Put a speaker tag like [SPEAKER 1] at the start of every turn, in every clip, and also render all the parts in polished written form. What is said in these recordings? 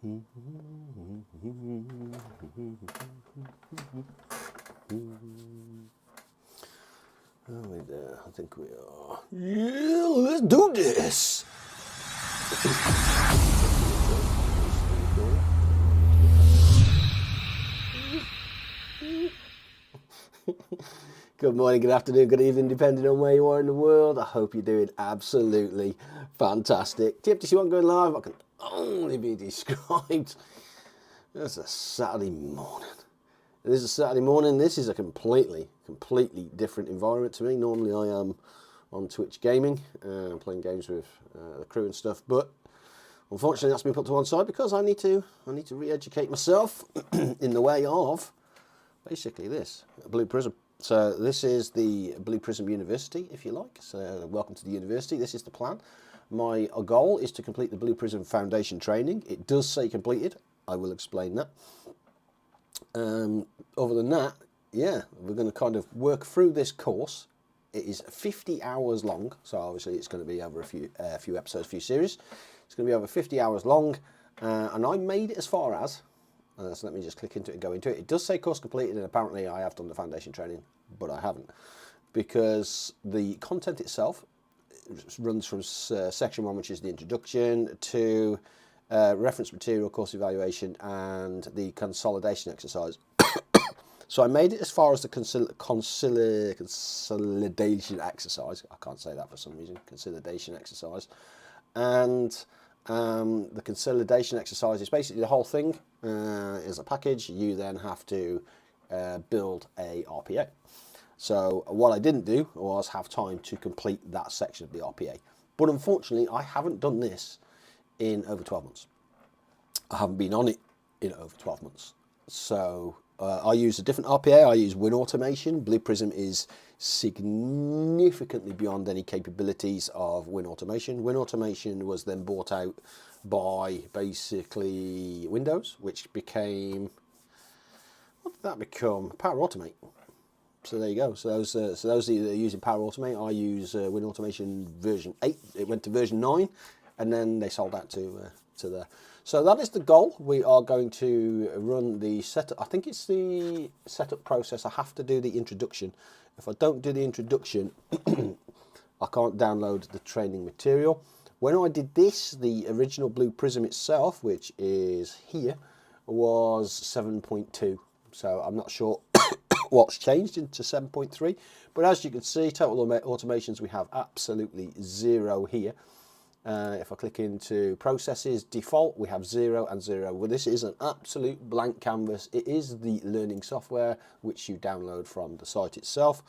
[SPEAKER 1] Are we there? I think we are. Yeah, let's do this. Good morning, good afternoon, good evening, depending on where you are in the world. I hope you're doing absolutely fantastic. TFTC1 going live, I can only be described as a Saturday morning. This is a Saturday morning. This is a completely different environment to me. Normally I am on Twitch gaming, playing games with the crew and stuff, but unfortunately that's been put to one side because I need to re-educate myself in the way of basically this, Blue Prism. So this is the Blue Prism University, if you like. So welcome to the university. This is the plan. My goal is to complete the Blue Prism Foundation training. It does say completed. I will explain that. Other than that, yeah, we're going to kind of work through this course. It is 50 hours long, so obviously it's going to be over a few episodes, a few series. It's going to be over 50 hours long, and I made it as far as. So let me just click into it and go into it. It does say course completed, and apparently I have done the foundation training, but I haven't, because the content itself runs from section 1, which is the introduction, to reference material, course evaluation, and the consolidation exercise. So I made it as far as the consolidation exercise. I can't say that for some reason. Consolidation exercise. And the consolidation exercise is basically the whole thing is a package. You then have to build a RPA. So what I didn't do was have time to complete that section of the RPA. But unfortunately, I haven't done this in over 12 months. I haven't been on it in over 12 months. So I use a different RPA. I use Win Automation. Blue Prism is significantly beyond any capabilities of Win Automation. Win Automation was then bought out by basically Windows, which became, what did that become? Power Automate. So there you go. So those that are using Power Automate, I use Win Automation version 8. It went to version 9, and then they sold that to there. So that is the goal. We are going to run the setup. I think it's the setup process. I have to do the introduction. If I don't do the introduction, I can't download the training material. When I did this, the original Blue Prism itself, which is here, was 7.2. So I'm not sure what's changed into 7.3. But as you can see, total automations, we have absolutely 0 here. If I click into processes, default, we have 0 and 0. Well, this is an absolute blank canvas. It is the learning software, which you download from the site itself.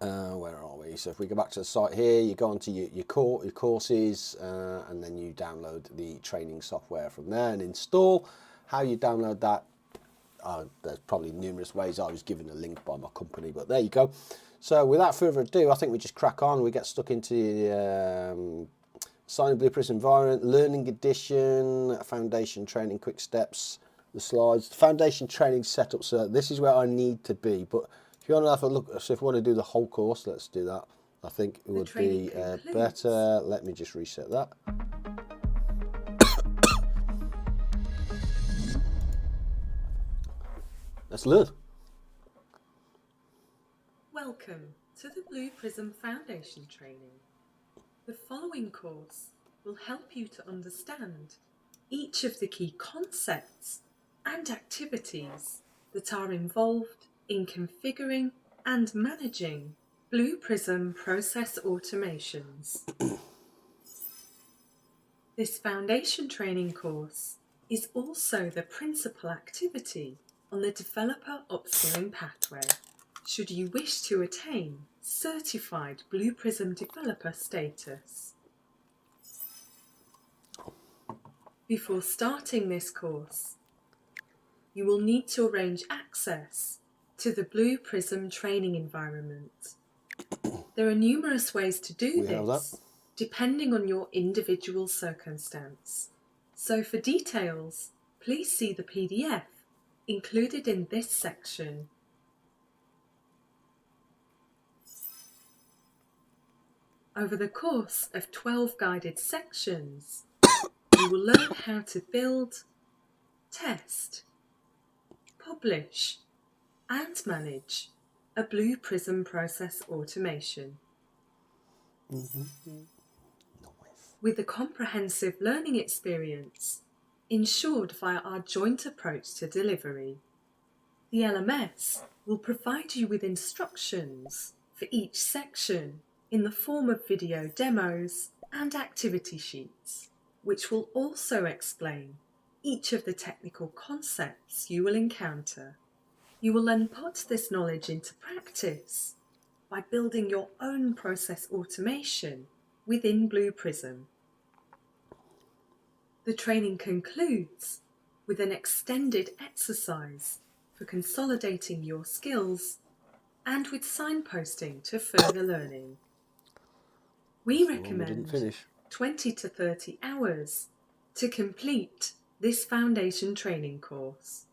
[SPEAKER 1] Where are we? So if we go back to the site here, you go onto your courses, and then you download the training software from there and install. How you download that, there's probably numerous ways. I was given a link by my company, but there you go. So without further ado, I think we just crack on. We get stuck into the Sign Blue Prism environment, Learning Edition, Foundation Training, Quick Steps, the slides, Foundation Training Setup. So this is where I need to be. But if you want to have a look, so if you want to do the whole course, let's do that. I think it would be better. Let me just reset that. Let's learn.
[SPEAKER 2] Welcome to the Blue Prism Foundation Training. The following course will help you to understand each of the key concepts and activities that are involved in configuring and managing Blue Prism process automations. This foundation training course is also the principal activity on the developer upskilling pathway, should you wish to attain certified Blue Prism developer status. Before starting this course, you will need to arrange access to the Blue Prism training environment. There are numerous ways to do this, depending on your individual circumstance. So for details, please see the PDF included in this section. Over the course of 12 guided sections, you will learn how to build, test, publish, and manage a Blue Prism process automation. With a comprehensive learning experience ensured via our joint approach to delivery, the LMS will provide you with instructions for each section in the form of video demos and activity sheets, which will also explain each of the technical concepts you will encounter. You will then put this knowledge into practice by building your own process automation within Blue Prism. The training concludes with an extended exercise for consolidating your skills and with signposting to further learning. We recommend 20 to 30 hours to complete this foundation training course.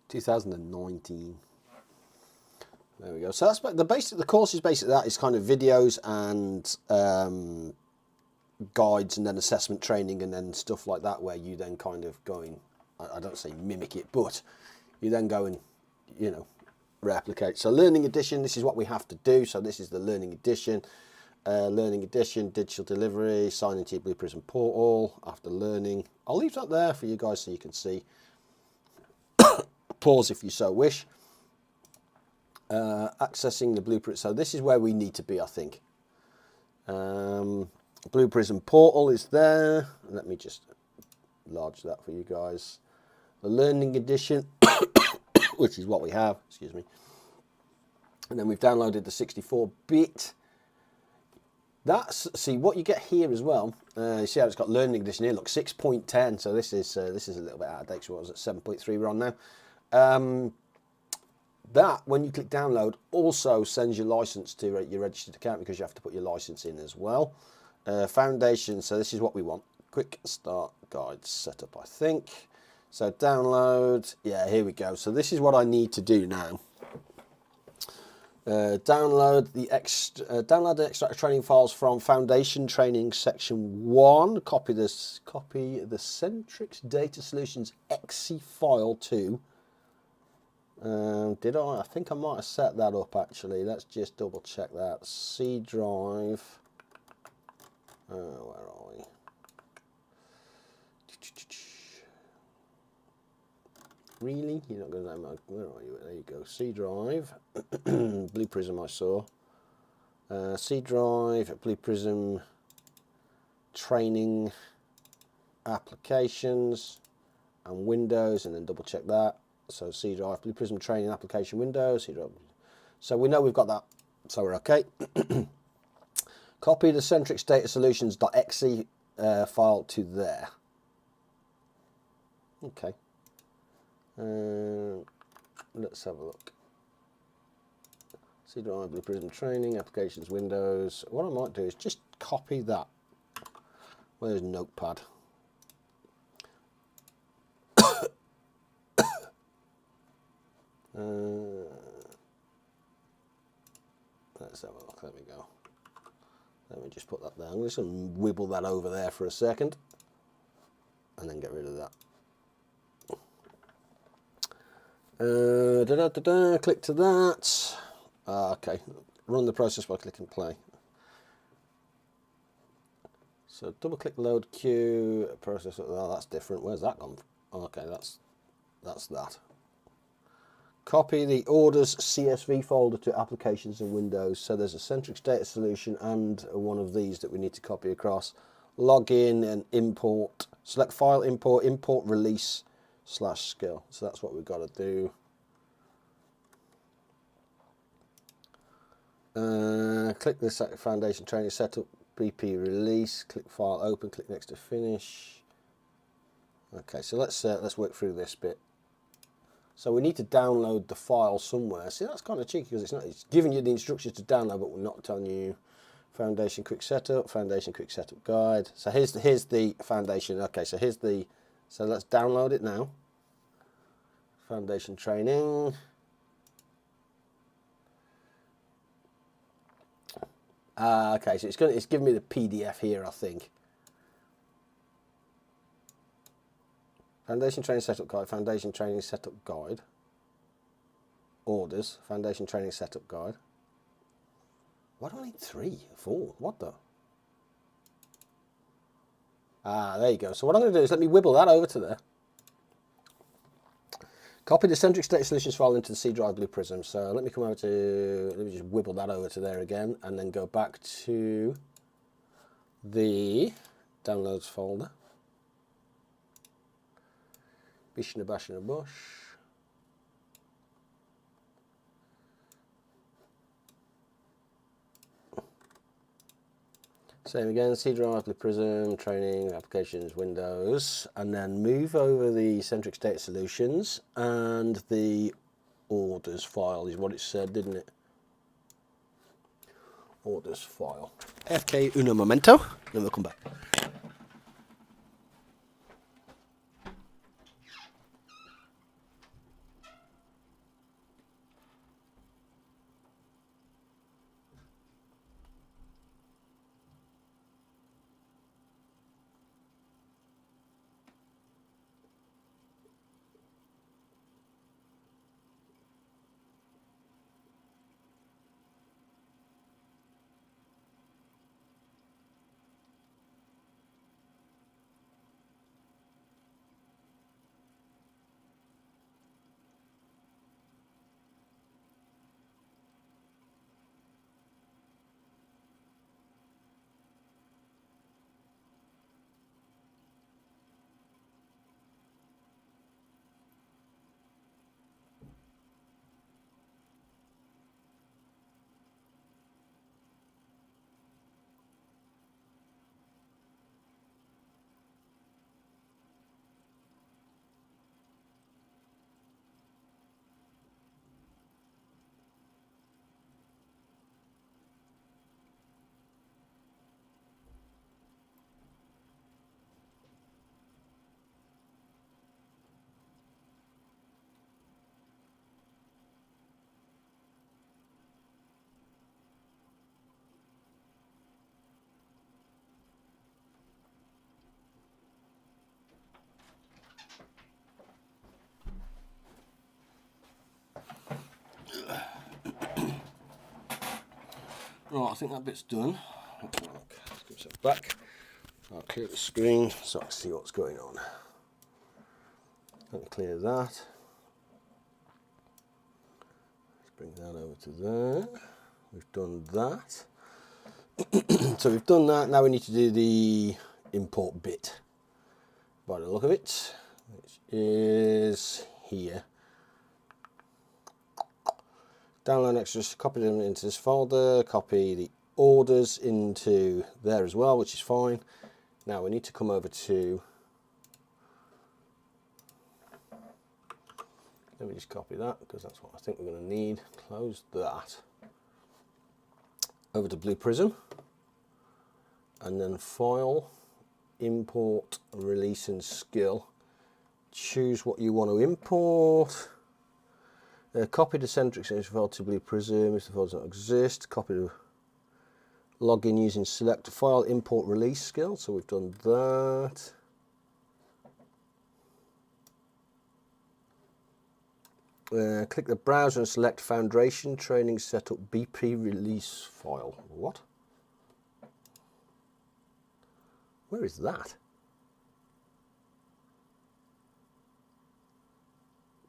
[SPEAKER 1] (2019). There we go. So that's the course is basically that. It's kind of videos and guides, and then assessment training, and then stuff like that, where you then kind of go in, I don't say mimic it, but you then go and, you know, replicate. So learning edition, this is what we have to do. So this is the learning edition. Digital delivery, sign into your Blue Prism portal after learning. I'll leave that there for you guys so you can see. Pause if you so wish. Accessing the Blue Prism. So this is where we need to be, I think. Blue Prism portal is there. Let me just enlarge that for you guys. The learning edition, which is what we have, excuse me. And then we've downloaded the 64-bit. That's, see what you get here as well. You see how it's got learning edition here. Look, 6.10. So this is a little bit out of date. So what was it? 7.3 we're on now. That, when you click download, also sends your license to your registered account, because you have to put your license in as well. Foundation, so this is what we want. Quick start guide setup, I think. So download, yeah, here we go. So this is what I need to do now. Download the extract training files from Foundation Training Section 1. Copy the Centrix Data Solutions exe file to. Did I? I think I might have set that up actually. Let's just double check that. C drive. Where are we? Really? You're not going to know. Where are you? There you go. C drive. Blue Prism I saw. C drive, Blue Prism training applications and Windows, and then double check that. So C drive, Blue Prism training application Windows, C drive. So we know we've got that, so we're okay. Copy the Centrix Data Solutions.exe file to there. Okay. Let's have a look. C drive, Blue Prism training applications Windows. What I might do is just copy that. Where's Notepad? Let's have a look. There we go. Let me just put that there. I'm just going to wibble that over there for a second, and then get rid of that. Click to that. Okay. Run the process by clicking play. So double click load queue process. Oh, that's different. Where's that gone? Okay, that's that. Copy the orders CSV folder to applications and Windows. So there's a Centrix data solution and one of these that we need to copy across. Log in and import. Select file, import release /skill. So that's what we've got to do. Click this Foundation Training Setup, BP release. Click file, open. Click next to finish. Okay, so let's work through this bit. So we need to download the file somewhere. See, that's kind of cheeky because it's giving you the instructions to download, but we're not telling you Foundation Quick Setup Guide. So here's the foundation. Okay, so so let's download it now. Foundation Training. Okay, so it's giving me the PDF here, I think. Foundation Training Setup Guide, Foundation Training Setup Guide. Orders, Foundation Training Setup Guide. Why do I need 3, 4? What the? There you go. So what I'm going to do is let me wibble that over to there. Copy the Centric State Solutions file into the C drive Blue Prism. So let me come over to, let me just wibble that over to there again, and then go back to the downloads folder. Bish and a bash and a bush. Same again, C drive, Blue Prism, training, applications, Windows, and then move over the Centric State Solutions and the orders file is what it said, didn't it? Orders file. FK uno momento, then we'll come back. Right, I think that bit's done. Let's give myself back. I'll clear the screen so I can see what's going on. Let me clear that. Let's bring that over to there. We've done that. So we've done that. Now we need to do the import bit. By the look of it, which is here. Download extras, copy them into this folder, copy the orders into there as well, which is fine. Now we need to come over to, let me just copy that because that's what I think we're going to need. Close that. Over to Blue Prism, and then File, Import, Release and Skill. Choose what you want to import. Copy the Centric Solutions file to Blue Prism if the file does not exist. Copy the login using select file import release skill. So we've done that. Click the browser and select Foundation Training Setup BP release file. What? Where is that?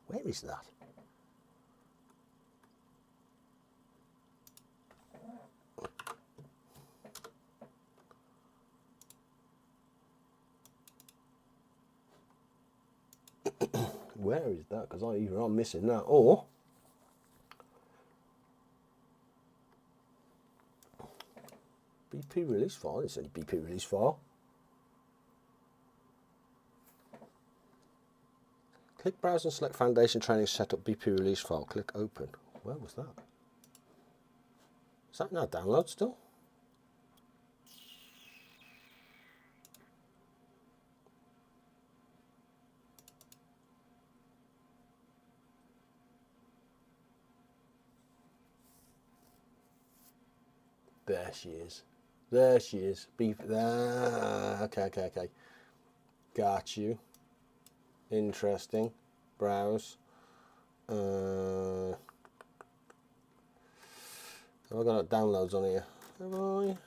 [SPEAKER 1] Where is that? Where is that? Because either I'm missing that or BP release file. It's a BP release file. Click browse and select Foundation Training Setup BP release file. Click open. Where was that? Is that now download still? There she is. There she is. Okay. Got you. Interesting. Browse. Have I got downloads on here? Have I?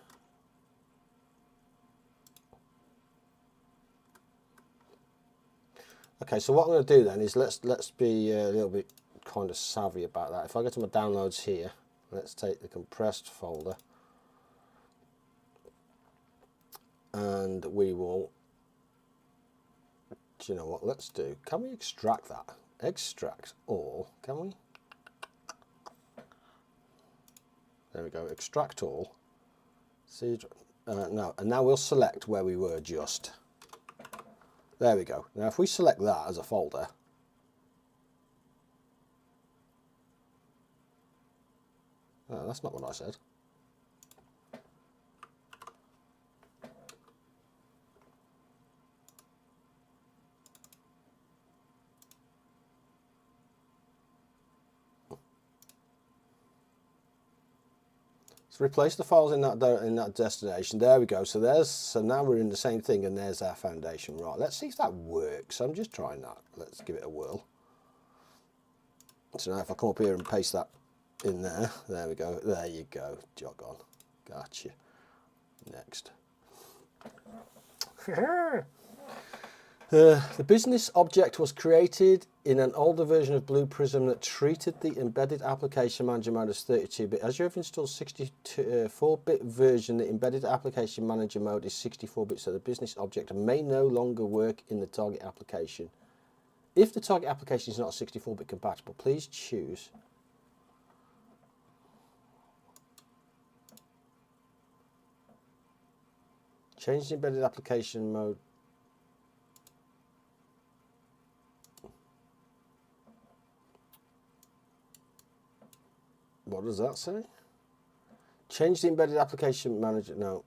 [SPEAKER 1] Okay, so what I'm going to do then is let's be a little bit kind of savvy about that. If I go to my downloads here, let's take the compressed folder, and we will, do you know what, let's do, can we extract that? Extract all, can we? There we go, extract all. See, no, and now we'll select where we were just. There we go. Now if we select that as a folder, oh, that's not what I said. So replace the files in that destination. There we go. So now we're in the same thing, and there's our foundation. Right. Let's see if that works. I'm just trying that. Let's give it a whirl. So now if I come up here and paste that in there, there we go. There you go. Jog on. Gotcha. Next. The business object was created in an older version of Blue Prism that treated the embedded application manager mode as 32-bit. As you have installed 64-bit version, the embedded application manager mode is 64-bit, so the business object may no longer work in the target application. If the target application is not 64-bit compatible, please choose change the embedded application mode. What does that say? Change the embedded application manager. No.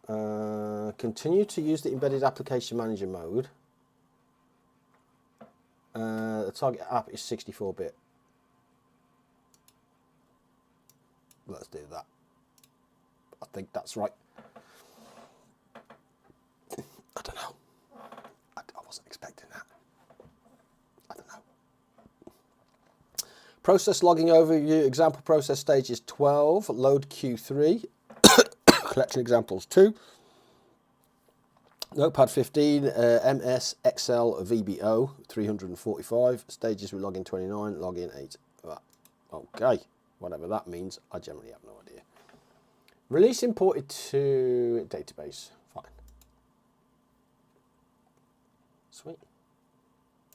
[SPEAKER 1] Continue to use the embedded application manager mode. The target app is 64-bit. Let's do that. I think that's right. I don't know. I wasn't expecting that. I don't know. Process logging overview. Example process stage is 12. Load Q3. Collection examples 2. Notepad 15. MS Excel VBO 345. Stages with login 29. Login 8. Okay. Whatever that means, I generally have no idea. Release imported to database. Fine. Sweet.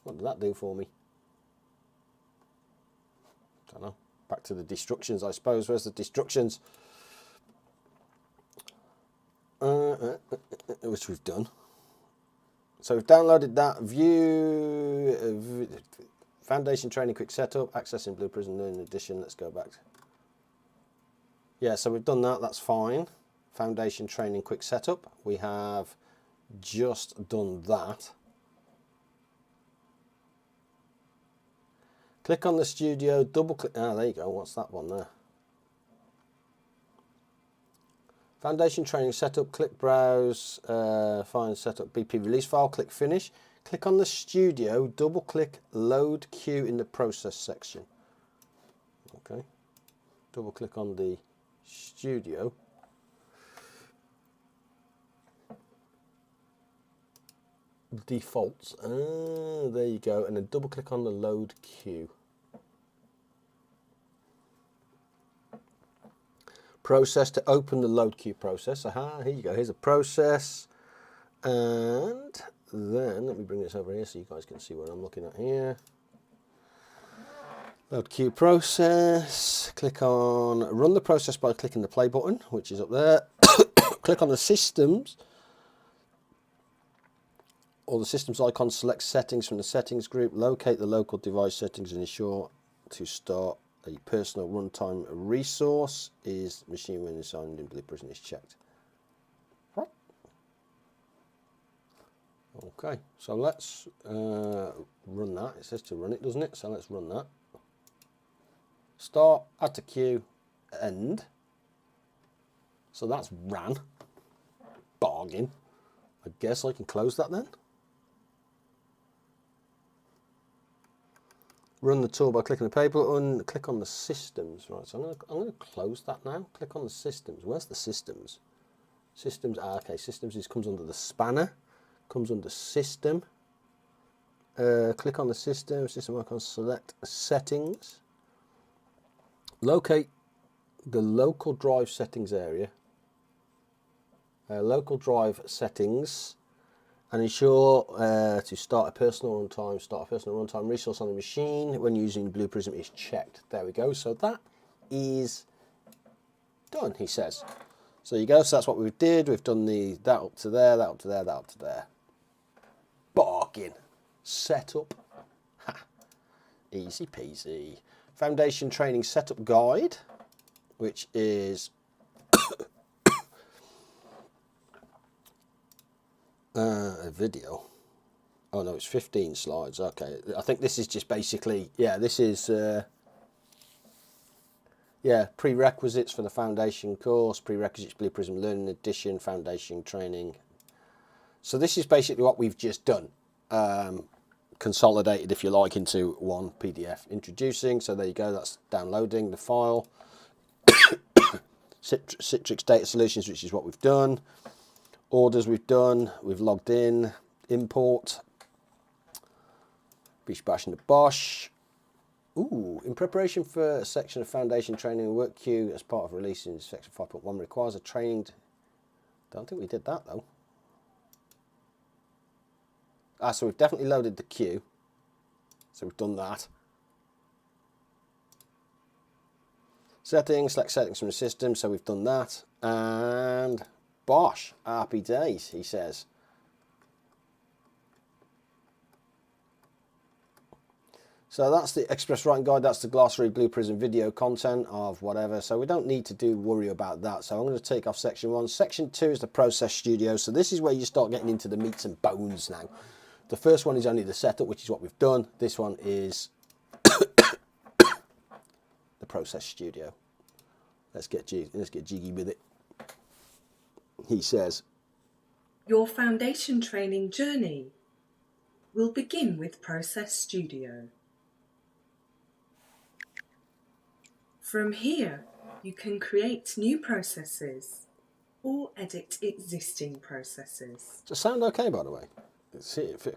[SPEAKER 1] What did that do for me? Don't know. Back to the destructions, I suppose. Where's the destructions? Which we've done. So we've downloaded that. View foundation training quick setup. Accessing Blue Prism Learning Edition. Let's go back. Yeah, so we've done that. That's fine. Foundation training quick setup. We have just done that. Click on the studio, double click. Ah, there you go. What's that one there? Foundation training setup. Click browse. Find setup BP release file. Click finish. Click on the studio. Double click load queue in the process section. Okay. Double click on the studio. Defaults. There you go. And then double click on the load queue. Process to open the load queue process. Aha, here you go. Here's a process. And then let me bring this over here so you guys can see what I'm looking at here. Load queue process. Click on run the process by clicking the play button, which is up there. Click on the systems. Or the systems icon, select settings from the settings group, locate the local device settings and ensure to start a personal runtime resource is machine when assigned in Blue Prism is checked. Okay, so let's run that. It says to run it, doesn't it? So let's run that. Start, add to queue, end. So that's ran. Bargain. I guess I can close that then. Run the tool by clicking the play button. Click on the systems. Right, so I'm going to close that now. Click on the systems. Where's the systems? Systems. Okay, systems comes under the spanner. Comes under system. Click on the system. System icon. Select settings. Locate the local drive settings area. Local drive settings. And ensure to start a personal runtime resource on the machine when using Blue Prism is checked. There we go. So that is done, he says. So you go. So that's what we did. We've done that up to there, that up to there, that up to there. Bargain. Setup. Ha. Easy peasy. Foundation Training Setup Guide, which is a video. Oh no, it's 15 slides. Okay, I think this is just basically, yeah, this is prerequisites for the foundation course, prerequisites Blue Prism Learning Edition, foundation training. So this is basically what we've just done, consolidated, if you like, into one PDF. Introducing. So there you go. That's downloading the file. Citrix Data Solutions, which is what we've done. Orders we've done, we've logged in, import, bish bash and the bosh. Ooh, in preparation for a section of foundation training and work queue as part of releasing section 5.1 requires a training. Don't think we did that though. So we've definitely loaded the queue. So we've done that. Settings, select settings from the system, so we've done that. And bosh, happy days, he says. So that's the Express Writing Guide, that's the glossary, Blue Prism video content of whatever. So we don't need to worry about that. So I'm going to take off section 1. Section 2 is the Process Studio. So this is where you start getting into the meats and bones now. The first one is only the setup, which is what we've done. This one is the Process Studio. Let's get jiggy with it. He says,
[SPEAKER 2] Your foundation training journey will begin with Process Studio. From here, you can create new processes or edit existing processes.
[SPEAKER 1] Does it sound okay, by the way? I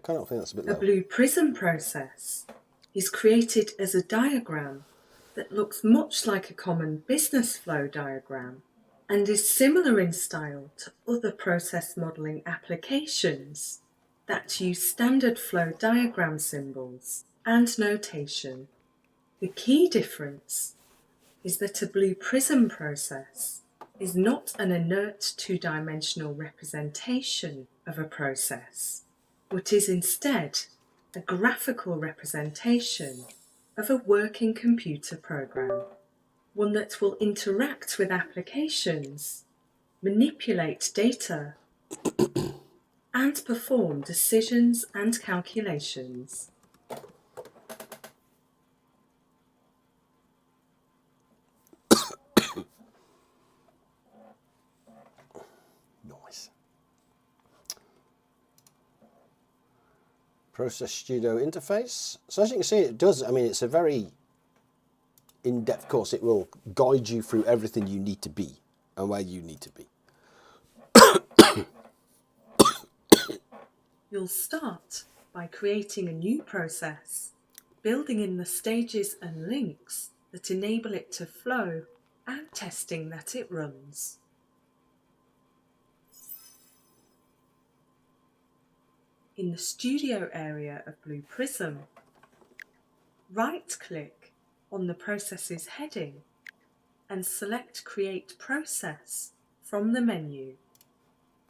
[SPEAKER 1] kind of think that's a bit low.
[SPEAKER 2] A Blue Prism process is created as a diagram that looks much like a common business flow diagram and is similar in style to other process modelling applications that use standard flow diagram symbols and notation. The key difference is that a Blue Prism process is not an inert two-dimensional representation of a process, but is instead a graphical representation of a working computer program, one that will interact with applications, manipulate data, and perform decisions and calculations.
[SPEAKER 1] Nice. Process Studio interface. So as you can see, it does, I mean, it's a very in-depth course. It will guide you through everything you need to be and where you need to be.
[SPEAKER 2] You'll start by creating a new process, building in the stages and links that enable it to flow, and testing that it runs. In the Studio area of Blue Prism, right-click on the Processes heading and select Create Process from the menu.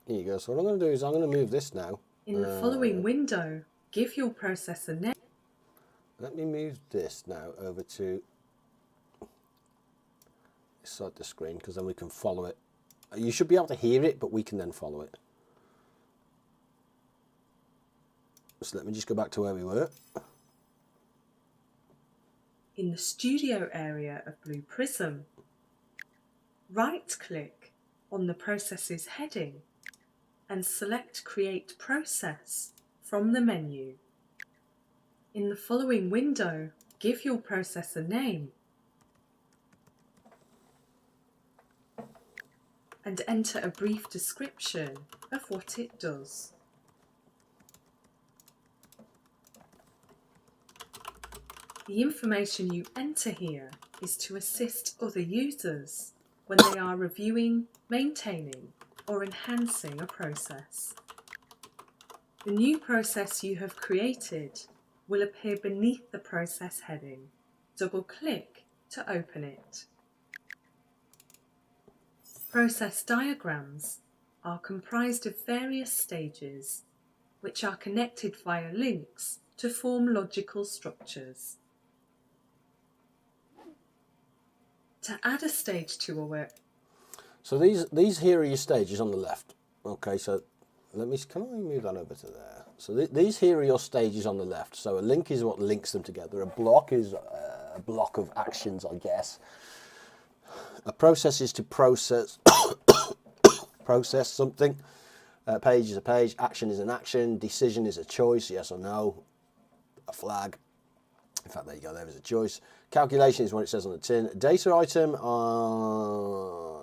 [SPEAKER 1] Here you go. So what I'm going to do is I'm going to move this now.
[SPEAKER 2] In the following window, give your process a name.
[SPEAKER 1] Let me move this now over to this side of the screen, because then we can follow it. You should be able to hear it, but we can then follow it. So let me just go back to where we were.
[SPEAKER 2] In the Studio area of Blue Prism, right-click on the process's heading and select Create Process from the menu. In the following window, give your process a name and enter a brief description of what it does. The information you enter here is to assist other users when they are reviewing, maintaining, or enhancing a process. The new process you have created will appear beneath the process heading. Double-click to open it. Process diagrams are comprised of various stages which are connected via links to form logical structures. To add a stage to a work.
[SPEAKER 1] So these here are your stages on the left. Okay, so can I move that over to there? So these here are your stages on the left. So a link is what links them together. A block is a block of actions, I guess. A process is to process process something. A page is a page. Action is an action. Decision is a choice, yes or no. A flag. In fact, there you go, there is a choice. Calculation is what it says on the tin. Data item are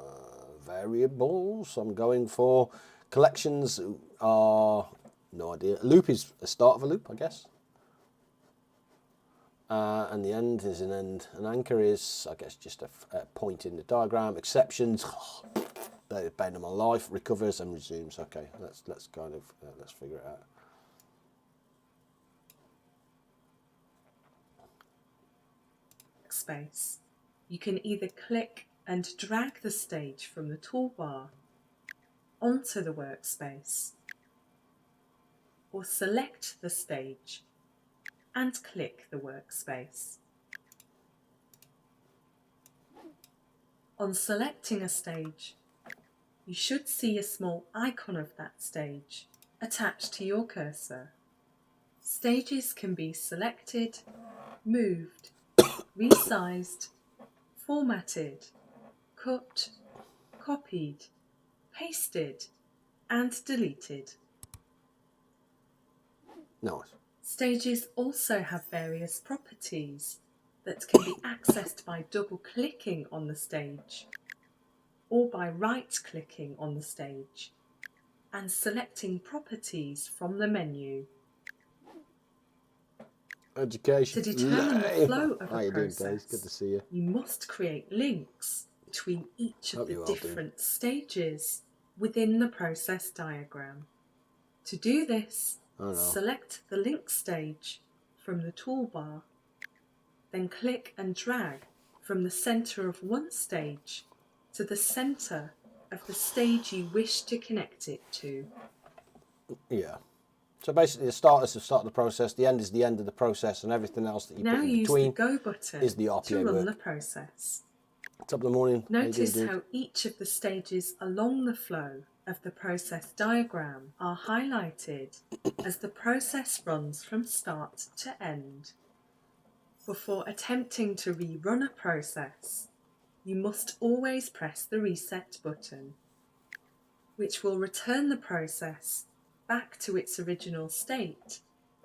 [SPEAKER 1] variables. I'm going for. Collections are, no idea. A loop is a start of a loop, I guess. And the end is an end. An anchor is, I guess, just a point in the diagram. Exceptions, they're bane of my life. Recovers and resumes. Okay, let's kind of, let's figure it out.
[SPEAKER 2] Space. You can either click and drag the stage from the toolbar onto the workspace, or select the stage and click the workspace. On selecting a stage, you should see a small icon of that stage attached to your cursor. Stages can be selected, moved, resized, formatted, cut, copied, pasted, and deleted.
[SPEAKER 1] Nice.
[SPEAKER 2] Stages also have various properties that can be accessed by double-clicking on the stage or by right-clicking on the stage and selecting properties from the menu.
[SPEAKER 1] Education.
[SPEAKER 2] To determine the flow of
[SPEAKER 1] How
[SPEAKER 2] a
[SPEAKER 1] you doing,
[SPEAKER 2] process,
[SPEAKER 1] Dave? Good to see you.
[SPEAKER 2] you must create links between each of
[SPEAKER 1] Hope
[SPEAKER 2] the
[SPEAKER 1] you're well,
[SPEAKER 2] different stages within the process diagram. To do this, select the link stage from the toolbar, then click and drag from the center of one stage to the center of the stage you wish to connect it to.
[SPEAKER 1] Yeah. So basically, the start is the start of the process, the end is the end of the process, and everything else that you
[SPEAKER 2] Now
[SPEAKER 1] put in
[SPEAKER 2] use
[SPEAKER 1] between
[SPEAKER 2] the Go button
[SPEAKER 1] is the RPA
[SPEAKER 2] to run
[SPEAKER 1] work.
[SPEAKER 2] the process.
[SPEAKER 1] Top of the morning.
[SPEAKER 2] Notice
[SPEAKER 1] how, you doing,
[SPEAKER 2] how each of the stages along the flow of the process diagram are highlighted as the process runs from start to end. Before attempting to rerun a process, you must always press the reset button, which will return the process back to its original state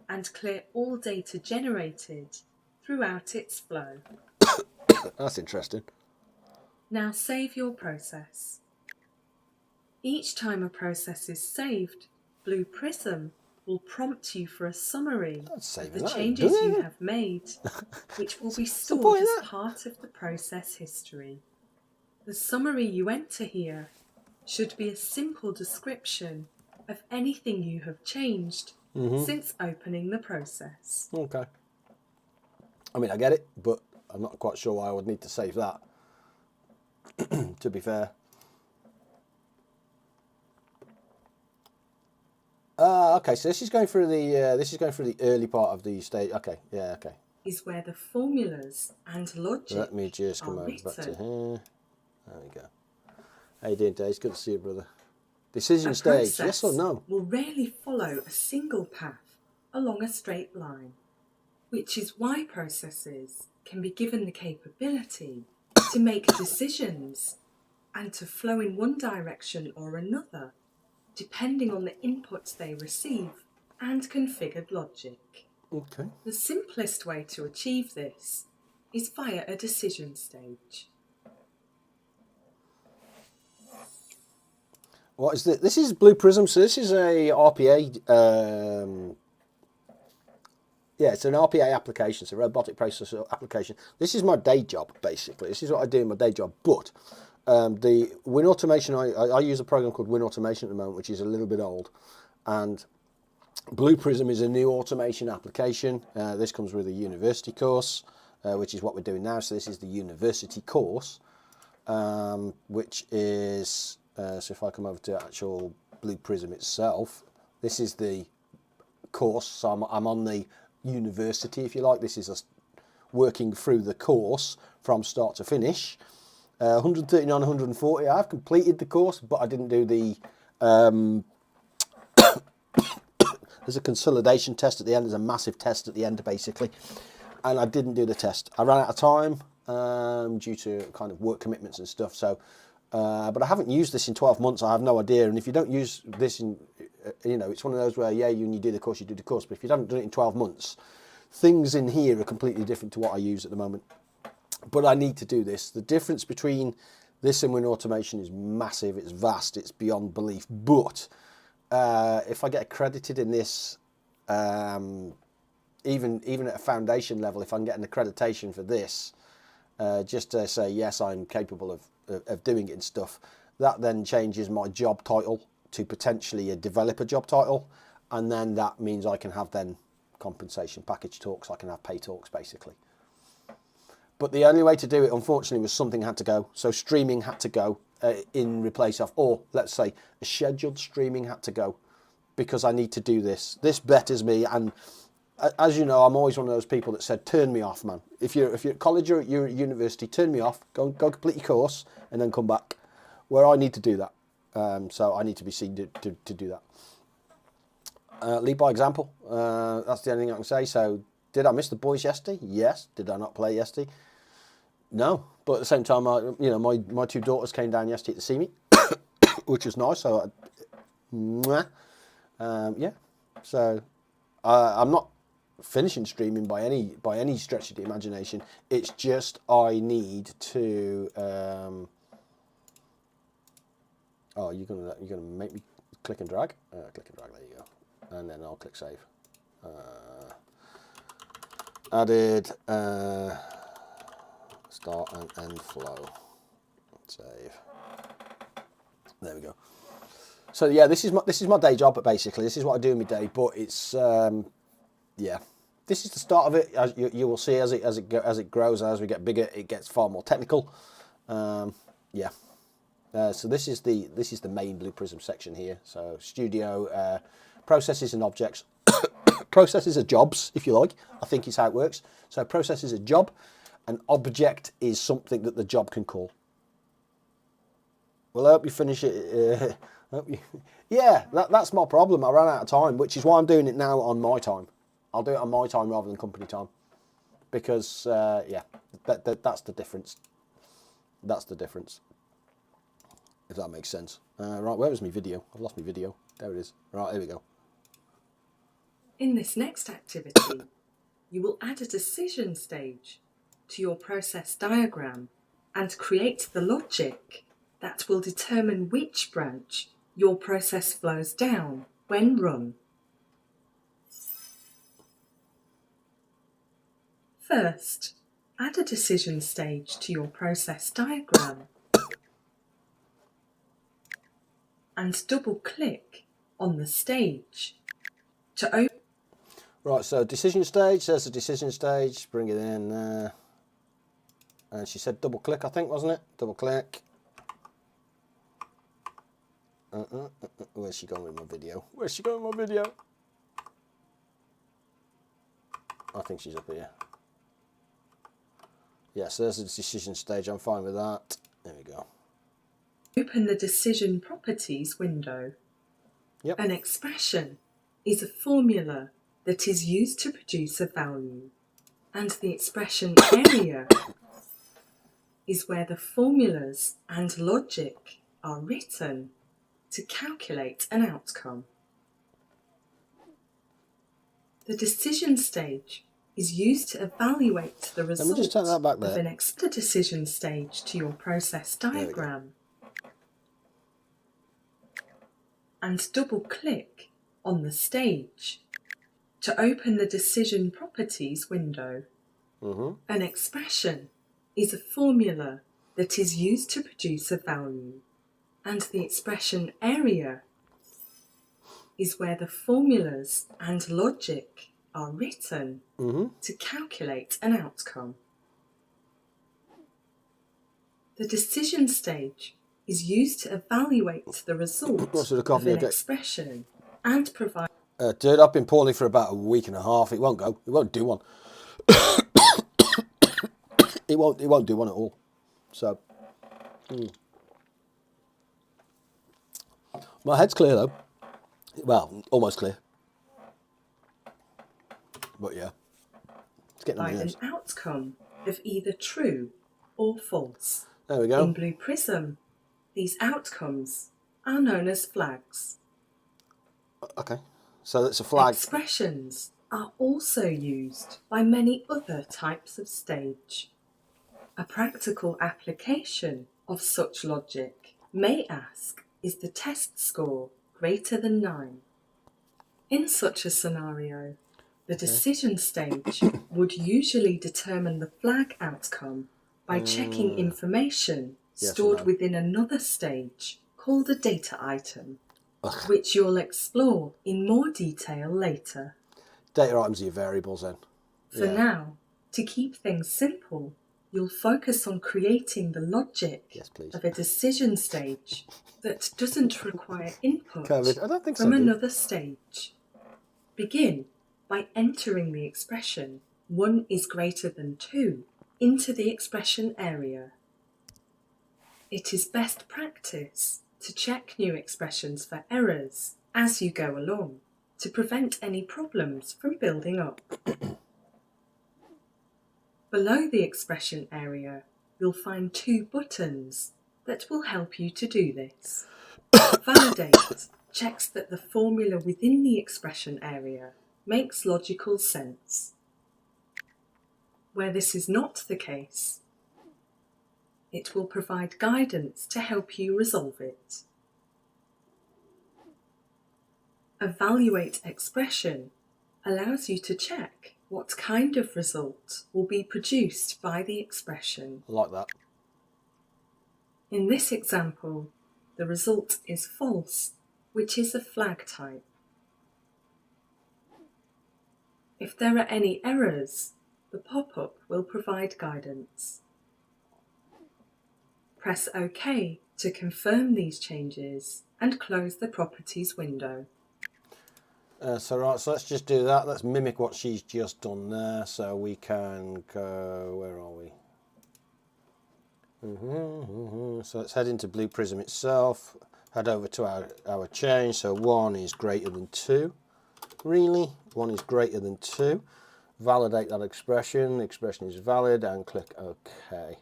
[SPEAKER 2] and clear all data generated throughout its flow.
[SPEAKER 1] That's interesting.
[SPEAKER 2] Now save your process. Each time a process is saved, Blue Prism will prompt you for a summary of the changes you have made, which will be stored as part of the process history. The summary you enter here should be a simple description of anything you have changed since opening the process.
[SPEAKER 1] Okay. I mean, I get it, but I'm not quite sure why I would need to save that. To be fair. Okay, so this is going through the early part of the stage. Okay, yeah, okay.
[SPEAKER 2] Is where the formulas and logic
[SPEAKER 1] Let me just come over back to here. There we go. How you doing, Dave? It's good to see you, brother. Decision stage, yes or no?
[SPEAKER 2] Will rarely follow a single path along a straight line, which is why processes can be given the capability to make decisions and to flow in one direction or another, depending on the inputs they receive and configured logic.
[SPEAKER 1] Okay.
[SPEAKER 2] The simplest way to achieve this is via a decision stage.
[SPEAKER 1] What is this? This is Blue Prism. So this is a RPA. Yeah, it's an RPA application. It's a robotic processor application. This is my day job, basically. This is what I do in my day job. But the Win Automation, I use a program called Win Automation at the moment, which is a little bit old. And Blue Prism is a new automation application. This comes with a university course, which is what we're doing now. So this is the university course, which is, so if I come over to actual Blue Prism itself, this is the course. So I'm on the university, if you like. This is us working through the course from start to finish. 139, 140. I've completed the course, but I didn't do the there's a consolidation test at the end. There's a massive test at the end, basically, and I didn't do the test. I ran out of time due to kind of work commitments and stuff. So, but I haven't used this in 12 months. I have no idea. And if you don't use this in, it's one of those where, yeah, when you do the course, you do the course. But if you haven't done it in 12 months, things in here are completely different to what I use at the moment. But I need to do this. The difference between this and Win Automation is massive. It's vast. It's beyond belief. But if I get accredited in this, even at a foundation level, if I can get an accreditation for this, just to say, yes, I'm capable of doing it and stuff, that then changes my job title to potentially a developer job title. And then that means I can have then compensation package talks. I can have pay talks, basically. But the only way to do it, unfortunately, was something had to go. So streaming had to go in replace of, or let's say a scheduled streaming had to go, because I need to do this. This betters me. And as you know, I'm always one of those people that said, turn me off, man. If you're at college or you're at university, turn me off, go complete your course and then come back. Where I need to do that. So I need to be seen to do that. Lead by example. That's the only thing I can say. So did I miss the boys yesterday? Yes. Did I not play yesterday? No. But at the same time, my two daughters came down yesterday to see me, which was nice. So, yeah. So I'm not finishing streaming by any stretch of the imagination. It's just I need to. Oh, you're gonna make me click and drag. Click and drag. There you go. And then I'll click save. Added start and end flow. Save. There we go. So yeah, this is my day job, but basically this is what I do in my day. But it's yeah, this is the start of it. As you will see as it grows, as we get bigger, it gets far more technical. Yeah. So this is the main Blue Prism section here. So studio, processes and objects. Processes are jobs, if you like, I think is how it works. So process is a job, an object is something that the job can call. Well, I hope you finish it. Yeah, that's my problem. I ran out of time, which is why I'm doing it now on my time. I'll do it on my time rather than company time. Because, yeah, that's the difference. That's the difference. If that makes sense. Right, where was my video? I've lost my video. There it is. Right, here we go.
[SPEAKER 2] In this next activity, you will add a decision stage to your process diagram and create the logic that will determine which branch your process flows down when run. First, add a decision stage to your process diagram and double-click on the stage to open.
[SPEAKER 1] Right, so decision stage, there's the decision stage, bring it in there. And she said double click, I think, wasn't it? Double click. Where's she going with my video? Where's she going with my video? I think she's up here. Yeah, so there's the decision stage, I'm fine with that. There we go.
[SPEAKER 2] Open the decision properties window.
[SPEAKER 1] Yep.
[SPEAKER 2] An expression is a formula that is used to produce a value, and the expression area is where the formulas and logic are written to calculate an outcome. The decision stage is used to evaluate the result
[SPEAKER 1] Let me just take that back there.
[SPEAKER 2] of an extra decision stage to your process diagram. And double-click on the stage to open the Decision Properties window. An expression is a formula that is used to produce a value, and the expression area is where the formulas and logic are written to calculate an outcome. The decision stage is used to evaluate the result of an expression and provide...
[SPEAKER 1] Dude, I've been poorly for about a week and a half. It won't go. It won't do one. It won't do one at all. So, my head's clear though. Well, almost clear. But yeah, it's getting on the nerves.
[SPEAKER 2] An outcome of either true or false.
[SPEAKER 1] There we go.
[SPEAKER 2] In Blue Prism, these outcomes are known as flags.
[SPEAKER 1] Okay, so it's a flag.
[SPEAKER 2] Expressions are also used by many other types of stage. A practical application of such logic may ask, is the test score greater than 9? In such a scenario, the decision stage would usually determine the flag outcome by checking information stored within another stage called a data item, which you'll explore in more detail later.
[SPEAKER 1] Data items are your variables then.
[SPEAKER 2] For now, to keep things simple, you'll focus on creating the logic of a decision stage that doesn't require input from another stage. Begin by entering the expression 1 is greater than 2 into the expression area. It is best practice to check new expressions for errors as you go along to prevent any problems from building up. Below the expression area, you'll find 2 buttons that will help you to do this. Validate checks that the formula within the expression area makes logical sense. Where this is not the case, it will provide guidance to help you resolve it. Evaluate expression allows you to check what kind of result will be produced by the expression.
[SPEAKER 1] Like that.
[SPEAKER 2] In this example, the result is false, which is a flag type. If there are any errors, the pop-up will provide guidance. Press OK to confirm these changes and close the Properties window.
[SPEAKER 1] So let's just do that. Let's mimic what she's just done there. So we can go, where are we? So let's head into Blue Prism itself. Head over to our change. So 1 is greater than 2. Really? 1 is greater than 2. Validate that expression. The expression is valid and click OK.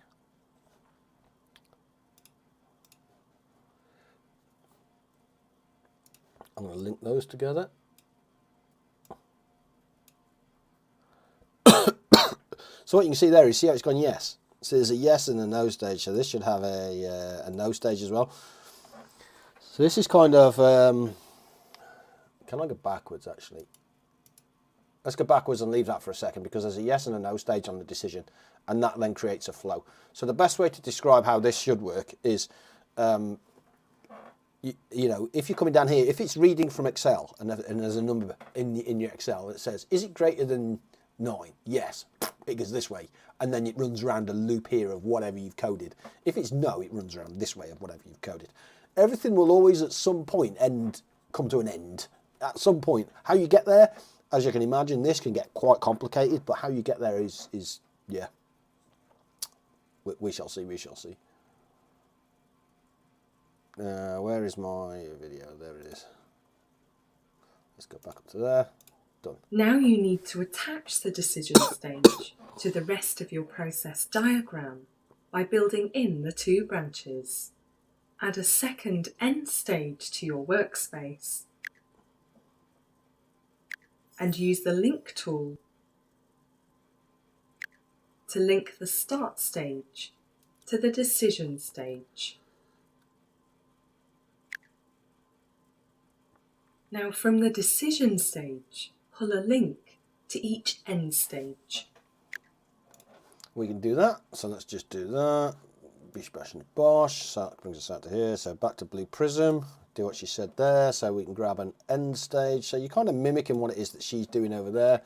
[SPEAKER 1] I'm going to link those together. So what you can see there is, see how it's gone yes. So there's a yes and a no stage. So this should have a no stage as well. So this is kind of, can I go backwards actually? Let's go backwards and leave that for a second, because there's a yes and a no stage on the decision, and that then creates a flow. So the best way to describe how this should work is, you know, if you're coming down here, if it's reading from Excel and there's a number in your Excel that says, is it greater than 9? Yes, it goes this way, and then it runs around a loop here of whatever you've coded. If it's no, it runs around this way of whatever you've coded. Everything will always at some point come to an end. At some point, how you get there, as you can imagine, this can get quite complicated, but how you get there is yeah, we shall see, we shall see. Where is my video? There it is. Let's go back up to there. Done.
[SPEAKER 2] Now you need to attach the decision stage to the rest of your process diagram by building in the two branches. Add a second end stage to your workspace and use the link tool to link the start stage to the decision stage. Now from the decision stage, pull a link to each end stage.
[SPEAKER 1] We can do that, so let's just do that. Bish bash and bosh, so that brings us out to here. So back to Blue Prism, do what she said there, so we can grab an end stage. So you're kind of mimicking what it is that she's doing over there.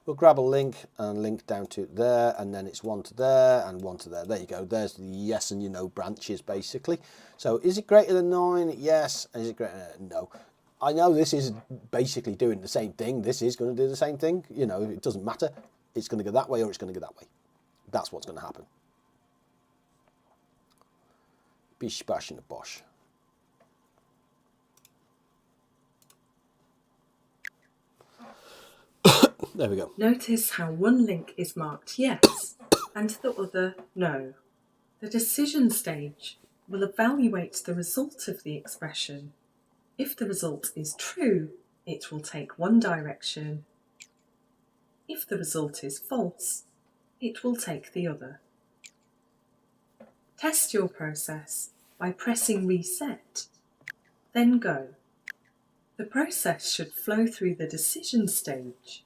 [SPEAKER 1] We'll grab a link and link down to there, and then it's one to there and one to there. There you go, there's the yes and no branches basically. So is it greater than 9? Yes. Is it greater than no? I know this is basically doing the same thing. This is going to do the same thing. You know, it doesn't matter. It's going to go that way or it's going to go that way. That's what's going to happen. Bish bash and a bosh. There we go.
[SPEAKER 2] Notice how one link is marked yes and the other no. The decision stage will evaluate the result of the expression. If the result is true, it will take one direction. If the result is false, it will take the other. Test your process by pressing reset, then go. The process should flow through the decision stage.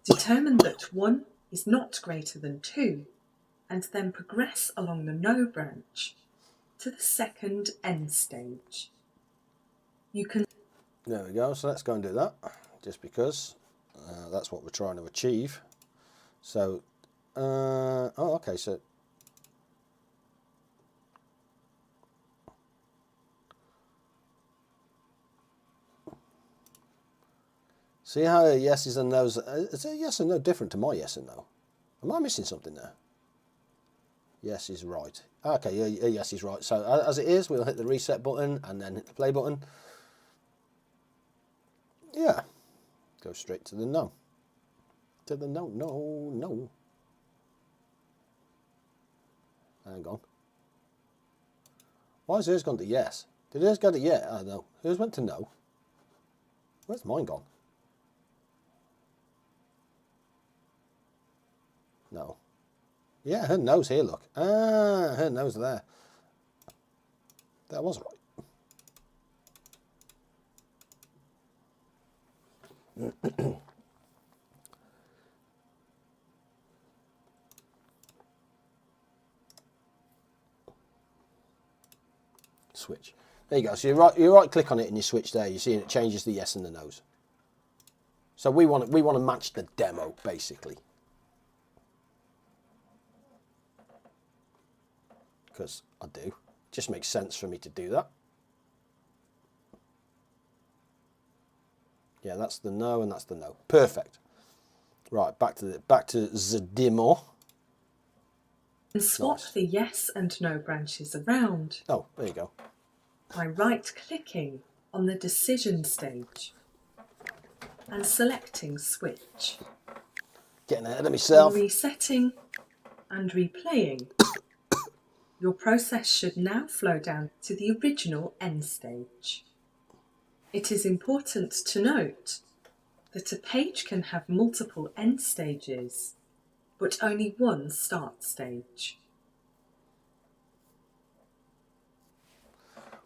[SPEAKER 2] Determine that 1 is not greater than 2, and then progress along the no branch to the second end stage. You can...
[SPEAKER 1] There we go, so let's go and do that, just because that's what we're trying to achieve. So, oh, okay, so see how yeses and no's, is a yes and no different to my yes and no? Am I missing something there? Yes is right. Okay, yeah, yes is right. So as it is, we'll hit the reset button and then hit the play button. Yeah, go straight to the no. To the no, no, no. Hang on. Why has hers gone to yes? Did hers go to yes? Oh no. Hers went to no. Where's mine gone? No. Yeah, her no's here, look. Ah, her no's there. That was right. Switch. There you go. So you right click on it and you switch there. You see it changes the yes and the no's. So we want to match the demo basically. Because I do. It just makes sense for me to do that. Yeah, that's the no and that's the no. Perfect. Right, back to the demo.
[SPEAKER 2] And swap the yes and no branches around.
[SPEAKER 1] Oh, there you go.
[SPEAKER 2] By right-clicking on the decision stage and selecting switch.
[SPEAKER 1] Getting ahead of myself.
[SPEAKER 2] On resetting and replaying, your process should now flow down to the original end stage. It is important to note that a page can have multiple end stages, but only one start stage.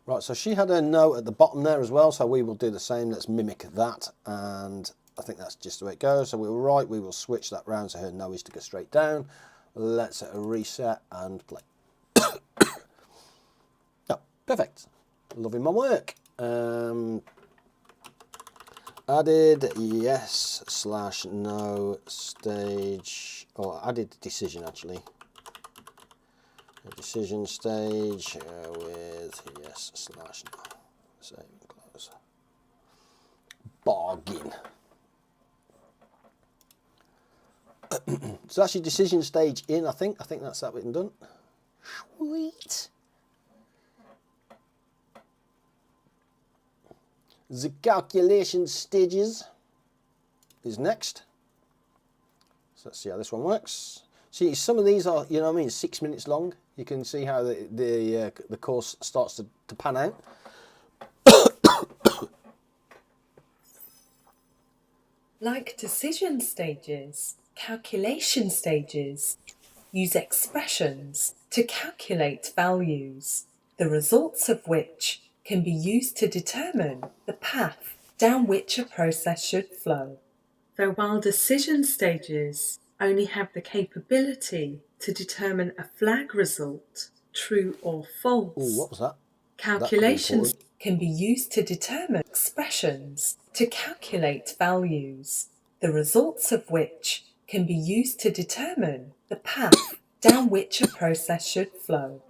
[SPEAKER 1] Right, so she had a no at the bottom there as well, so we will do the same. Let's mimic that, and I think that's just the way it goes. So we were right, we will switch that round so her no is to go straight down. Let's hit a reset and play. Oh, perfect. Loving my work. Added yes / no stage, or added decision actually. A decision stage with yes / no. Save and close. Bargain. So that's your decision stage in, I think. I think that's that bit done. Sweet. The calculation stages is next. So let's see how this one works. See, some of these are, you know what I mean, 6 minutes long. You can see how the course starts to pan out.
[SPEAKER 2] Like decision stages, calculation stages use expressions to calculate values, the results of which can be used to determine the path down which a process should flow. Though while decision stages only have the capability to determine a flag result, true or false,
[SPEAKER 1] Ooh, what was that?
[SPEAKER 2] calculations can be used to determine expressions to calculate values, the results of which can be used to determine the path down which a process should flow.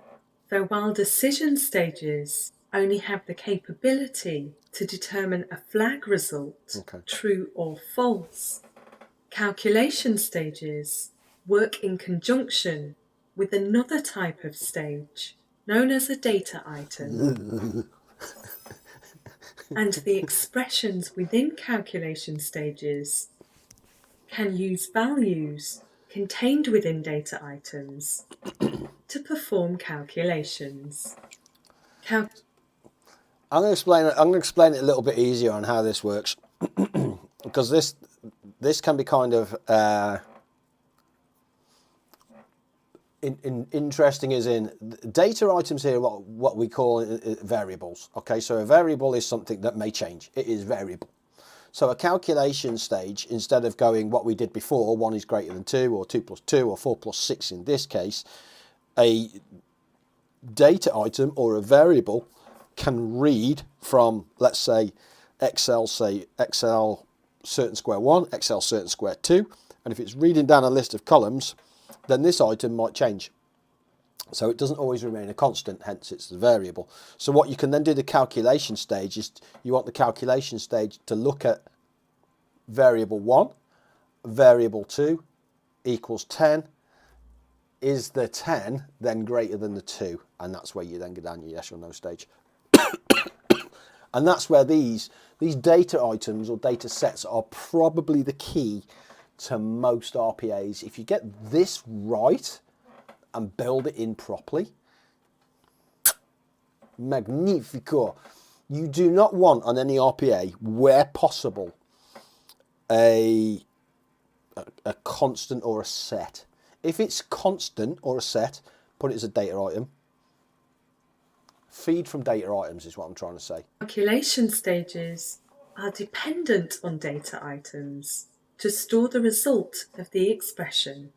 [SPEAKER 2] Though while decision stages only have the capability to determine a flag result, true or false, calculation stages work in conjunction with another type of stage known as a data item. And the expressions within calculation stages can use values contained within data items to perform calculations.
[SPEAKER 1] I'm going to explain it a little bit easier on how this works, because this can be kind of interesting. As in data items here, what we call variables. Okay, so a variable is something that may change. It is variable. So a calculation stage, instead of going what we did before, 1 is greater than 2, or 2 plus 2, or 4 plus 6 in this case, a data item or a variable can read from, let's say Excel certain square 1, Excel certain square 2, and if it's reading down a list of columns, then this item might change. So it doesn't always remain a constant, hence it's the variable. So what you can then do the calculation stage is you want the calculation stage to look at variable 1, variable 2 equals 10. Is the 10 then greater than the 2? And that's where you then go down your yes or no stage. And that's where these data items or data sets are probably the key to most RPAs. If you get this right and build it in properly, magnifico. You do not want on any RPA, where possible, a constant or a set. If it's constant or a set, put it as a data item. Feed from data items is what I'm trying to say.
[SPEAKER 2] Calculation stages are dependent on data items to store the result of the expression.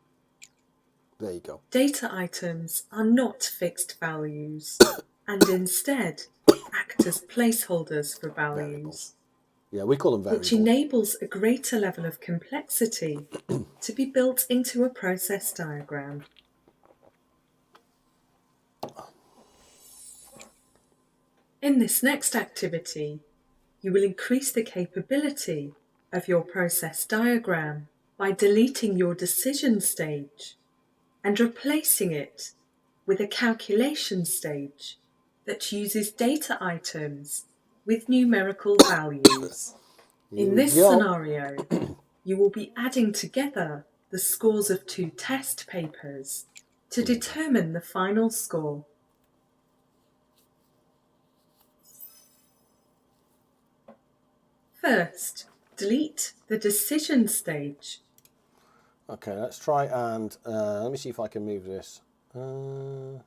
[SPEAKER 1] There you go.
[SPEAKER 2] Data items are not fixed values and instead act as placeholders for values.
[SPEAKER 1] Variables. Yeah, we call them variables.
[SPEAKER 2] Which enables a greater level of complexity to be built into a process diagram. In this next activity, you will increase the capability of your process diagram by deleting your decision stage and replacing it with a calculation stage that uses data items with numerical values. In this scenario, you will be adding together the scores of 2 test papers to determine the final score. First, delete the decision stage.
[SPEAKER 1] Okay, let's try and let me see if I can move this. Don't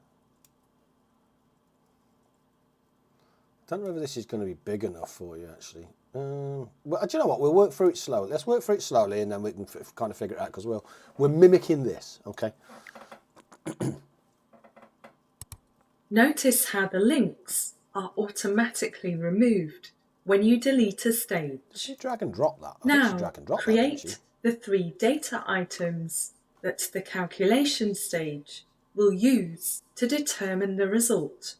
[SPEAKER 1] know whether this is going to be big enough for you, actually. Well, do you know what? We'll work through it slowly. Let's work through it slowly, and then we can kind of figure it out, because we're mimicking this, okay?
[SPEAKER 2] Notice how the links are automatically removed when you delete a stage.
[SPEAKER 1] Did she drag and drop that?
[SPEAKER 2] Now, create the 3 data items that the calculation stage will use to determine the result.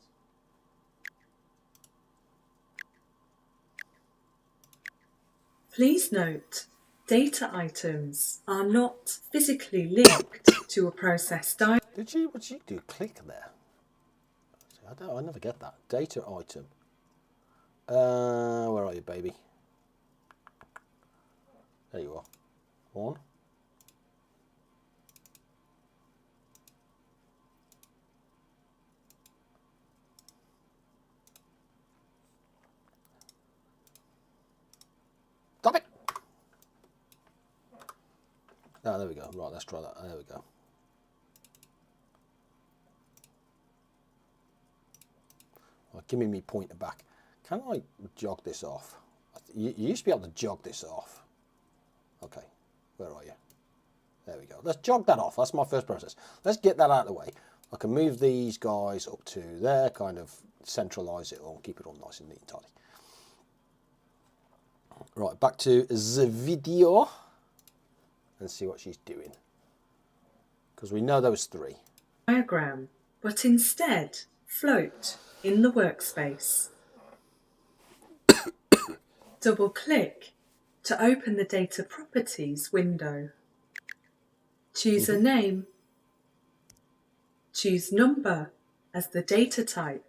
[SPEAKER 2] Please note, data items are not physically linked to a process diagram.
[SPEAKER 1] What did you do? Click there. I never get that. Data item. Where are you, baby? There you are. 1. Oh, there we go. Right, let's try that. There we go. Well, give me my pointer back. Can I jog this off? You used to be able to jog this off. Okay, where are you? There we go. Let's jog that off. That's my first process. Let's get that out of the way. I can move these guys up to there, kind of centralise it all, keep it all nice and neat and tidy. Right, back to the video and see what she's doing. Because we know those three.
[SPEAKER 2] Diagram, but instead float in the workspace. Double-click to open the Data Properties window. Choose a name. Choose Number as the data type.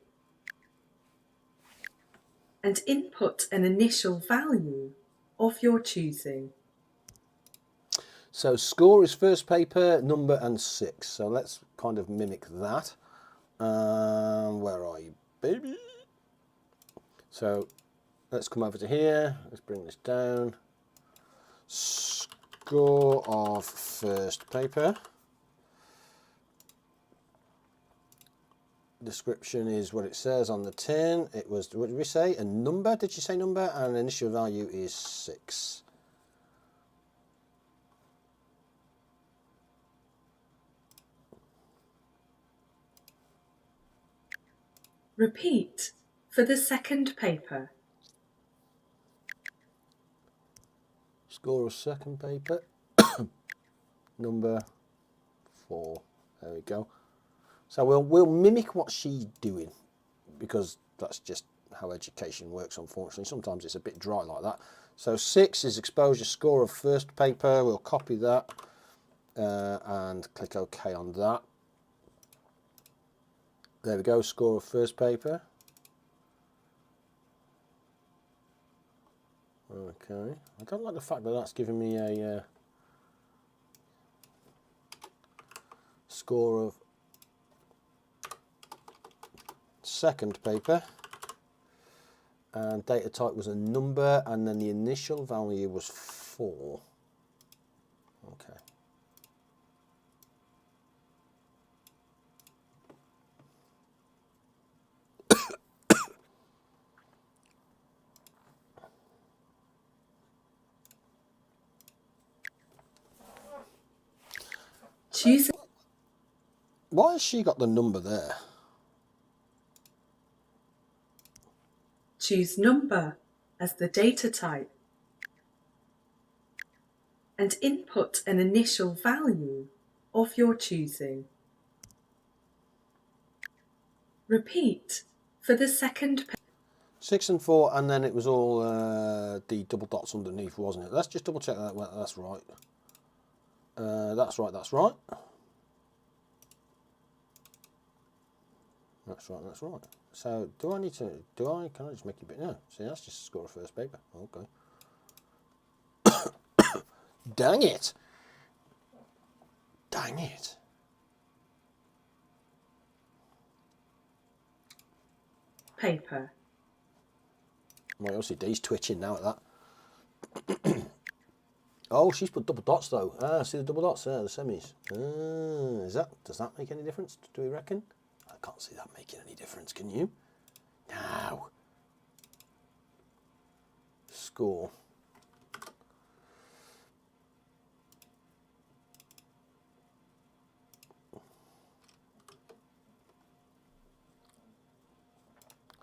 [SPEAKER 2] And input an initial value of your choosing.
[SPEAKER 1] So score is first paper, number and 6. So let's kind of mimic that. Where are you, baby? So let's come over to here. Let's bring this down. Score of first paper. Description is what it says on the tin. It was, what did we say? A number? Did you say number? And initial value is 6.
[SPEAKER 2] Repeat for the second paper.
[SPEAKER 1] Score of second paper. Number 4. There we go. So we'll mimic what she's doing, because that's just how education works, unfortunately. Sometimes it's a bit dry like that. So 6 is exposure score of first paper. We'll copy that and click OK on that. There we go, score of first paper. Okay, I don't like the fact that that's giving me a score of second paper, and data type was a number, and then the initial value was 4. Okay.
[SPEAKER 2] Choose.
[SPEAKER 1] Why has she got the number there?
[SPEAKER 2] Choose Number as the data type. And input an initial value of your choosing. Repeat for the second paper.
[SPEAKER 1] 6 and 4, and then it was all the double dots underneath, wasn't it? Let's just double check that. Well, that's right. That's right. That's right. That's right. That's right. So, do I need to? Can I just make it a bit? No. See, that's just a score of first paper. Okay. Dang it! Dang it!
[SPEAKER 2] Paper.
[SPEAKER 1] My OCD's twitching now at that. Oh, she's put double dots though. Ah, see the double dots there, the semis. Does that make any difference? Do we reckon? I can't see that making any difference. Can you? No. Score.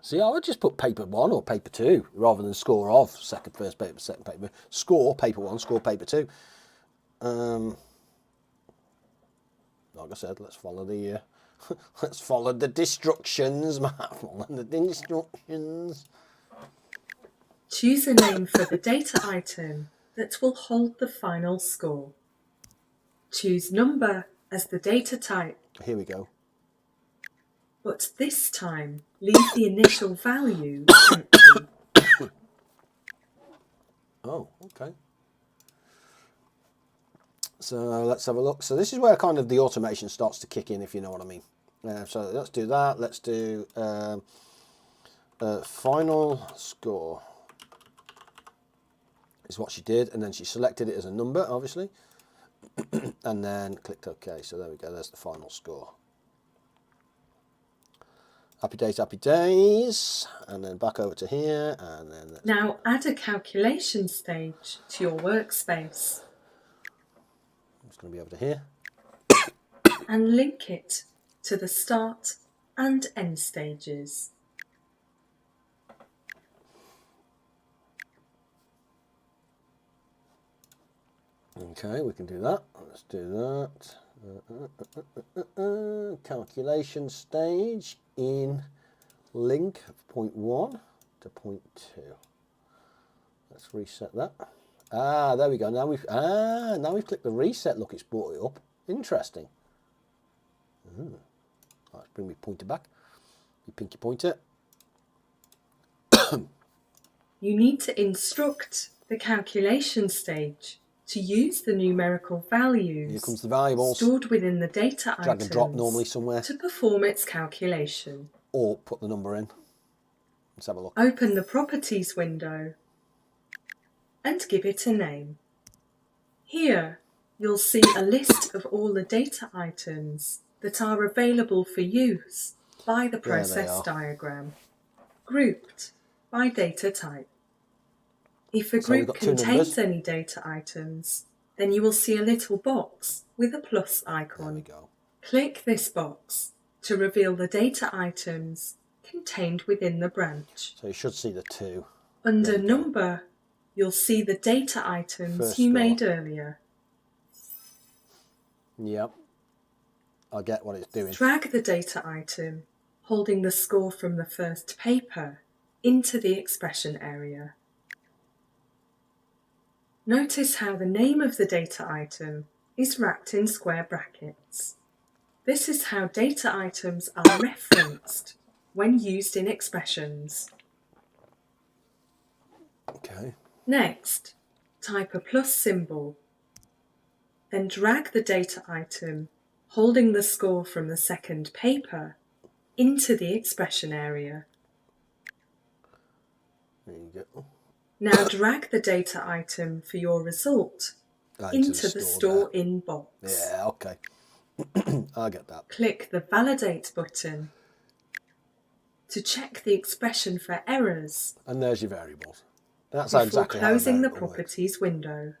[SPEAKER 1] See, I would just put paper 1 or paper 2 rather than score of first paper, second paper. Score paper 1, score paper 2. Like I said, let's follow the let's follow the instructions, man. Follow the instructions.
[SPEAKER 2] Choose a name for the data item that will hold the final score. Choose Number as the data type.
[SPEAKER 1] Here we go.
[SPEAKER 2] But this time, leave the initial value empty.
[SPEAKER 1] Oh, okay. So let's have a look. So this is where kind of the automation starts to kick in, if you know what I mean. So let's do that. Let's do final score is what she did, and then she selected it as a number, obviously. and then clicked OK. So there we go, there's the final score. Happy days, and then back over to here, and then
[SPEAKER 2] now add a calculation stage to your workspace.
[SPEAKER 1] It's going to be over to here.
[SPEAKER 2] And link it to the start and end stages.
[SPEAKER 1] Okay, we can do that. Let's do that. Calculation stage in link point 1 to point 2. Let's reset that. Ah, there we go. Now we've clicked the reset. Look, it's brought it up. Interesting. Let's bring my pointer back. My pinky pointer.
[SPEAKER 2] You need to instruct the calculation stage to use the numerical values
[SPEAKER 1] Here comes the variables.
[SPEAKER 2] stored within the data
[SPEAKER 1] Drag
[SPEAKER 2] items
[SPEAKER 1] and drop normally somewhere.
[SPEAKER 2] to perform its calculation.
[SPEAKER 1] Or put the number in. Let's have a look.
[SPEAKER 2] Open the Properties window and give it a name. Here, you'll see a list of all the data items that are available for use by the process diagram, grouped by data type. If a group contains any data items, then you will see a little box with a plus icon.
[SPEAKER 1] There we go.
[SPEAKER 2] Click this box to reveal the data items contained within the branch.
[SPEAKER 1] So you should see the 2.
[SPEAKER 2] Under Number, you'll see the data items you made earlier.
[SPEAKER 1] Yep. I get what it's doing.
[SPEAKER 2] Drag the data item, holding the score from the first paper, into the expression area. Notice how the name of the data item is wrapped in square brackets. This is how data items are referenced when used in expressions.
[SPEAKER 1] Okay.
[SPEAKER 2] Next, type a plus symbol. Then drag the data item, holding the score from the second paper, into the expression area.
[SPEAKER 1] There you go.
[SPEAKER 2] Now drag the data item for your result into the store in box.
[SPEAKER 1] Yeah, okay. I get that.
[SPEAKER 2] Click the Validate button to check the expression for errors.
[SPEAKER 1] And there's your variables. That's
[SPEAKER 2] before
[SPEAKER 1] exactly
[SPEAKER 2] closing
[SPEAKER 1] how
[SPEAKER 2] the Properties window.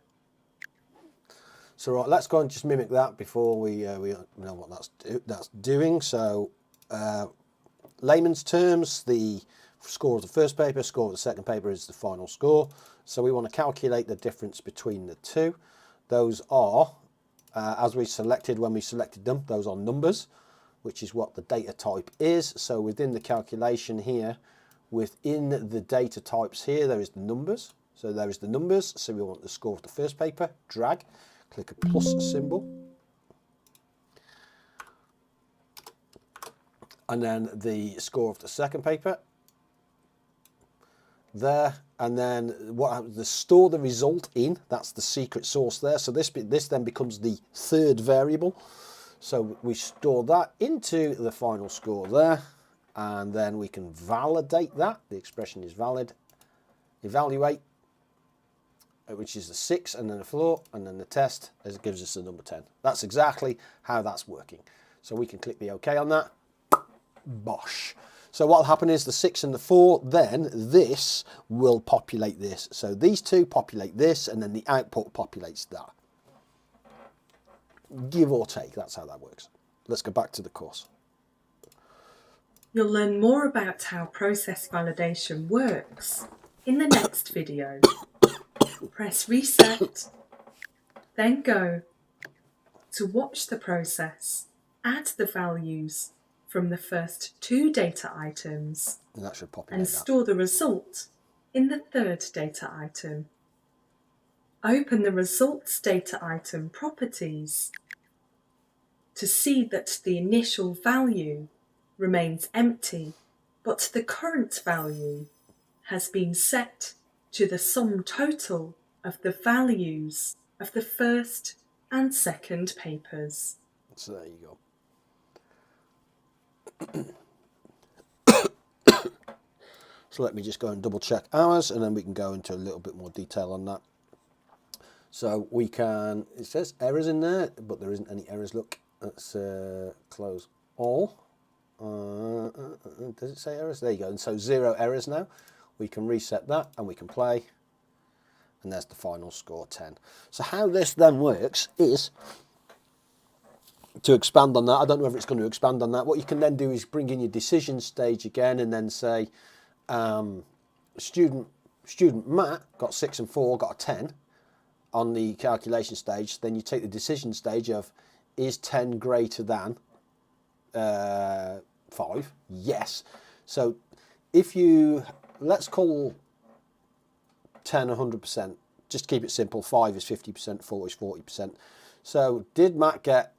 [SPEAKER 1] So right, let's go and just mimic that before we know what that's doing. So, layman's terms, the score of the first paper, score of the second paper is the final score. So we want to calculate the difference between the two. Those are, as we selected when we selected them, those are numbers, which is what the data type is. So within the calculation here, within the data types here, there is the numbers. So there is the numbers. So we want the score of the first paper, drag, click a plus symbol. And then the score of the second paper, there, and then what happens, the store the result in, that's the secret source there. So this then becomes the third variable. So we store that into the final score there, and then we can validate that. The expression is valid. Evaluate, which is the 6, and then the floor, and then the test, as it gives us the number 10. That's exactly how that's working. So we can click the OK on that. Bosh. So what will happen is the 6 and the 4, then this will populate this. So these two populate this, and then the output populates that. Give or take, that's how that works. Let's go back to the course.
[SPEAKER 2] You'll learn more about how process validation works in the next video. Press reset, then go to watch the process, add the values from the first 2 data items,
[SPEAKER 1] And that should populate
[SPEAKER 2] and store the result in the third data item. Open the results data item properties to see that the initial value remains empty, but the current value has been set to the sum total of the values of the first and second papers.
[SPEAKER 1] So there you go. So let me just go and double check ours, and then we can go into a little bit more detail on that. So we can, it says errors in there, but there isn't any errors. Look, let's close all. Does it say errors? There you go. And so 0 errors now. We can reset that and we can play. And there's the final score, 10. So how this then works is, to expand on that, I don't know whether it's going to expand on that. What you can then do is bring in your decision stage again and then say, student Matt got 6 and 4, got a 10 on the calculation stage. Then you take the decision stage of, is 10 greater than 5? Yes. So if you, let's call 10 100%, just to keep it simple. 5 is 50%, 4 is 40%. So did Matt get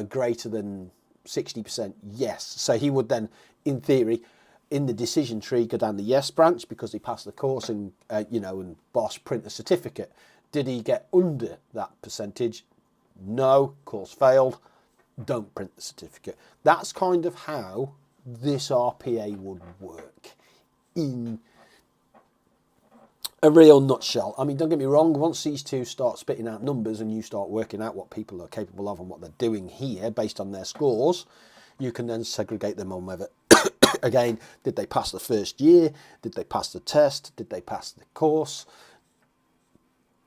[SPEAKER 1] greater than 60%? Yes. So he would then, in theory, in the decision tree, go down the yes branch because he passed the course and, and boss, print the certificate. Did he get under that percentage? No, course failed. Don't print the certificate. That's kind of how this RPA would work in a real nutshell. I mean, don't get me wrong, once these two start spitting out numbers and you start working out what people are capable of and what they're doing here based on their scores, you can then segregate them on whether, again, did they pass the first year? Did they pass the test? Did they pass the course?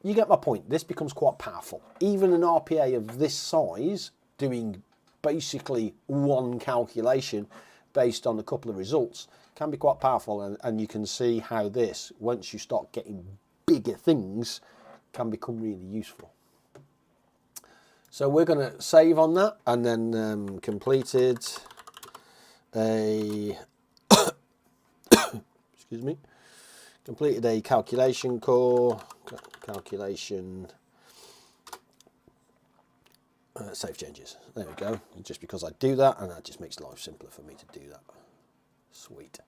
[SPEAKER 1] You get my point. This becomes quite powerful. Even an RPA of this size doing basically one calculation based on a couple of results can be quite powerful, and you can see how this, once you start getting bigger things, can become really useful. So we're going to save on that, and then completed a excuse me, completed a calculation core, calculation, save changes. There we go. Just because I do that, and that just makes life simpler for me to do that. Sweet.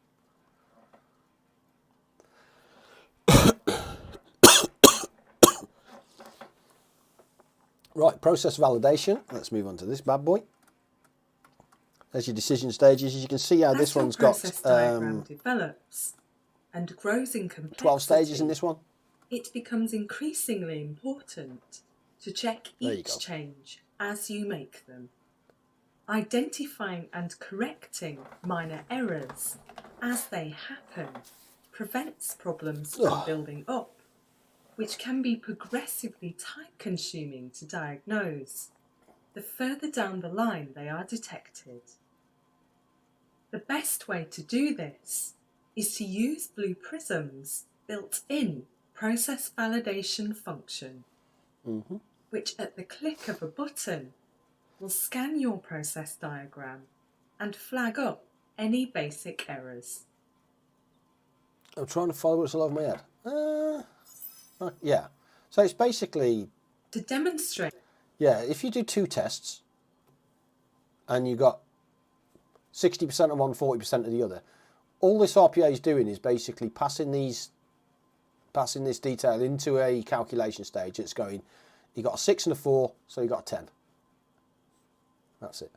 [SPEAKER 1] Right, process validation. Let's move on to this bad boy. There's your decision stages. As you can see how this one's got
[SPEAKER 2] process diagram develops and grows in complexity,
[SPEAKER 1] 12 stages in this one.
[SPEAKER 2] It becomes increasingly important to check each change as you make them. Identifying and correcting minor errors as they happen prevents problems from building up, which can be progressively time-consuming to diagnose the further down the line they are detected. The best way to do this is to use Blue Prism's built-in process validation function, which at the click of a button will scan your process diagram and flag up any basic errors.
[SPEAKER 1] I'm trying to follow what's all over my head. Yeah. So it's basically,
[SPEAKER 2] to demonstrate,
[SPEAKER 1] yeah, if you do 2 tests and you got 60% of one, 40% of the other, all this RPA is doing is basically passing this detail into a calculation stage. It's going, you got a 6 and a 4, so you got a 10. That's it.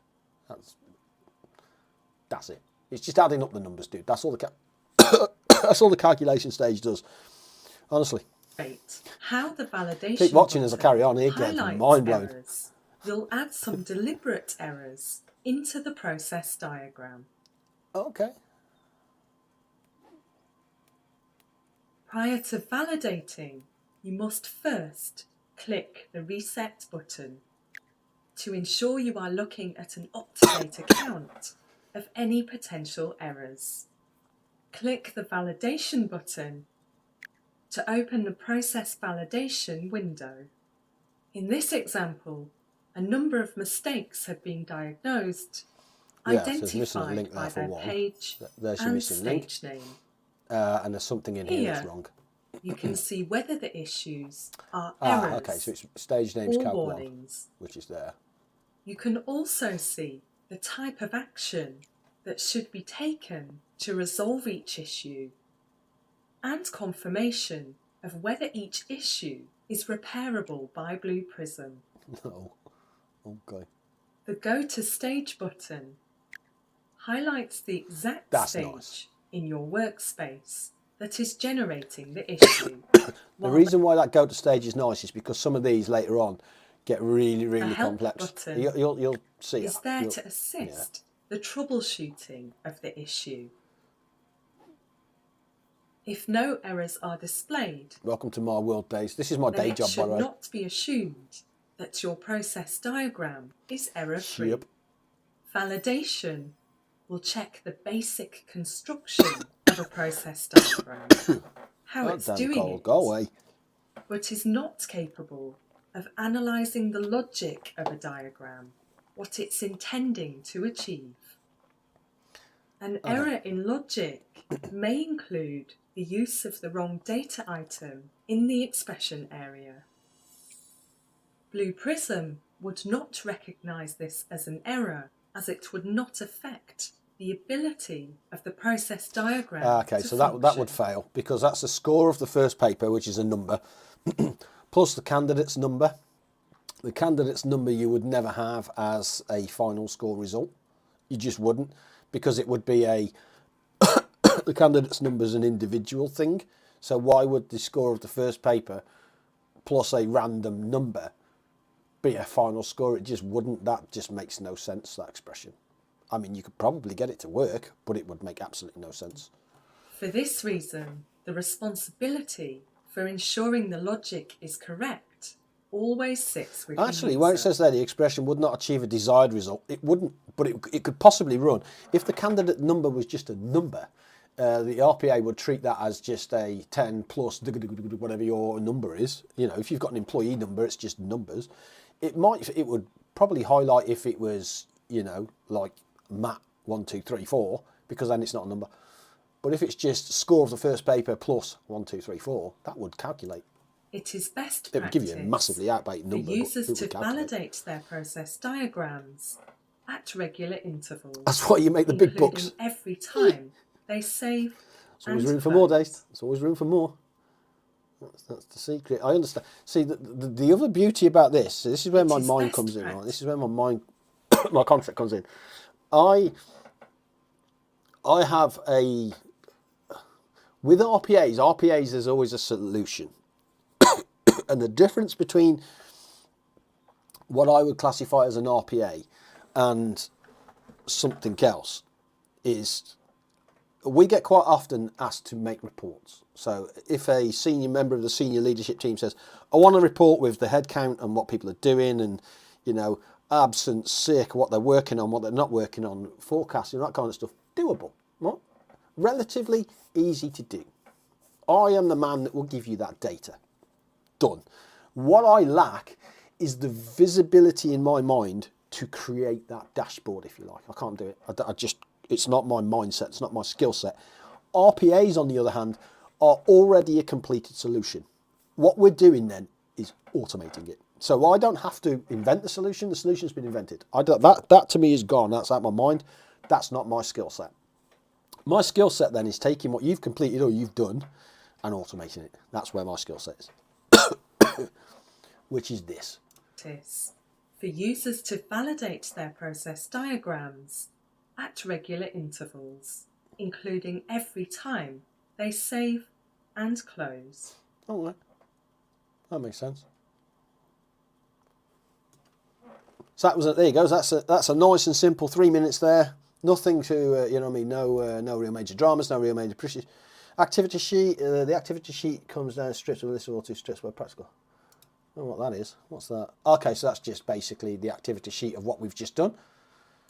[SPEAKER 1] That's it. It's just adding up the numbers, dude. That's all that's all the calculation stage does. Honestly.
[SPEAKER 2] How the validation
[SPEAKER 1] keep watching as I carry on here, getting mind blown.
[SPEAKER 2] You'll add some deliberate errors into the process diagram.
[SPEAKER 1] Okay.
[SPEAKER 2] Prior to validating, you must first click the reset button to ensure you are looking at an up-to-date account of any potential errors. Click the validation button to open the process validation window. In this example, a number of mistakes have been diagnosed, identified by their page and stage name.
[SPEAKER 1] And there's something in here that's wrong.
[SPEAKER 2] You can see whether the issues are errors
[SPEAKER 1] okay, so it's stage name's
[SPEAKER 2] or
[SPEAKER 1] Calc 1,
[SPEAKER 2] warnings.
[SPEAKER 1] which is there.
[SPEAKER 2] You can also see the type of action that should be taken to resolve each issue and confirmation of whether each issue is repairable by Blue Prism.
[SPEAKER 1] No. Okay.
[SPEAKER 2] The Go to Stage button highlights the exact stage in your workspace that is generating the issue.
[SPEAKER 1] The reason why that go to stage is nice is because some of these later on get really,
[SPEAKER 2] the
[SPEAKER 1] really
[SPEAKER 2] help
[SPEAKER 1] complex.
[SPEAKER 2] button
[SPEAKER 1] You'll see
[SPEAKER 2] is
[SPEAKER 1] it.
[SPEAKER 2] there to assist the troubleshooting of the issue. If no errors are displayed,
[SPEAKER 1] Welcome to my world days. This is my
[SPEAKER 2] then
[SPEAKER 1] day
[SPEAKER 2] it
[SPEAKER 1] job, by
[SPEAKER 2] should
[SPEAKER 1] the way.
[SPEAKER 2] not be assumed that your process diagram is error-free.
[SPEAKER 1] Yep.
[SPEAKER 2] Validation will check the basic construction of a process diagram, how
[SPEAKER 1] That
[SPEAKER 2] it's
[SPEAKER 1] damn
[SPEAKER 2] doing
[SPEAKER 1] goal,
[SPEAKER 2] it,
[SPEAKER 1] go away.
[SPEAKER 2] but is not capable of analysing the logic of a diagram, what it's intending to achieve. An error in logic may include the use of the wrong data item in the expression area. Blue Prism would not recognise this as an error, as it would not affect the ability of the process diagram
[SPEAKER 1] Okay,
[SPEAKER 2] to
[SPEAKER 1] so
[SPEAKER 2] function.
[SPEAKER 1] that would fail because that's the score of the first paper, which is a number, plus the candidate's number. The candidate's number you would never have as a final score result. You just wouldn't, because it would be the candidate's number is an individual thing. So why would the score of the first paper plus a random number be a final score? It just wouldn't. That just makes no sense, that expression. I mean, you could probably get it to work, but it would make absolutely no sense.
[SPEAKER 2] For this reason, the responsibility for ensuring the logic is correct always sits with
[SPEAKER 1] Actually,
[SPEAKER 2] the
[SPEAKER 1] where it
[SPEAKER 2] user.
[SPEAKER 1] says there the expression would not achieve a desired result, it wouldn't, but it could possibly run. If the candidate number was just a number, the RPA would treat that as just a 10 plus whatever your number is. You know, if you've got an employee number, it's just numbers. It would probably highlight if it was, you know, like Matt 1, 2, 3, 4, because then it's not a number. But if it's just score of the first paper plus 1, 2, 3, 4, that would calculate.
[SPEAKER 2] It is best
[SPEAKER 1] It would give you a
[SPEAKER 2] practice
[SPEAKER 1] massively outdated
[SPEAKER 2] for
[SPEAKER 1] number,
[SPEAKER 2] users
[SPEAKER 1] but it
[SPEAKER 2] to
[SPEAKER 1] would calculate.
[SPEAKER 2] validate their process diagrams at regular intervals.
[SPEAKER 1] That's why you make the big books.
[SPEAKER 2] Including every time they save
[SPEAKER 1] There's always
[SPEAKER 2] and
[SPEAKER 1] room for more, Dave.
[SPEAKER 2] close.
[SPEAKER 1] There's always room for more. That's the secret. I understand. See, the other beauty about this is where my
[SPEAKER 2] is
[SPEAKER 1] mind
[SPEAKER 2] best
[SPEAKER 1] comes in. Right?
[SPEAKER 2] practice.
[SPEAKER 1] This is where my concept comes in. I have with RPAs, there's always a solution. And the difference between what I would classify as an RPA and something else is we get quite often asked to make reports. So if a senior member of the senior leadership team says, I want a report with the headcount and what people are doing and, you know, absent, sick, what they're working on, what they're not working on, forecasting, that kind of stuff, doable. Right? Relatively easy to do. I am the man that will give you that data. Done. What I lack is the visibility in my mind to create that dashboard, if you like. I can't do it. It's not my mindset. It's not my skill set. RPAs, on the other hand, are already a completed solution. What we're doing then is automating it. So I don't have to invent the solution. The solution's been invented. That to me is gone. That's out of my mind. That's not my skill set. My skill set then is taking what you've completed or you've done and automating it. That's where my skill set is. Which is this.
[SPEAKER 2] For users to validate their process diagrams at regular intervals, including every time they save and close.
[SPEAKER 1] All right. That makes sense. So that was it. There you go. That's a nice and simple 3 minutes there. Nothing to, you know what I mean, no real major dramas, no real major issues. Activity sheet. The activity sheet comes down strips with a list of all 2 strips where practical. I don't know what that is. What's that? Okay, so that's just basically the activity sheet of what we've just done.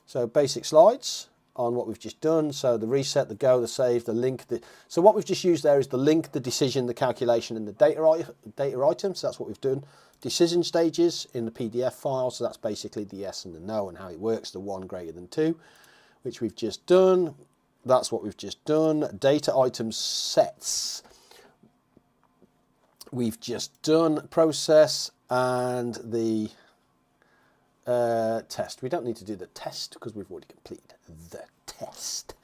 [SPEAKER 1] So basic slides on what we've just done. So the reset, the go, the save, the link. So what we've just used there is the link, the decision, the calculation, and the data item. So that's what we've done. Decision stages in the PDF file. So that's basically the yes and the no and how it works, the 1 greater than 2, which we've just done. That's what we've just done. Data item sets. We've just done process and the test. We don't need to do the test because we've already completed the test.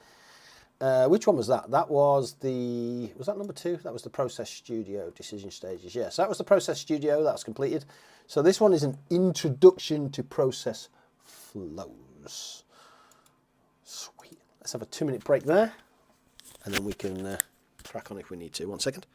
[SPEAKER 1] Which one was that? That was that number 2? That was the process studio decision stages. Yes, that was the process studio. That's completed. So this one is an introduction to process flows. Sweet. Let's have a 2-minute break there and then we can crack on if we need to. 1 second.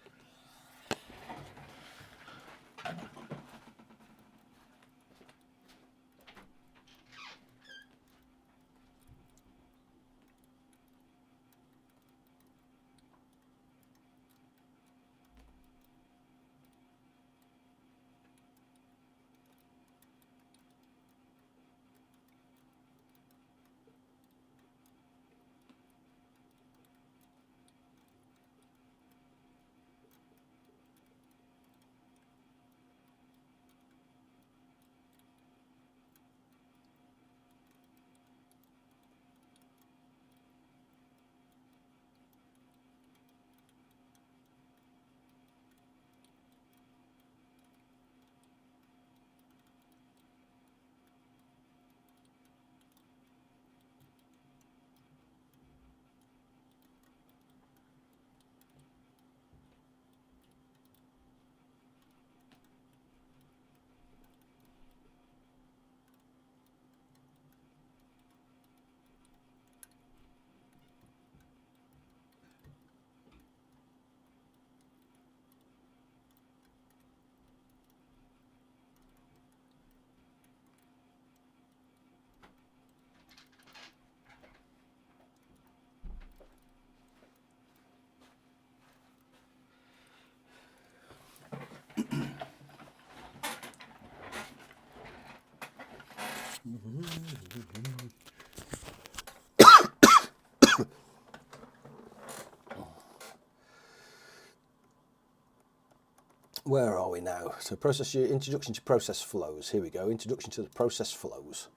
[SPEAKER 1] Where are we now? So process your introduction to process flows. Here we go. Introduction to the process flows.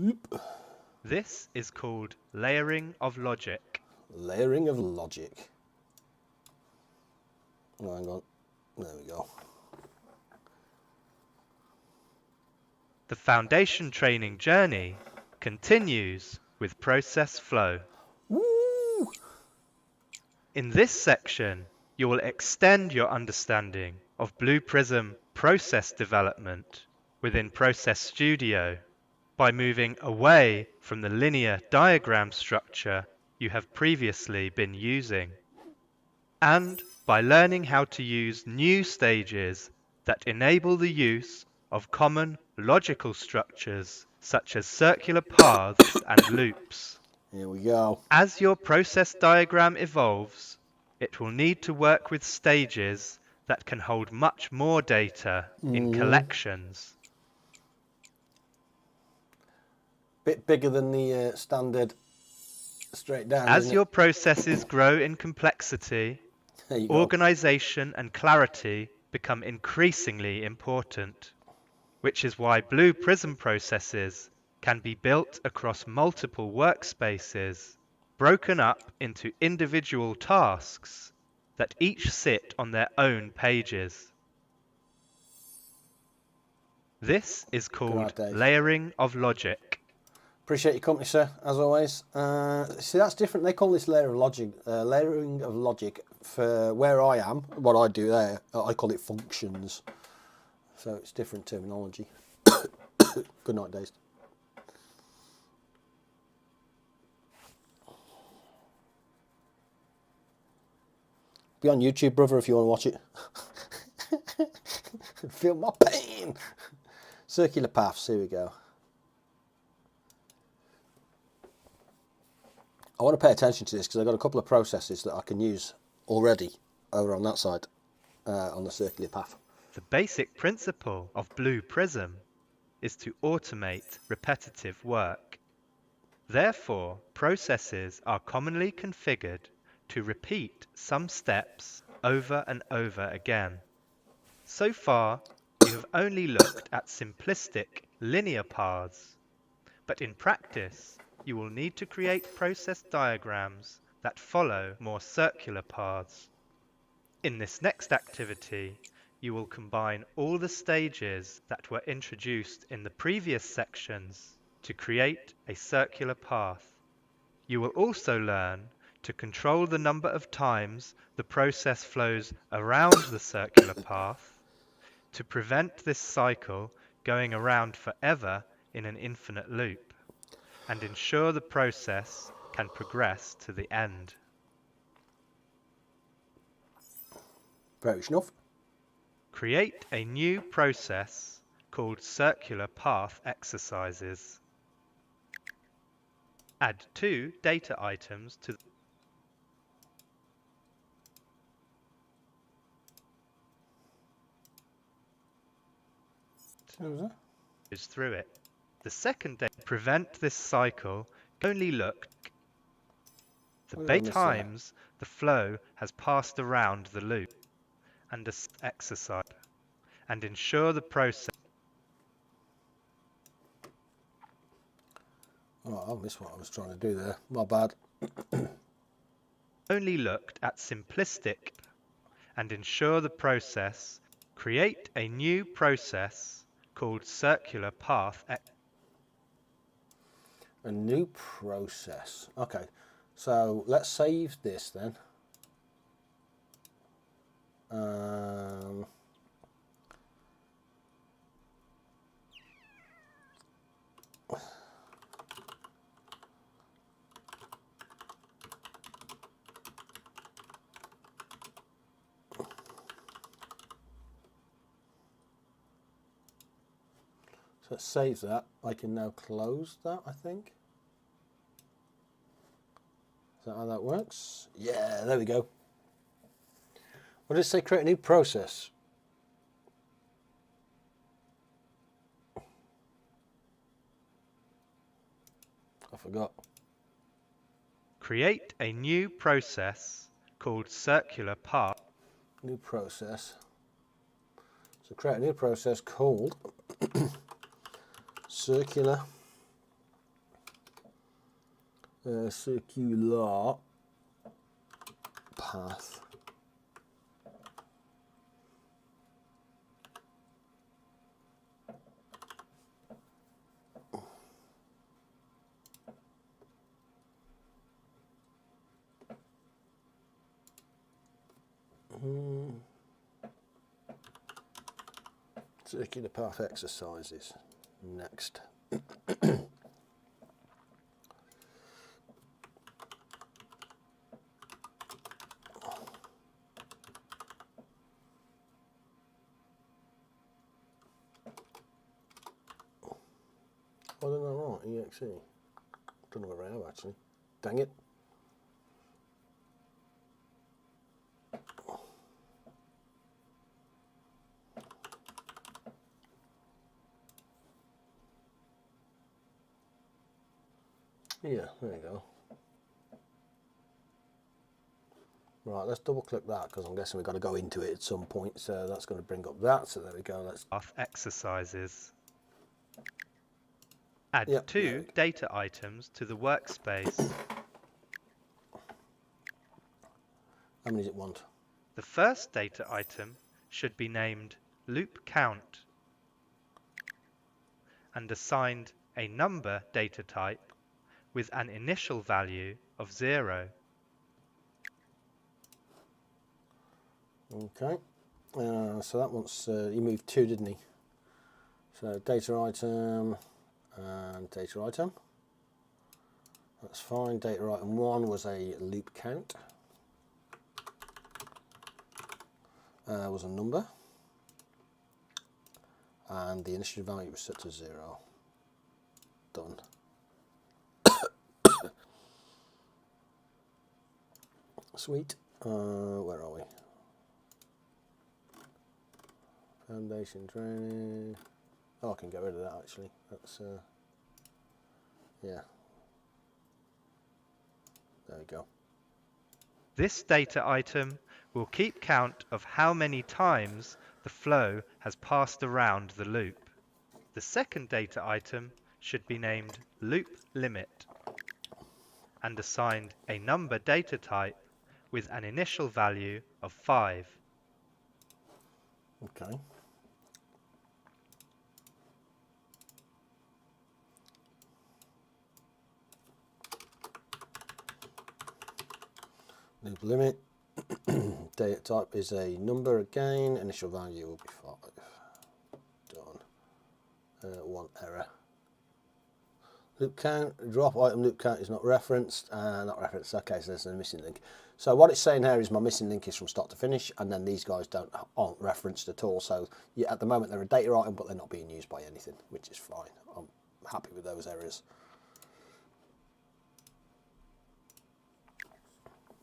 [SPEAKER 1] Oop.
[SPEAKER 3] This is called layering of logic.
[SPEAKER 1] Layering of logic. Oh, hang on. There we go.
[SPEAKER 3] The foundation training journey continues with process flow.
[SPEAKER 1] Woo!
[SPEAKER 3] In this section, you will extend your understanding of Blue Prism process development within Process Studio by moving away from the linear diagram structure you have previously been using, and by learning how to use new stages that enable the use of common logical structures such as circular paths and loops.
[SPEAKER 1] Here we go.
[SPEAKER 3] As your process diagram evolves, it will need to work with stages that can hold much more data in collections.
[SPEAKER 1] Bit bigger than the standard straight down.
[SPEAKER 3] As
[SPEAKER 1] isn't
[SPEAKER 3] your processes grow in complexity,
[SPEAKER 1] There you go.
[SPEAKER 3] organization and clarity become increasingly important, which is why Blue Prism processes can be built across multiple workspaces, broken up into individual tasks that each sit on their own pages. This is called
[SPEAKER 1] night, Dave.
[SPEAKER 3] layering of logic.
[SPEAKER 1] Appreciate your company, sir, as always. See, that's different. They call this layering of logic for where I am. What I do there, I call it functions. So it's different terminology. Good night, Dave. Be on YouTube, brother, if you want to watch it. Feel my pain. Circular paths, here we go. I want to pay attention to this because I've got a couple of processes that I can use already over on that side, on the circular path.
[SPEAKER 3] The basic principle of Blue Prism is to automate repetitive work. Therefore, processes are commonly configured to repeat some steps over and over again. So far, you have only looked at simplistic linear paths, but in practice, you will need to create process diagrams that follow more circular paths. In this next activity, you will combine all the stages that were introduced in the previous sections to create a circular path. You will also learn to control the number of times the process flows around the circular path to prevent this cycle going around forever in an infinite loop, and ensure the process can progress to the end.
[SPEAKER 1] Preparation of.
[SPEAKER 3] Create a new process called circular path exercises. Add 2 data items to through it. The second data prevent this cycle only look the base times the flow has passed around the loop and exercise and ensure the process.
[SPEAKER 1] Oh, I missed what I was trying to do there. My bad.
[SPEAKER 3] Only looked at simplistic and ensure the process. Create a new process called circular path.
[SPEAKER 1] A new process. Okay, so let's save this then. So it saves that. I can now close that, I think. Is that how that works? Yeah, there we go. What did it say? Create a new process. I forgot.
[SPEAKER 3] Create a new process called circular path.
[SPEAKER 1] New process. So create a new process called circular path. Circular path exercises. Next. I don't know, right, EXE. Don't know where I am actually. Dang it. Yeah, there you go. Right, let's double click that because I'm guessing we've got to go into it at some point. So that's going to bring up that. So there we go. Let's
[SPEAKER 3] Path exercises. Add
[SPEAKER 1] Yep,
[SPEAKER 3] 2 data items to the workspace.
[SPEAKER 1] How many does it want?
[SPEAKER 3] The first data item should be named loop count and assigned a number data type with an initial value of 0.
[SPEAKER 1] Okay. So that wants, he moved 2, didn't he? So data item and data item. That's fine. Data item 1 was a loop count. Was a number. And the initial value was set to 0. Done. Sweet. Where are we? Foundation training. Oh, I can get rid of that actually. That's yeah. There we go.
[SPEAKER 3] This data item will keep count of how many times the flow has passed around the loop. The second data item should be named loop limit and assigned a number data type with an initial value of 5.
[SPEAKER 1] Okay. Loop limit. Data type is a number again. Initial value will be 5. Done. 1 error. Loop count, drop item loop count is not referenced. Okay, so there's a missing link. So what it's saying here is my missing link is from start to finish, and then these guys aren't referenced at all. So yeah, at the moment they're a data item, but they're not being used by anything, which is fine. I'm happy with those errors.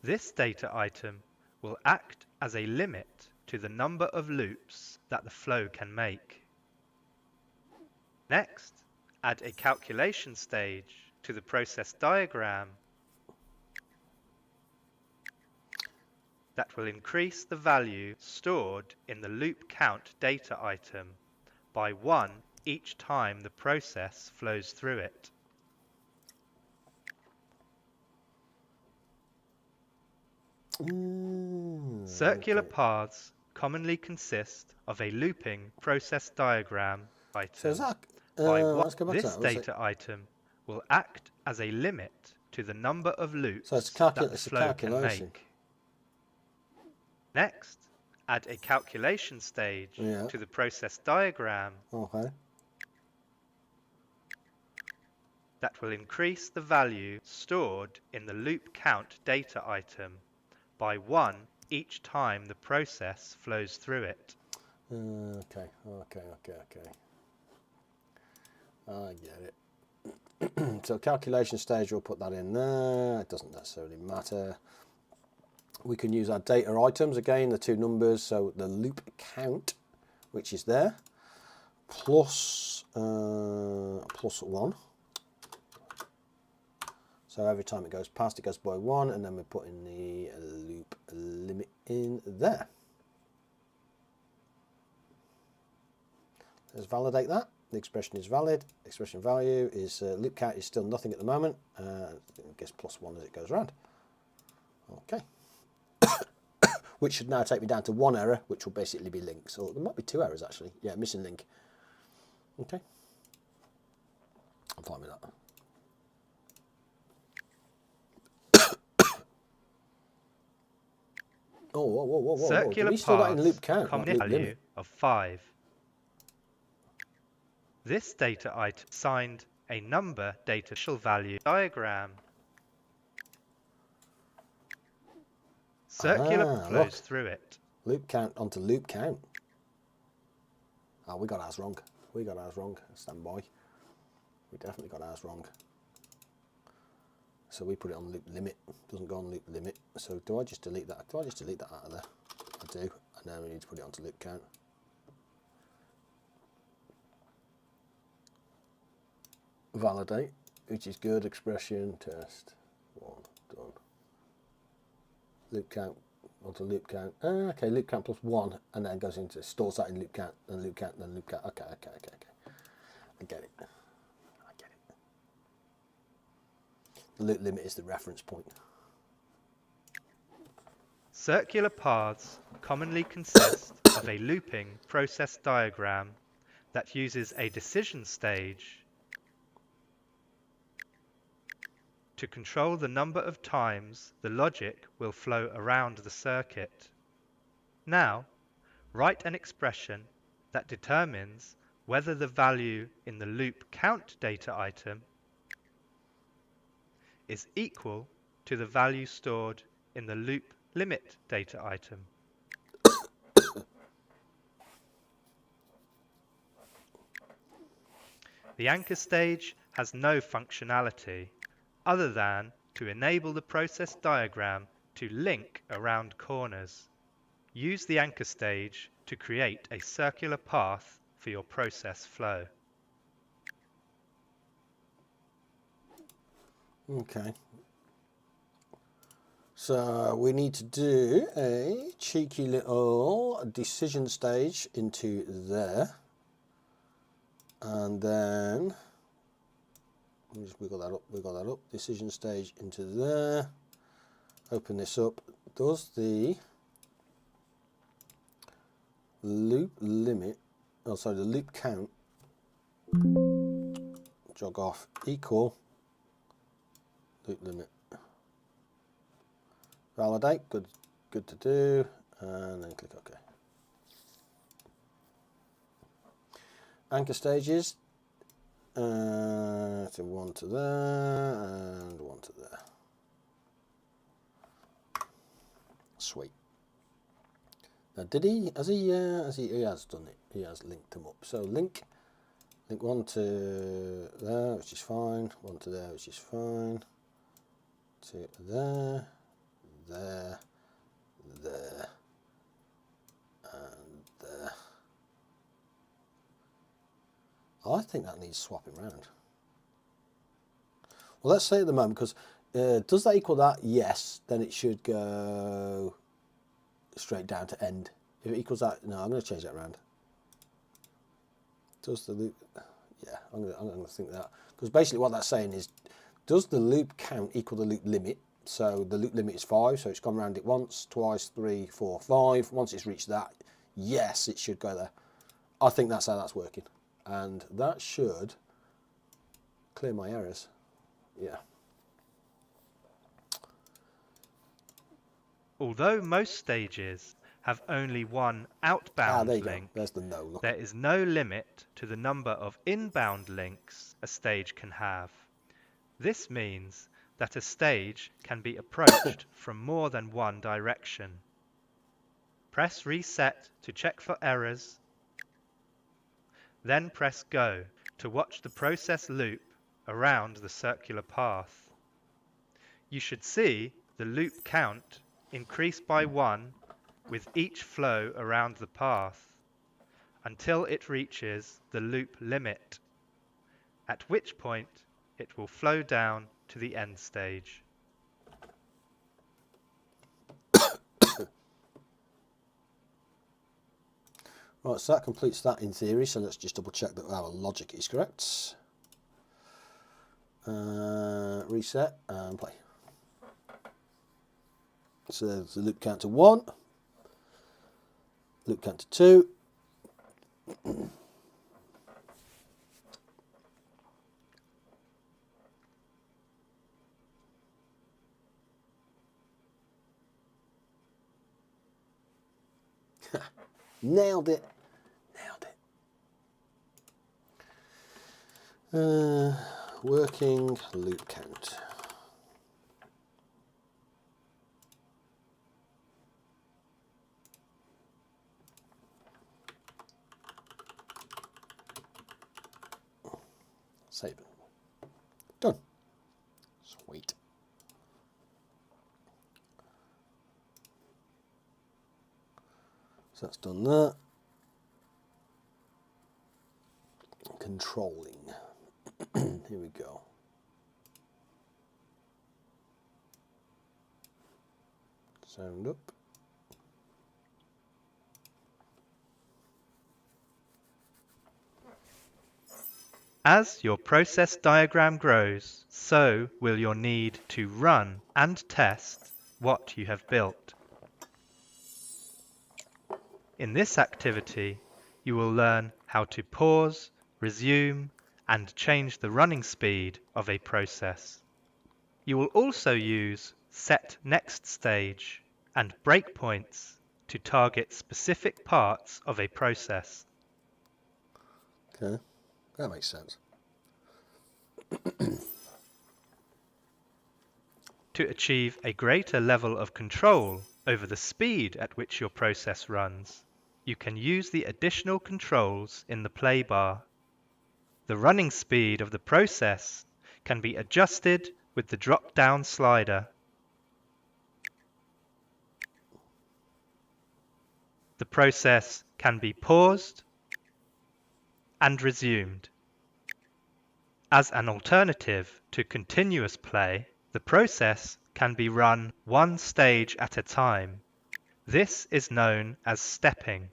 [SPEAKER 3] This data item will act as a limit to the number of loops that the flow can make. Next, add a calculation stage to the process diagram that will increase the value stored in the loop count data item by 1 each time the process flows through it. Circular paths commonly consist of a looping process diagram item.
[SPEAKER 1] So is that,
[SPEAKER 3] This data item will act as a limit to the number of loops that the flow can make. Next, add a calculation stage to the process diagram that will increase the value stored in the loop count data item by 1 each time the process flows through it.
[SPEAKER 1] Okay. I get it. So calculation stage, we'll put that in there. It doesn't necessarily matter. We can use our data items again, the two numbers, so the loop count, which is there, plus 1. So every time it goes past, it goes by 1, and then we put in the loop limit in there. Let's validate that. The expression is valid. Expression value is loop count is still nothing at the moment. I guess plus 1 as it goes around. Okay. Which should now take me down to 1 error, which will basically be links. Or there might be 2 errors actually. Yeah, missing link. Okay. I'm fine with that. Whoa.
[SPEAKER 3] Circular
[SPEAKER 1] paths that in loop count,
[SPEAKER 3] common value of 5. This data item assigned a number data value diagram. Circular flows through it.
[SPEAKER 1] Loop count onto loop count. Oh, we got ours wrong. Stand by. We definitely got ours wrong. So we put it on loop limit. Doesn't go on loop limit. So do I just delete that? Do I just delete that out of there? I do. And then we need to put it onto loop count. Validate, which is good. Expression test 1 done. Loop count onto loop count. Okay, loop count plus 1, and then goes into stores that in loop count, then loop count, then loop count. Okay. I get it. The loop limit is the reference point.
[SPEAKER 3] Circular paths commonly consist of a looping process diagram that uses a decision stage to control the number of times the logic will flow around the circuit. Now, write an expression that determines whether the value in the loop count data item is equal to the value stored in the loop limit data item. The anchor stage has no functionality other than to enable the process diagram to link around corners. Use the anchor stage to create a circular path for your process flow.
[SPEAKER 1] Okay. So we need to do a cheeky little decision stage into there. And then just wiggle that up, decision stage into there. Open this up. Does the loop limit, the loop count jog off equal loop limit? Validate, good to do, and then click OK. Anchor stages So one to there and one to there. Sweet. Now, he has done it. He has linked them up. So link one to there, which is fine. One to there, which is fine. To there, there, there, and there. I think that needs swapping around. Well, let's say at the moment, because does that equal that? Yes. Then it should go straight down to end. If it equals that, no, I'm going to change that around. Does the loop? Yeah, I'm going to think that, because basically what that's saying is, does the loop count equal the loop limit? So the loop limit is 5, so it's gone around it once, twice, 3, 4, 5. Once it's reached that, yes, it should go there. I think that's how that's working, and that should clear my errors. Yeah.
[SPEAKER 3] Although most stages have only one outbound
[SPEAKER 1] there you
[SPEAKER 3] link,
[SPEAKER 1] go. There's the no look.
[SPEAKER 3] there is no limit to the number of inbound links a stage can have. This means that a stage can be approached from more than one direction. Press Reset to check for errors, then press Go to watch the process loop around the circular path. You should see the loop count increase by 1 with each flow around the path until it reaches the loop limit, at which point it will flow down to the end stage.
[SPEAKER 1] Right, so that completes that in theory, so let's just double check that our logic is correct. Reset and play. So there's the loop count to 1, loop count to 2, nailed it. Working loop count. Save it. Done. Sweet. So that's done that. Controlling. Here we go. Sound up.
[SPEAKER 3] As your process diagram grows, so will your need to run and test what you have built. In this activity, you will learn how to pause, resume, and change the running speed of a process. You will also use set next stage and breakpoints to target specific parts of a process.
[SPEAKER 1] Okay, that makes sense.
[SPEAKER 3] To achieve a greater level of control over the speed at which your process runs, you can use the additional controls in the play bar. The running speed of the process can be adjusted with the drop-down slider. The process can be paused and resumed. As an alternative to continuous play, the process can be run one stage at a time. This is known as stepping.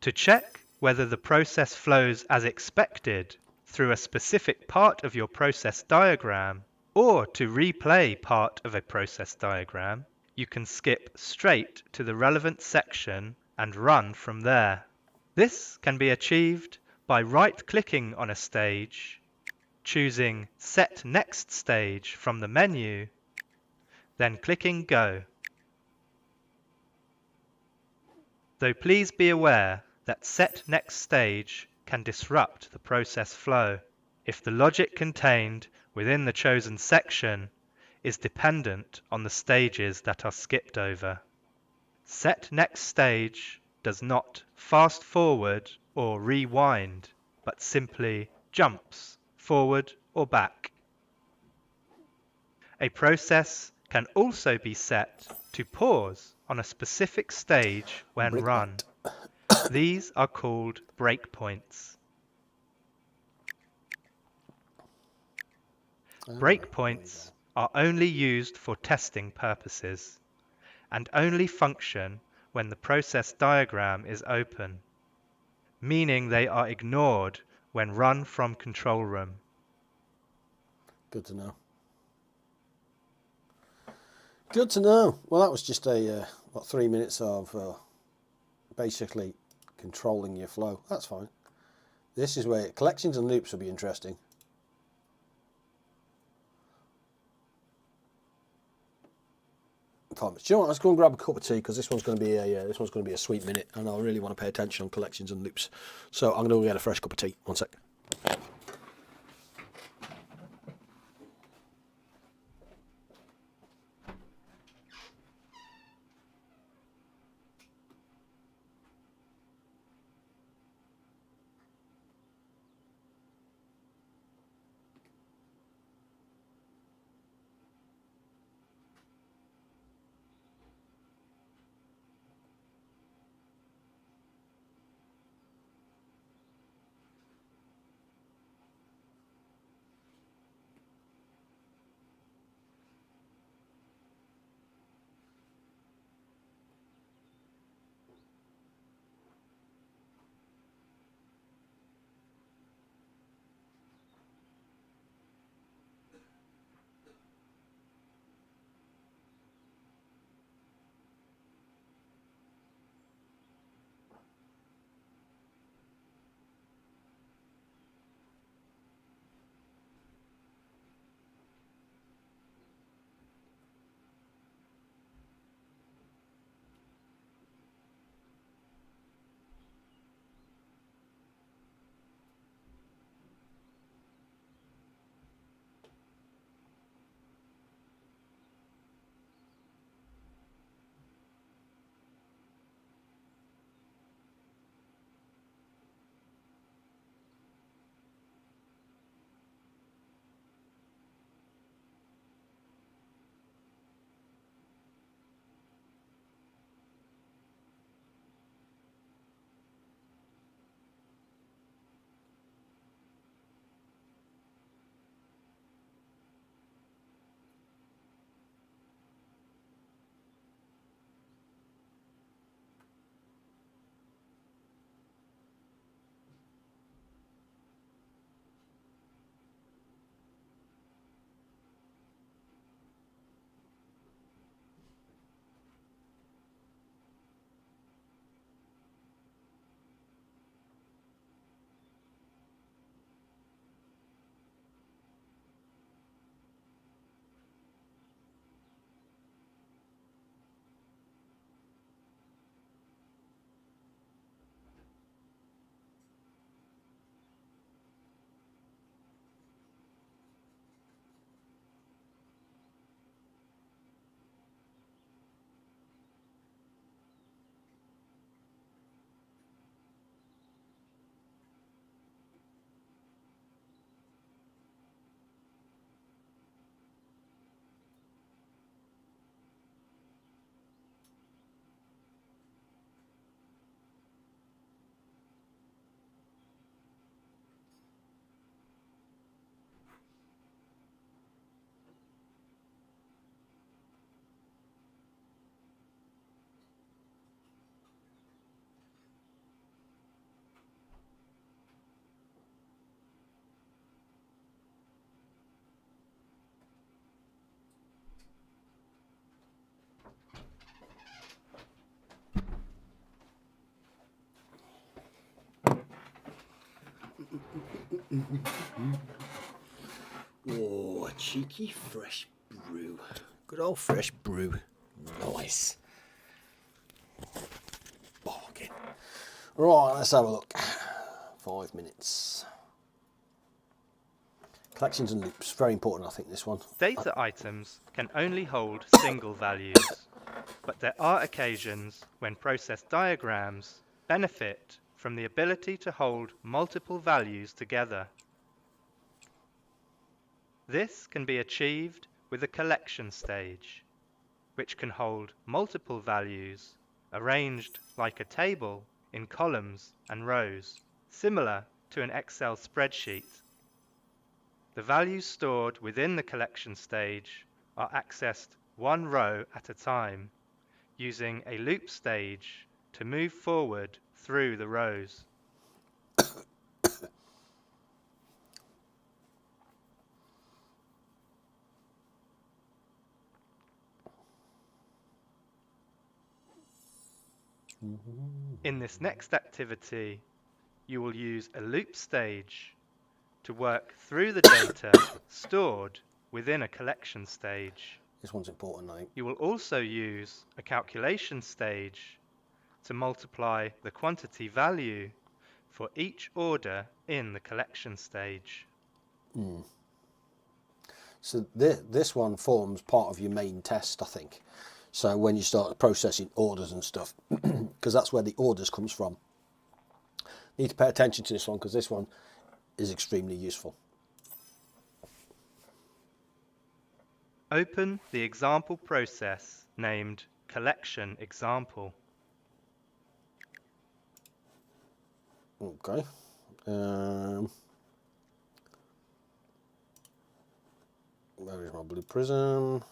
[SPEAKER 3] To check whether the process flows as expected through a specific part of your process diagram, or to replay part of a process diagram, you can skip straight to the relevant section and run from there. This can be achieved by right-clicking on a stage, choosing Set Next Stage from the menu, then clicking Go. Though please be aware that set next stage can disrupt the process flow if the logic contained within the chosen section is dependent on the stages that are skipped over. Set next stage does not fast forward or rewind, but simply jumps forward or back. A process can also be set to pause on a specific stage when run. These are called breakpoints. Breakpoints are only used for testing purposes and only function when the process diagram is open, meaning they are ignored when run from control room.
[SPEAKER 1] Good to know. Good to know. Well, that was just a 3 minutes of basically controlling your flow. That's fine. This is where collections and loops will be interesting. Fine. Do you know what? Let's go and grab a cup of tea because this one's going to be a sweet minute, and I really want to pay attention on collections and loops. So I'm going to go get a fresh cup of tea. One sec. Oh, a cheeky fresh brew. Good old fresh brew. Nice. Bargain. Right, let's have a look. 5 minutes. Collections and loops, very important, I think, this one.
[SPEAKER 3] Data items can only hold single values, but there are occasions when process diagrams benefit from the ability to hold multiple values together. This can be achieved with a collection stage, which can hold multiple values arranged like a table in columns and rows, similar to an Excel spreadsheet. The values stored within the collection stage are accessed one row at a time, using a loop stage to move forward through the rows. In this next activity, you will use a loop stage to work through the data stored within a collection stage.
[SPEAKER 1] This one's important, I think.
[SPEAKER 3] You will also use a calculation stage to multiply the quantity value for each order in the collection stage.
[SPEAKER 1] So this one forms part of your main test, I think. So when you start processing orders and stuff, because that's where the orders comes from. You need to pay attention to this one, because this one is extremely useful.
[SPEAKER 3] Open the example process named collection example.
[SPEAKER 1] Okay. Where is my blue prism?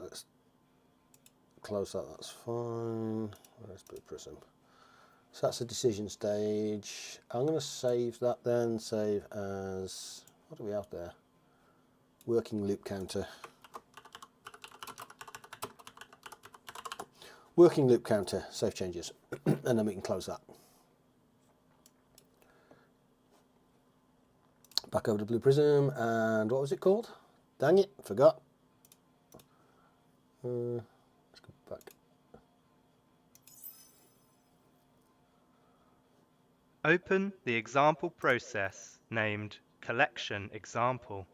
[SPEAKER 1] Let's close that, that's fine. Where's blue prism? So that's a decision stage. I'm going to save that then, save as, what do we have there? Working loop counter. Working loop counter, save changes, and then we can close that. Back over to blue prism, and what was it called? Dang it, forgot. Let's go back.
[SPEAKER 3] Open the example process named collection example.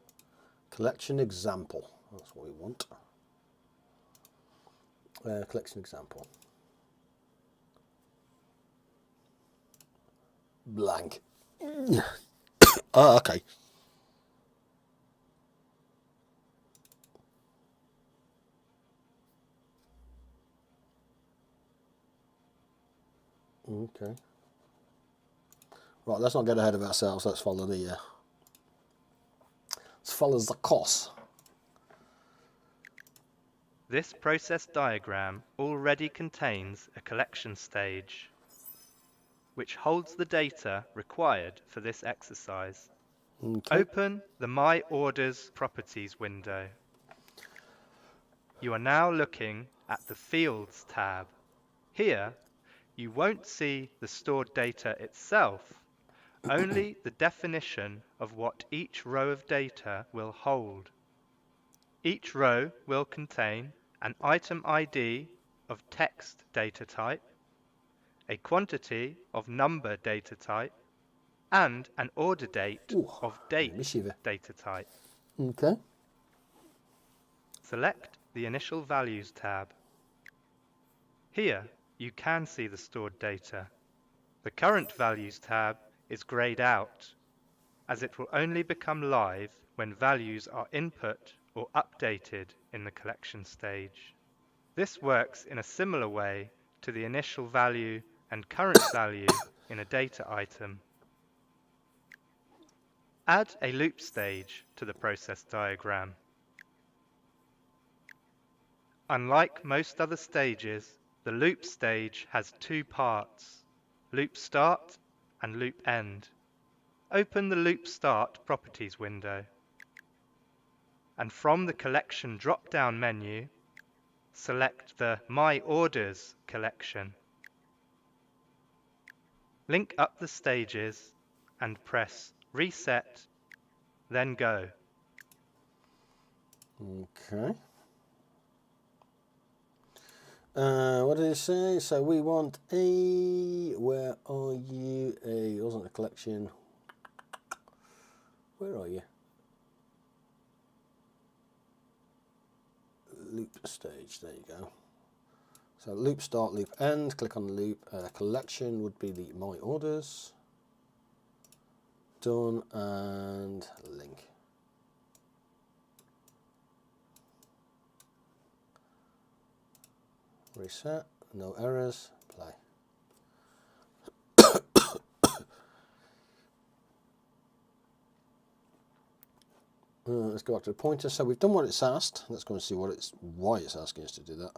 [SPEAKER 1] Collection example, that's what we want. Collection example. Blank. Oh, okay. Okay. Right, let's not get ahead of ourselves. Let's follow the course.
[SPEAKER 3] This process diagram already contains a collection stage, which holds the data required for this exercise.
[SPEAKER 1] Okay.
[SPEAKER 3] Open the My Orders Properties window. You are now looking at the Fields tab. Here, you won't see the stored data itself, only the definition of what each row of data will hold. Each row will contain an item ID of text data type, a quantity of number data type, and an order date of date data type.
[SPEAKER 1] Okay.
[SPEAKER 3] Select the Initial Values tab. Here, you can see the stored data. The Current Values tab is grayed out, as it will only become live when values are input or updated in the collection stage. This works in a similar way to the initial value and current value in a data item. Add a loop stage to the process diagram. Unlike most other stages, the loop stage has two parts, loop start and loop end. Open the loop start properties window, and from the collection drop-down menu, select the My Orders collection. Link up the stages and press Reset, then Go.
[SPEAKER 1] Okay. What did it say? So we want a, where are you? It wasn't a collection. Where are you? Loop stage, there you go. So loop start, loop end, click on the loop. Collection would be the my orders. Done, and link. Reset, no errors, play. Let's go up to the pointer. So we've done what it's asked. Let's go and see why it's asking us to do that.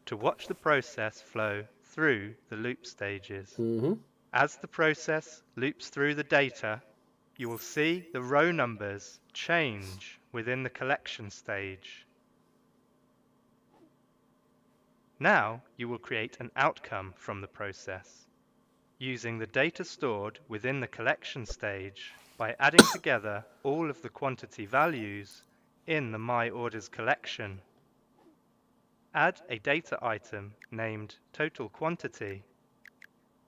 [SPEAKER 3] To watch the process flow through the loop stages. As the process loops through the data, you will see the row numbers change within the collection stage. Now you will create an outcome from the process, using the data stored within the collection stage by adding together all of the quantity values in the My Orders collection. Add a data item named Total Quantity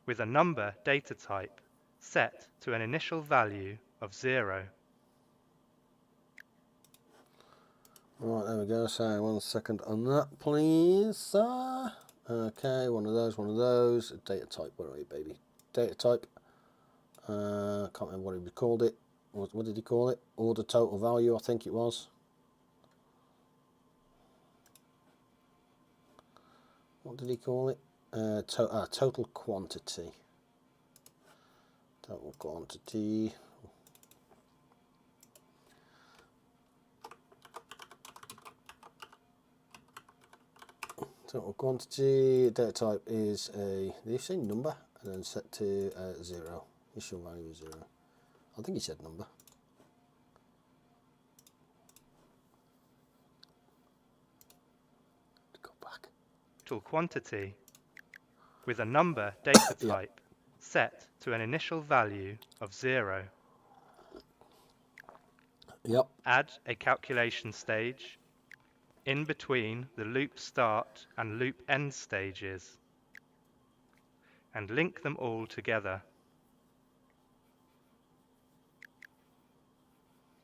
[SPEAKER 3] with a number data type set to an initial value of 0.
[SPEAKER 1] Right, there we go. So 1 second on that, please. Okay, one of those. Data type, where are you, baby? Data type. Can't remember what he called it. What did he call it? Order total value, I think it was. What did he call it? Total quantity. Total quantity. Total quantity. Data type is a, did he say number? And then set to 0. Initial value is 0. I think he said number. Go back.
[SPEAKER 3] Total quantity with a number data type set to an initial value of 0.
[SPEAKER 1] Yep.
[SPEAKER 3] Add a calculation stage in between the loop start and loop end stages and link them all together.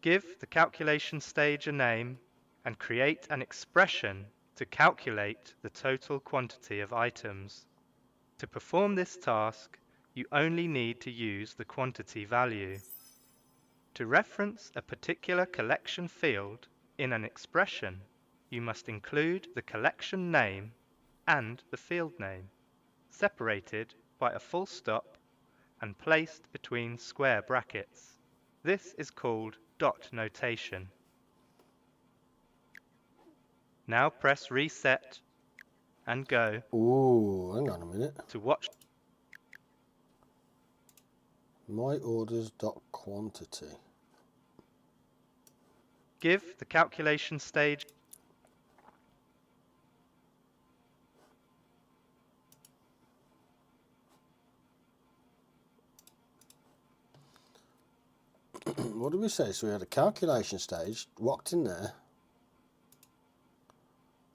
[SPEAKER 3] Give the calculation stage a name and create an expression to calculate the total quantity of items. To perform this task, you only need to use the quantity value. To reference a particular collection field in an expression, you must include the collection name and the field name, separated by a full stop and placed between square brackets. This is called dot notation. Now press reset and go
[SPEAKER 1] Ooh, hang on a minute.
[SPEAKER 3] to watch.
[SPEAKER 1] My orders dot quantity.
[SPEAKER 3] Give the calculation stage
[SPEAKER 1] What did we say? So we had a calculation stage locked in there.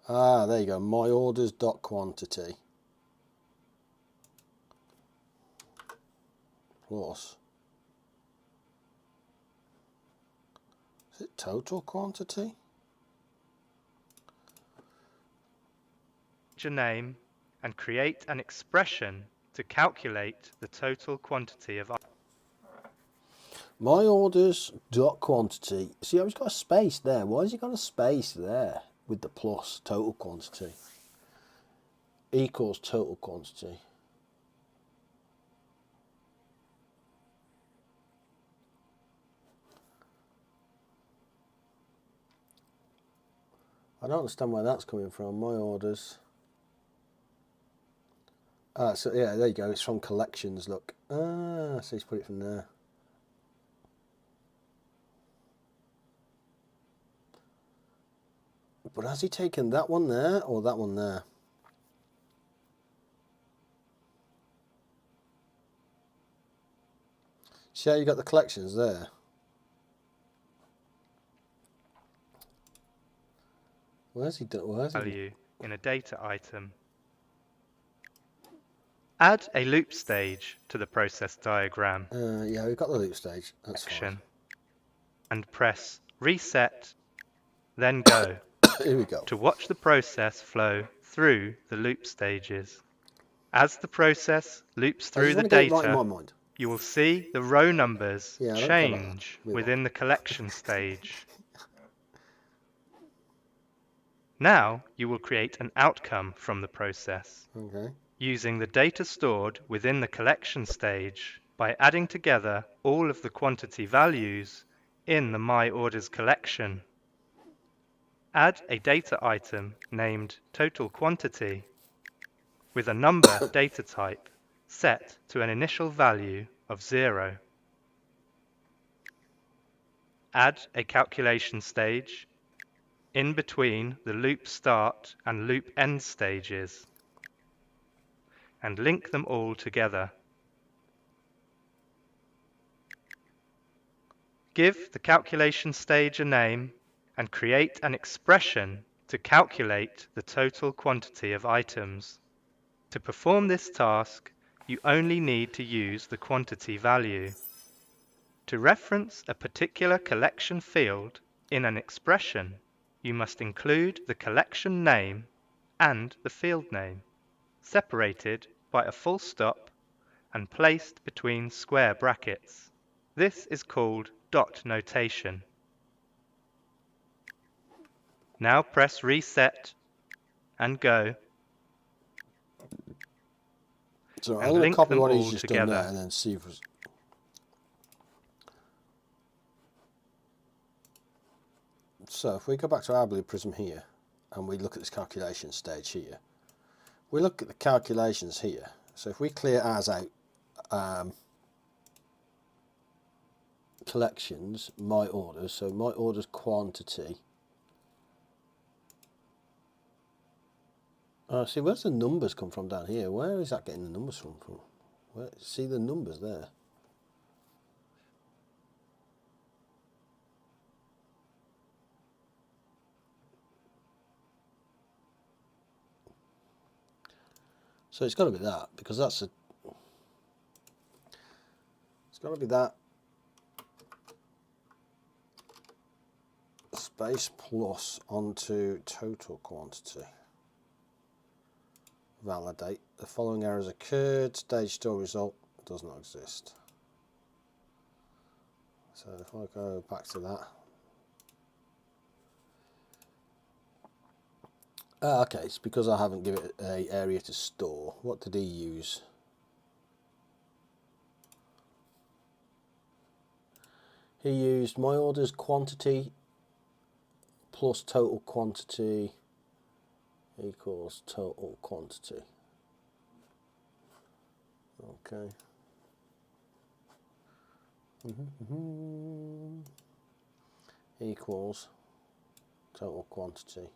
[SPEAKER 1] Ah, there you go. My orders dot quantity plus. Is it total quantity?
[SPEAKER 3] your name and create an expression to calculate the total quantity of.
[SPEAKER 1] My orders dot quantity. See, how he's got a space there. Why has he got a space there with the plus? Total quantity equals total quantity. I don't understand where that's coming from. My orders. So yeah, there you go. It's from collections. Look. So he's put it from there. But has he taken that one there or that one there? See how you got the collections there? Where's he done? Where's he?
[SPEAKER 3] Value in a data item. Add a loop stage to the process diagram.
[SPEAKER 1] Yeah, we've got the loop stage. That's
[SPEAKER 3] Action. And press Reset, then Go
[SPEAKER 1] fine. Here we go.
[SPEAKER 3] to watch the process flow through the loop stages. As the process loops
[SPEAKER 1] I
[SPEAKER 3] through
[SPEAKER 1] just
[SPEAKER 3] the
[SPEAKER 1] want to get it right in
[SPEAKER 3] data,
[SPEAKER 1] my mind.
[SPEAKER 3] you will see the row numbers
[SPEAKER 1] Yeah, I don't care about that.
[SPEAKER 3] change
[SPEAKER 1] Move
[SPEAKER 3] within
[SPEAKER 1] on.
[SPEAKER 3] the collection stage. Now you will create an outcome from the process,
[SPEAKER 1] Okay.
[SPEAKER 3] using the data stored within the collection stage by adding together all of the quantity values in the My Orders collection. Add a data item named Total Quantity with a number data type set to an initial value of 0. Add a calculation stage in between the loop start and loop end stages, and link them all together. Give the calculation stage a name and create an expression to calculate the total quantity of items. To perform this task, you only need to use the quantity value. To reference a particular collection field in an expression, you must include the collection name and the field name, separated by a full stop and placed between square brackets. This is called dot notation. Now press Reset and Go,
[SPEAKER 1] So I'm
[SPEAKER 3] and
[SPEAKER 1] going to
[SPEAKER 3] link
[SPEAKER 1] copy
[SPEAKER 3] them
[SPEAKER 1] what he's
[SPEAKER 3] all
[SPEAKER 1] just done there
[SPEAKER 3] together.
[SPEAKER 1] and then see if it's... So if we go back to our blue prism here and we look at this calculation stage here, we look at the calculations here. So if we clear ours out, collections, My Orders, so My Orders quantity. See, where's the numbers come from down here? Where is that getting the numbers from? Where, see the numbers there. So it's got to be that, because that's a... It's got to be that space plus onto total quantity. Validate. The following errors occurred. Stage store result does not exist. So if I go back to that. Okay, it's because I haven't given it an area to store. What did he use? He used My Orders quantity plus total quantity equals total quantity. Okay. Equals total quantity.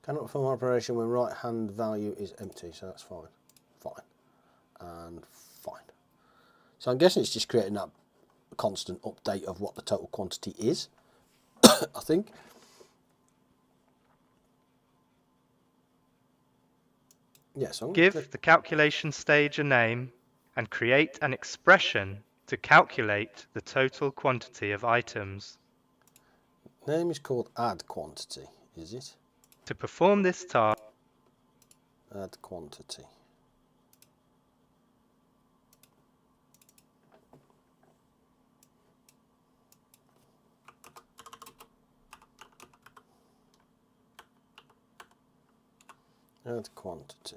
[SPEAKER 1] Cannot perform operation when right hand value is empty, so that's fine. Fine. And fine. So I'm guessing it's just creating that constant update of what the total quantity is, I think. Yeah, so
[SPEAKER 3] Give the calculation stage a name and create an expression to calculate the total quantity of items.
[SPEAKER 1] Name is called add quantity, is it?
[SPEAKER 3] To perform this task,
[SPEAKER 1] Add quantity. Add quantity.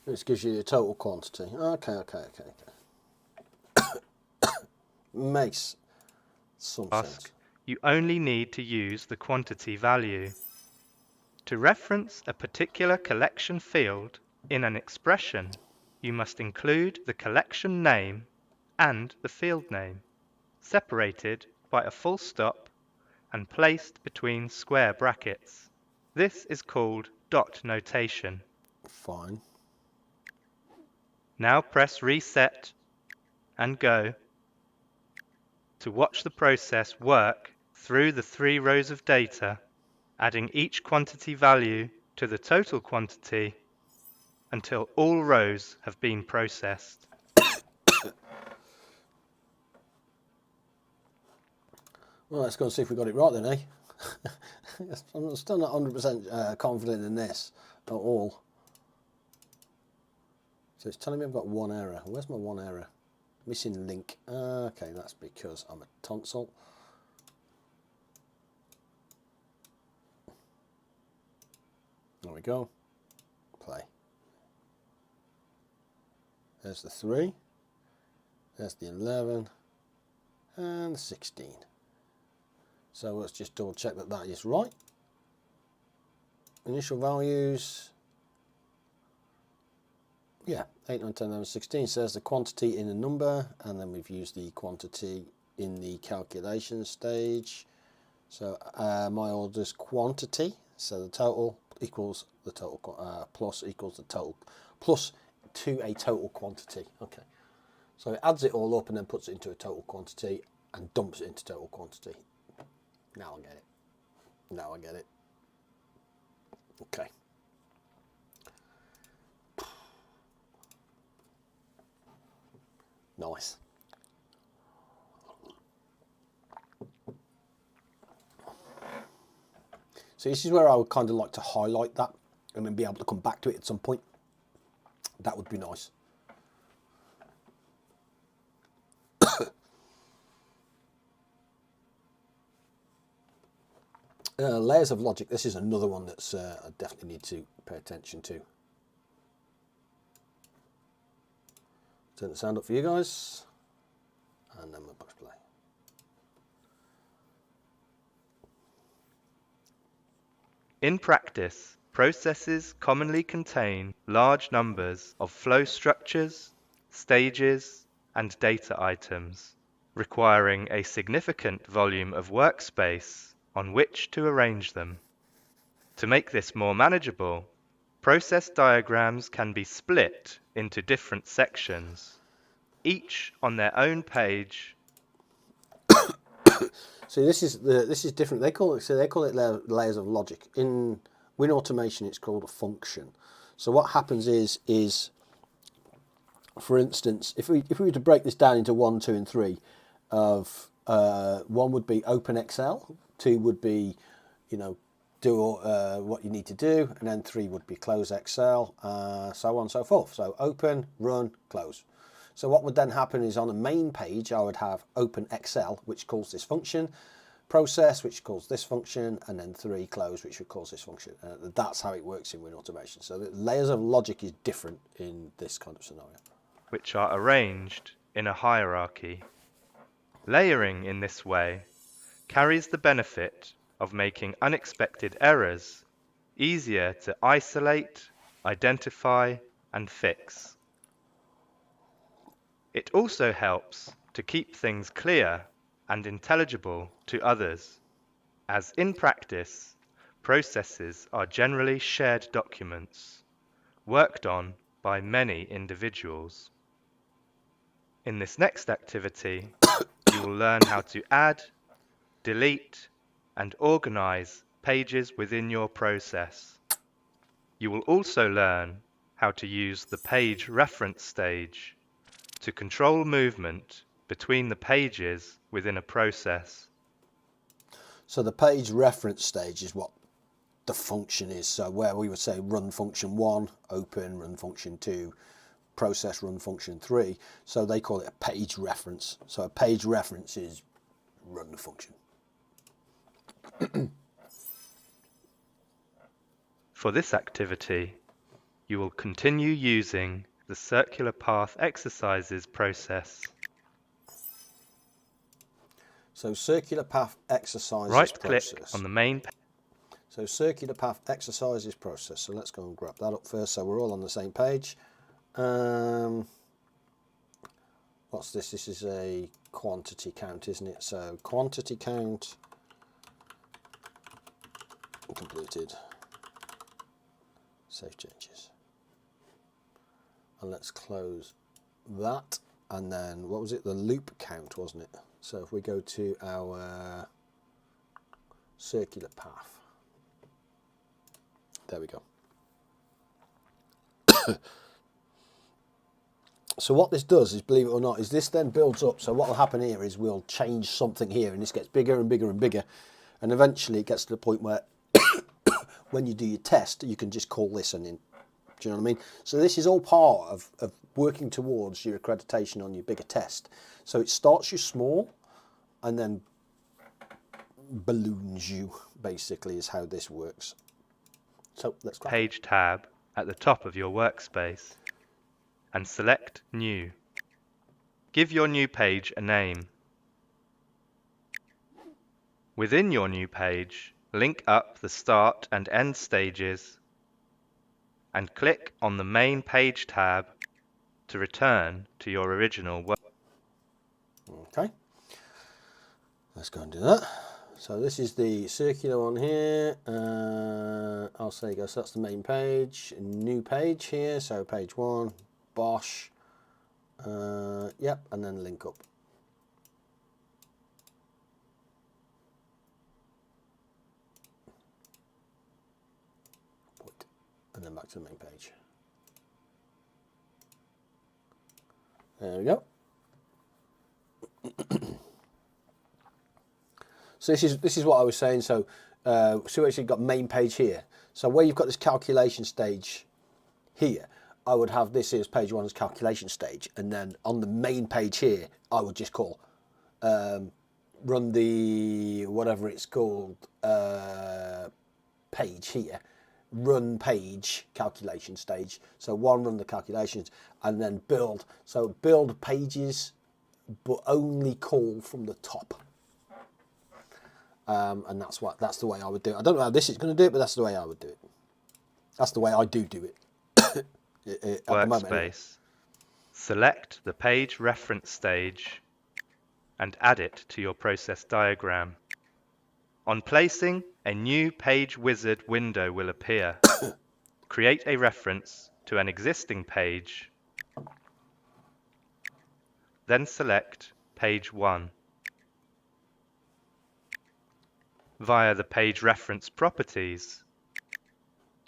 [SPEAKER 1] This gives you the total quantity. Okay. Makes some sense.
[SPEAKER 3] you only need to use the quantity value. To reference a particular collection field in an expression, you must include the collection name and the field name, separated by a full stop and placed between square brackets. This is called dot notation.
[SPEAKER 1] Fine.
[SPEAKER 3] Now press Reset and Go to watch the process work through the 3 rows of data, adding each quantity value to the total quantity until all rows have been processed.
[SPEAKER 1] Well, let's go and see if we got it right then, eh? I'm still not 100% confident in this at all. So it's telling me I've got one error. Where's my one error? Missing link. Okay, that's because I'm a tonsil. There we go. Play. There's the 3. There's the 11. And the 16. So let's just double check that that is right. Initial values. Yeah, 8, 9, 10, 11, 16 says the quantity in a number, and then we've used the quantity in the calculation stage. So my order's quantity, so the total equals the total, plus equals the total, plus to a total quantity. Okay, so it adds it all up and then puts it into a total quantity and dumps it into total quantity. Now I get it. Now I get it. Okay. Nice. So this is where I would kind of like to highlight that and then be able to come back to it at some point. That would be nice. Layers of logic. This is another one that's I definitely need to pay attention to. Turn the sound up for you guys. And then we'll push play.
[SPEAKER 3] In practice, processes commonly contain large numbers of flow structures, stages, and data items, requiring a significant volume of workspace on which to arrange them. To make this more manageable, process diagrams can be split into different sections, each on their own page.
[SPEAKER 1] So this is different. They call it layers of logic. In Win Automation, it's called a function. So what happens is for instance, if we were to break this down into 1, 2, and 3, of 1 would be open Excel, 2 would be, do what you need to do, and then 3 would be close Excel, so on and so forth. So open, run, close. So what would then happen is on the main page, I would have open Excel, which calls this function, process, which calls this function, and then 3 close, which would call this function. That's how it works in Win Automation. So the layers of logic is different in this kind of scenario.
[SPEAKER 3] Which are arranged in a hierarchy. Layering in this way carries the benefit of making unexpected errors easier to isolate, identify, and fix. It also helps to keep things clear and intelligible to others, as in practice, processes are generally shared documents, worked on by many individuals. In this next activity, you will learn how to add, delete, and organize pages within your process. You will also learn how to use the page reference stage to control movement between the pages within a process.
[SPEAKER 1] So the page reference stage is what the function is. So where we would say run function 1, open, run function 2, process, run function 3. So they call it a page reference. So a page reference is run the function.
[SPEAKER 3] For this activity, you will continue using the circular path exercises process.
[SPEAKER 1] So circular path exercises
[SPEAKER 3] Right-click
[SPEAKER 1] process.
[SPEAKER 3] on the main page.
[SPEAKER 1] So circular path exercises process. So let's go and grab that up first so we're all on the same page. What's this? This is a quantity count, isn't it? So quantity count completed. Save changes. And let's close that. And then, what was it? The loop count, wasn't it? So if we go to our circular path, there we go. So what this does is, believe it or not, is this then builds up. So what will happen here is we'll change something here, and this gets bigger and bigger and bigger, and eventually it gets to the point where when you do your test, you can just call this and in. Do you know what I mean? So this is all part of working towards your accreditation on your bigger test. So it starts you small and then balloons you, basically, is how this works. So let's crack it.
[SPEAKER 3] Page tab at the top of your workspace and select New. Give your new page a name. Within your new page, link up the start and end stages and click on the Main Page tab to return to your original work.
[SPEAKER 1] Okay, let's go and do that. So this is the circular one here. I'll say go. So that's the main page. New page here. So page 1, Bosch. Yep, and then link up. Point, and then back to the main page. There we go. So this is what I was saying. So so actually got main page here. So where you've got this calculation stage here, I would have this here as page 1 as calculation stage, and then on the main page here, I would just call run the whatever it's called page here, run page calculation stage. So 1, run the calculations, and then build. So build pages, but only call from the top. And that's the way I would do it. I don't know how this is going to do it, but that's the way I would do it. That's the way I do it. At the moment, anyway.
[SPEAKER 3] Workspace. Select the page reference stage and add it to your process diagram. On placing, a new page wizard window will appear. Create a reference to an existing page, then select page 1. Via the page reference properties,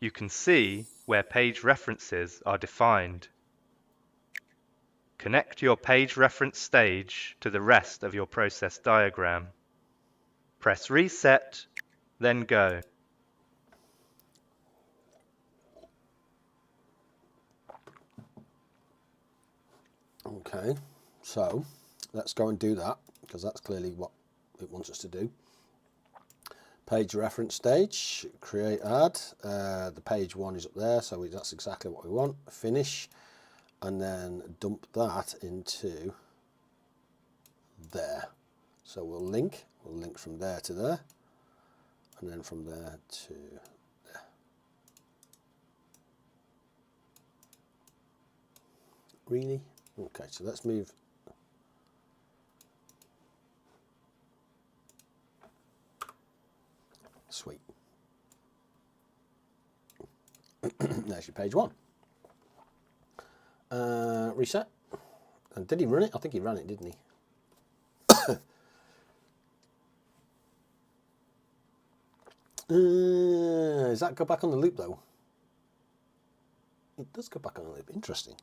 [SPEAKER 3] you can see where page references are defined. Connect your page reference stage to the rest of your process diagram. Press Reset, then Go.
[SPEAKER 1] Okay, so let's go and do that, because that's clearly what it wants us to do. Page reference stage, create add, the page 1 is up there, so that's exactly what we want. Finish, and then dump that into there. So we'll link from there to there, and then from there to there. Really? Okay, so let's move. Sweet. There's your page 1. Reset. And did he run it? I think he ran it, didn't he? Does that go back on the loop though? It does go back on the loop. Interesting.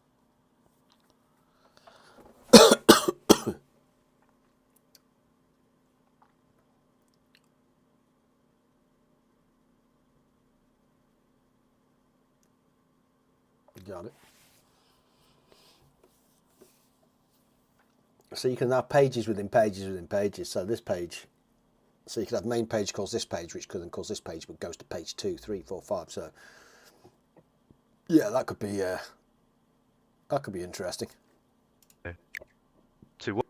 [SPEAKER 1] Got it. So you can have pages within pages within pages. So this page, so you could have main page calls this page, which could then calls this page, but goes to page 2, 3, 4, 5. So yeah, that could be interesting.
[SPEAKER 3] To watch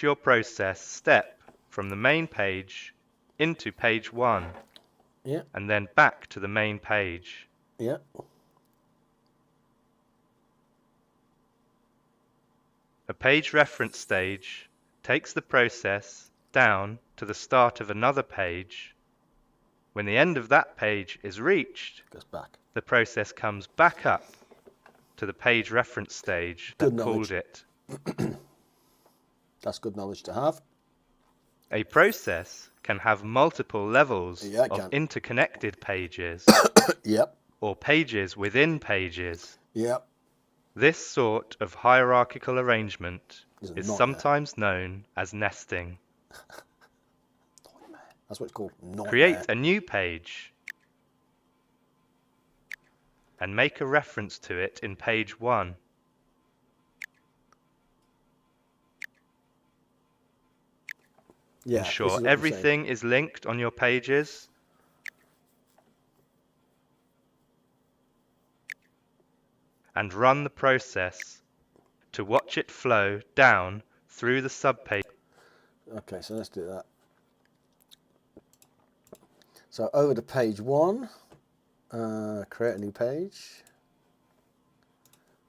[SPEAKER 3] your process step from the main page into page 1,
[SPEAKER 1] Yeah.
[SPEAKER 3] and then back to the main page.
[SPEAKER 1] Yeah.
[SPEAKER 3] A page reference stage takes the process down to the start of another page. When the end of that page is reached,
[SPEAKER 1] Goes back.
[SPEAKER 3] the process comes back up to the page reference stage
[SPEAKER 1] Good
[SPEAKER 3] that
[SPEAKER 1] knowledge.
[SPEAKER 3] called it.
[SPEAKER 1] That's good knowledge to have.
[SPEAKER 3] A process can have multiple levels
[SPEAKER 1] Yeah, it
[SPEAKER 3] of
[SPEAKER 1] can.
[SPEAKER 3] interconnected pages
[SPEAKER 1] Yep.
[SPEAKER 3] or pages within pages.
[SPEAKER 1] Yep.
[SPEAKER 3] This sort of hierarchical arrangement
[SPEAKER 1] There's a
[SPEAKER 3] is
[SPEAKER 1] nightmare.
[SPEAKER 3] sometimes known as nesting.
[SPEAKER 1] That's what it's called. Nightmare.
[SPEAKER 3] Create a new page and make a reference to it in page 1.
[SPEAKER 1] Yeah,
[SPEAKER 3] Ensure
[SPEAKER 1] this is what I'm saying.
[SPEAKER 3] everything is linked on your pages. And run the process to watch it flow down through the subpage.
[SPEAKER 1] Okay, so let's do that. So over to page 1, create a new page.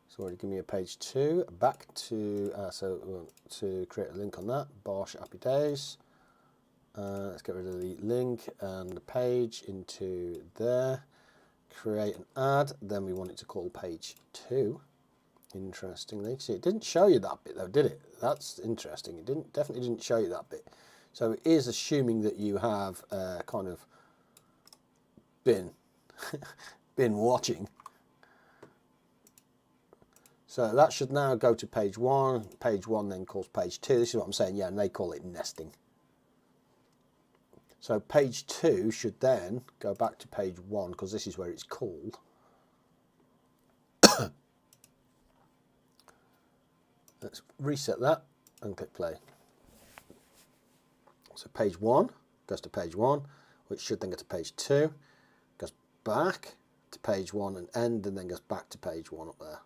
[SPEAKER 1] It's already given me a page 2. Back to, so we want to create a link on that. Bosh, happy days. Let's get rid of the link and the page into there. Create an ad. Then we want it to call page 2. Interestingly, see, it didn't show you that bit though, did it? That's interesting. It definitely didn't show you that bit. So it is assuming that you have kind of been watching. So that should now go to page 1. Page 1 then calls page 2. This is what I'm saying, yeah, and they call it nesting. So page 2 should then go back to page 1 because this is where it's called. Let's reset that and click play. So page 1 goes to page 1, which should then go to page 2, goes back to page 1 and end, and then goes back to page 1 up there.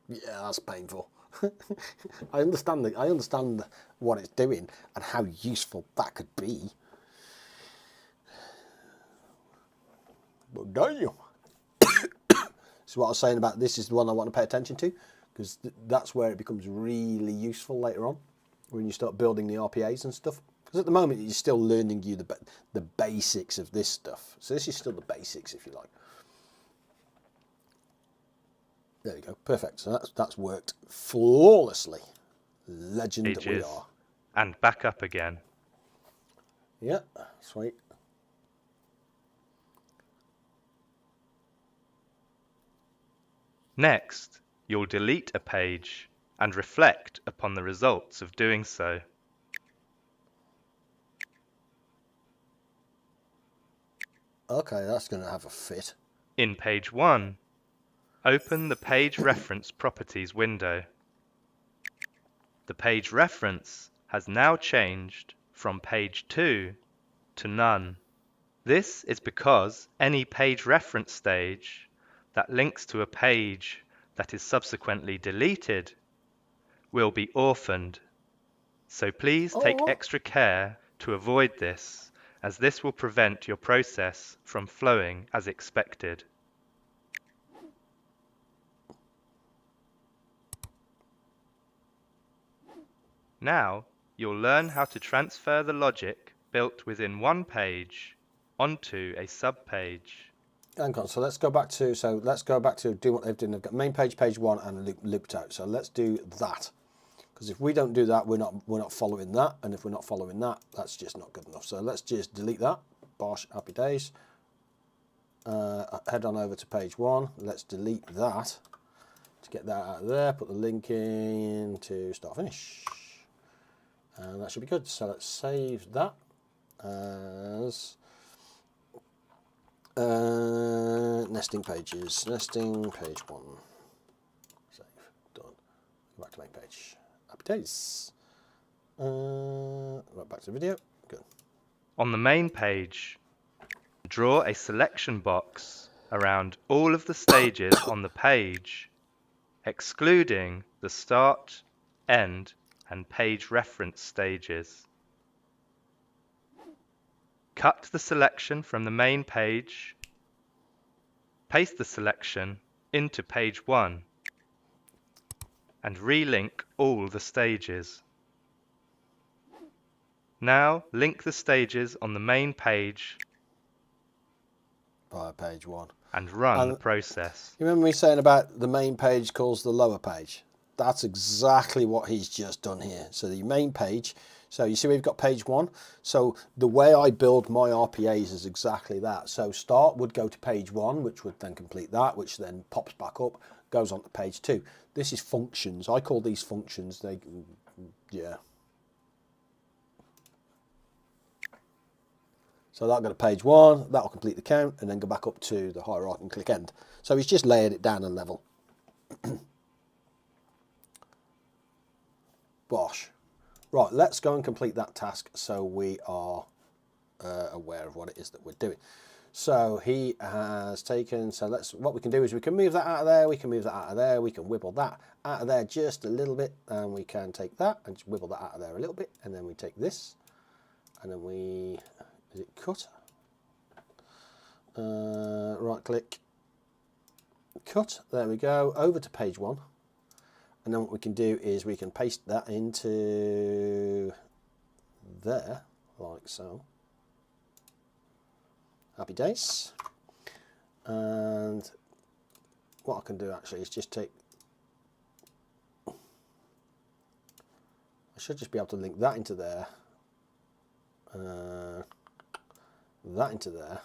[SPEAKER 1] Yeah, that's painful. I understand what it's doing and how useful that could be. But damn. So what I was saying about this is the one I want to pay attention to, because that's where it becomes really useful later on, when you start building the RPAs and stuff. Because at the moment you're still learning the basics of this stuff. So this is still the basics, if you like. There you go, perfect. So that's worked flawlessly. Legend that we are.
[SPEAKER 3] And back up again.
[SPEAKER 1] Yeah, sweet.
[SPEAKER 3] Next, you'll delete a page and reflect upon the results of doing so.
[SPEAKER 1] Okay, that's going to have a fit.
[SPEAKER 3] In page 1, open the Page Reference Properties window. The page reference has now changed from page 2 to none. This is because any page reference stage that links to a page that is subsequently deleted will be orphaned. So please take extra care to avoid this, as this will prevent your process from flowing as expected. Now, you'll learn how to transfer the logic built within one page onto a subpage.
[SPEAKER 1] Hang on, so let's go back to do what they've done. They've got main page, page 1, and looped out. So let's do that, because if we don't do that, we're not following that, and if we're not following that, that's just not good enough. So let's just delete that. Bosh, happy days. Head on over to page 1. Let's delete that to get that out of there. Put the link in to start finish, and that should be good. So let's save that as nesting pages, nesting page 1. Save, done. Go back to main page. Happy days. Right, back to the video. Good.
[SPEAKER 3] On the main page, draw a selection box around all of the stages on the page, excluding the start, end, and page reference stages. Cut the selection from the main page, paste the selection into page 1, and relink all the stages. Now link the stages on the main page
[SPEAKER 1] via page 1.
[SPEAKER 3] and run the
[SPEAKER 1] And
[SPEAKER 3] process.
[SPEAKER 1] you remember me saying about the main page calls the lower page? That's exactly what he's just done here. So the main page, so you see we've got page 1. So the way I build my RPAs is exactly that. So start would go to page 1, which would then complete that, which then pops back up, goes on to page 2. This is functions. I call these functions. Yeah. So that'll go to page 1, that'll complete the count, and then go back up to the hierarchy and click end. So he's just layered it down a level. Bosh. Right, let's go and complete that task so we are aware of what it is that we're doing. So he has taken, so what we can do is we can move that out of there, we can move that out of there, we can wibble that out of there just a little bit, and we can take that and just wibble that out of there a little bit, and then we take this, and then is it cut? Right click, cut, there we go, over to page 1. And then what we can do is we can paste that into there, like so. Happy days. And what I can do actually is just take, I should just be able to link that into there, that into there,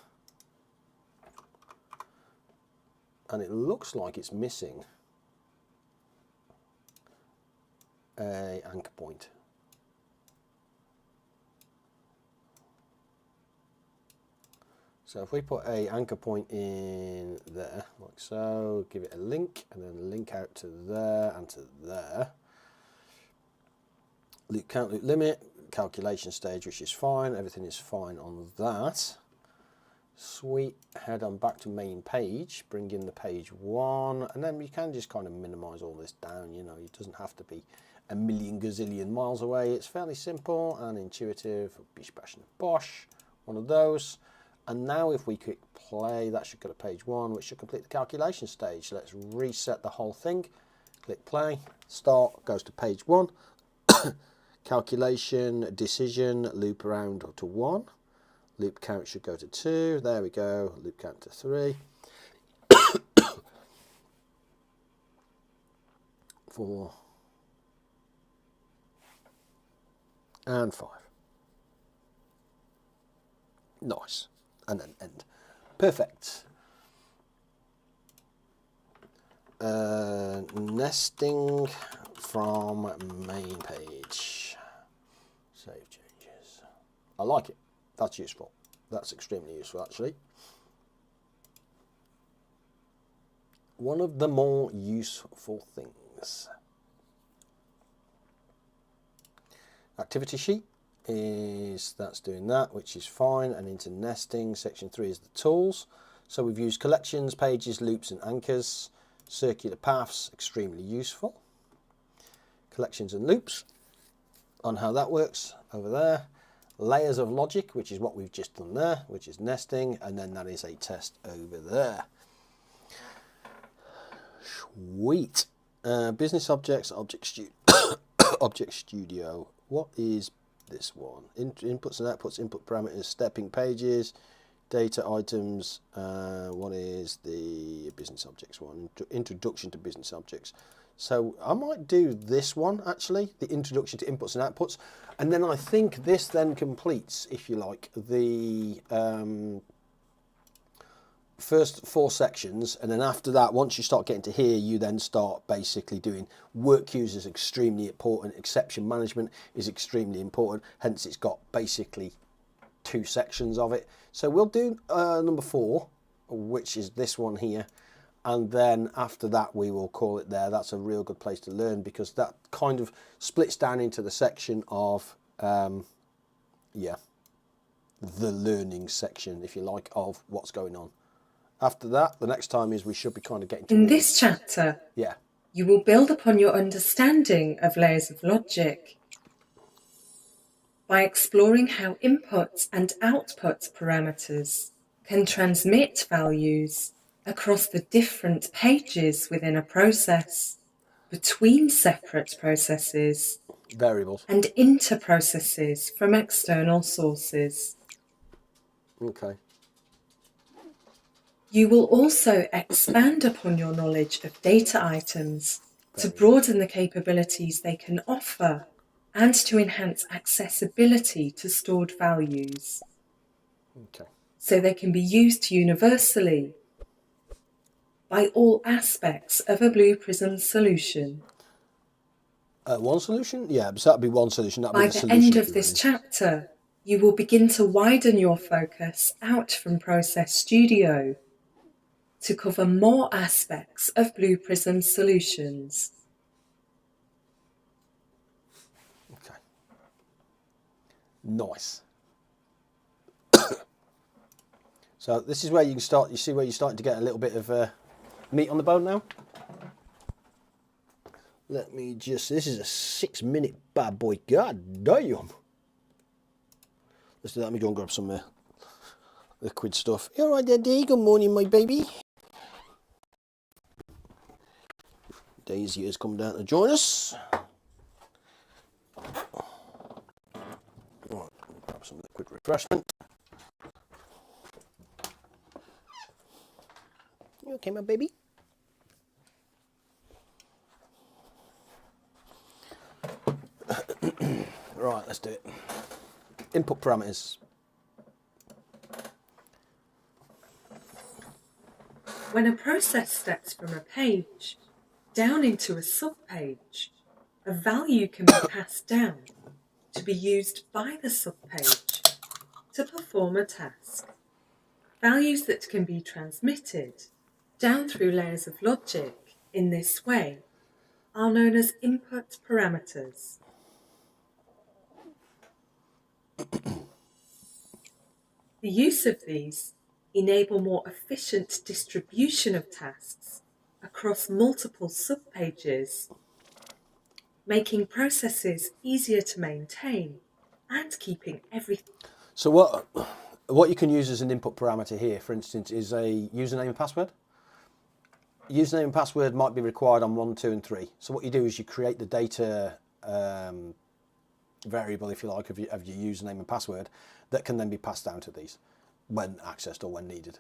[SPEAKER 1] and it looks like it's missing a anchor point. So if we put a anchor point in there, like so, give it a link, and then link out to there and to there. Loop count, loop limit, calculation stage, which is fine. Everything is fine on that. Sweet. Head on back to main page, bring in the page 1, and then you can just kind of minimize all this down. You know, it doesn't have to be a million gazillion miles away. It's fairly simple and intuitive. Bish bash and bosh, one of those. And now if we click play, that should go to page 1, which should complete the calculation stage. Let's reset the whole thing. Click play, start, goes to page 1. Calculation, decision, loop around to 1. Loop count should go to 2. There we go. Loop count to 3. 4. And 5. Nice. And then end. Perfect. Nesting from main page. Save changes. I like it. That's useful. That's extremely useful, actually. One of the more useful things. Activity sheet that's doing that, which is fine, and into nesting. Section 3 is the tools. So we've used collections, pages, loops, and anchors. Circular paths, extremely useful. Collections and loops, on how that works over there. Layers of logic, which is what we've just done there, which is nesting, and then that is a test over there. Sweet. Business objects, Object Studio. What is this one? Inputs and outputs, input parameters, stepping pages, data items. What is the business objects one? Introduction to business objects. So I might do this one actually, the introduction to inputs and outputs, and then I think this then completes, if you like, the first 4 sections, and then after that, once you start getting to here, you then start basically doing work queues is extremely important, exception management is extremely important, hence it's got basically 2 sections of it. So we'll do number 4, which is this one here, and then after that we will call it there. That's a real good place to learn, because that kind of splits down into the section of yeah, the learning section, if you like, of what's going on. After that, the next time is we should be kind of getting towards...
[SPEAKER 2] In this chapter,
[SPEAKER 1] yeah,
[SPEAKER 2] you will build upon your understanding of layers of logic by exploring how input and output parameters can transmit values across the different pages within a process, between separate processes,
[SPEAKER 1] variables.
[SPEAKER 2] and inter processes from external sources.
[SPEAKER 1] Okay.
[SPEAKER 2] You will also expand upon your knowledge of data items to broaden the capabilities they can offer and to enhance accessibility to stored values.
[SPEAKER 1] Okay.
[SPEAKER 2] So they can be used universally by all aspects of a Blue Prism solution.
[SPEAKER 1] One solution? Yeah, so that'd be one solution. That'd
[SPEAKER 2] By
[SPEAKER 1] be the
[SPEAKER 2] the
[SPEAKER 1] solution.
[SPEAKER 2] end of this chapter, you will begin to widen your focus out from Process Studio to cover more aspects of Blue Prism solutions.
[SPEAKER 1] Okay. Nice. So this is where you can start. You see where you're starting to get a little bit of meat on the bone now. Let me just. This is a 6-minute bad boy. God damn. Let's do that. Let me go and grab some liquid stuff. You alright there, Dee? Good morning, my baby. Daisy has come down to join us. Right, grab some liquid refreshment. You okay, my baby? Right, let's do it. Input parameters.
[SPEAKER 2] When a process steps from a page down into a subpage, a value can be passed down to be used by the subpage to perform a task. Values that can be transmitted down through layers of logic in this way are known as input parameters. The use of these enable more efficient distribution of tasks across multiple subpages, making processes easier to maintain and keeping everything.
[SPEAKER 1] So what you can use as an input parameter here, for instance, is a username and password. Username and password might be required on 1, 2, and 3. So what you do is you create the data variable, if you like, of your username and password that can then be passed down to these when accessed or when needed.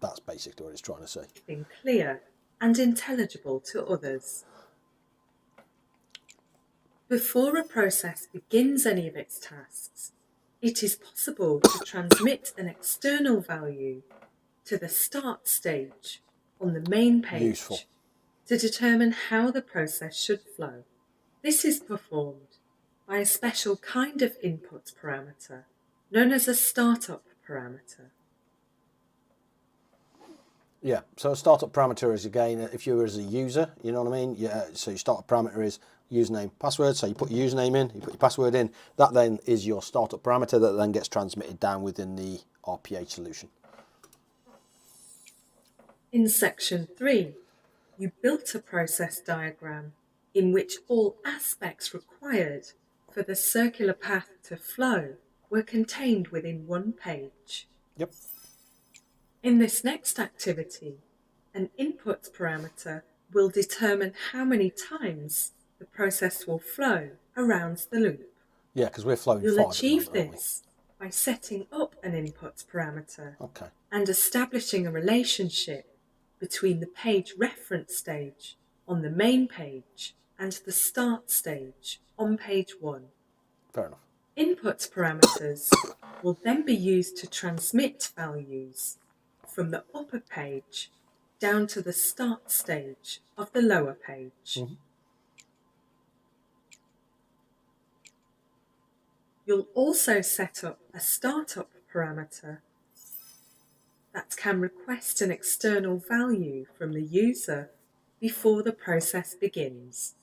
[SPEAKER 1] That's basically what it's trying to say.
[SPEAKER 2] Being clear and intelligible to others. Before a process begins any of its tasks, it is possible to transmit an external value to the start stage on the main page.
[SPEAKER 1] Useful.
[SPEAKER 2] To determine how the process should flow. This is performed by a special kind of input parameter known as a startup parameter.
[SPEAKER 1] Yeah, so a startup parameter is, again, if you were as a user, you know what I mean? Yeah, so your startup parameter is username, password. So you put your username in, you put your password in. That then is your startup parameter that then gets transmitted down within the RPA solution.
[SPEAKER 2] In section 3, you built a process diagram in which all aspects required for the circular path to flow were contained within one page.
[SPEAKER 1] Yep.
[SPEAKER 2] In this next activity, an input parameter will determine how many times the process will flow around the loop.
[SPEAKER 1] Yeah, because we're flowing
[SPEAKER 2] You'll
[SPEAKER 1] 5 at the
[SPEAKER 2] achieve
[SPEAKER 1] moment, aren't we?
[SPEAKER 2] this by setting up an input parameter
[SPEAKER 1] Okay.
[SPEAKER 2] and establishing a relationship between the page reference stage on the main page and the start stage on page 1.
[SPEAKER 1] Fair enough.
[SPEAKER 2] Input parameters will then be used to transmit values from the upper page down to the start stage of the lower page.
[SPEAKER 1] Mm-hmm.
[SPEAKER 2] You'll also set up a startup parameter that can request an external value from the user before the process begins.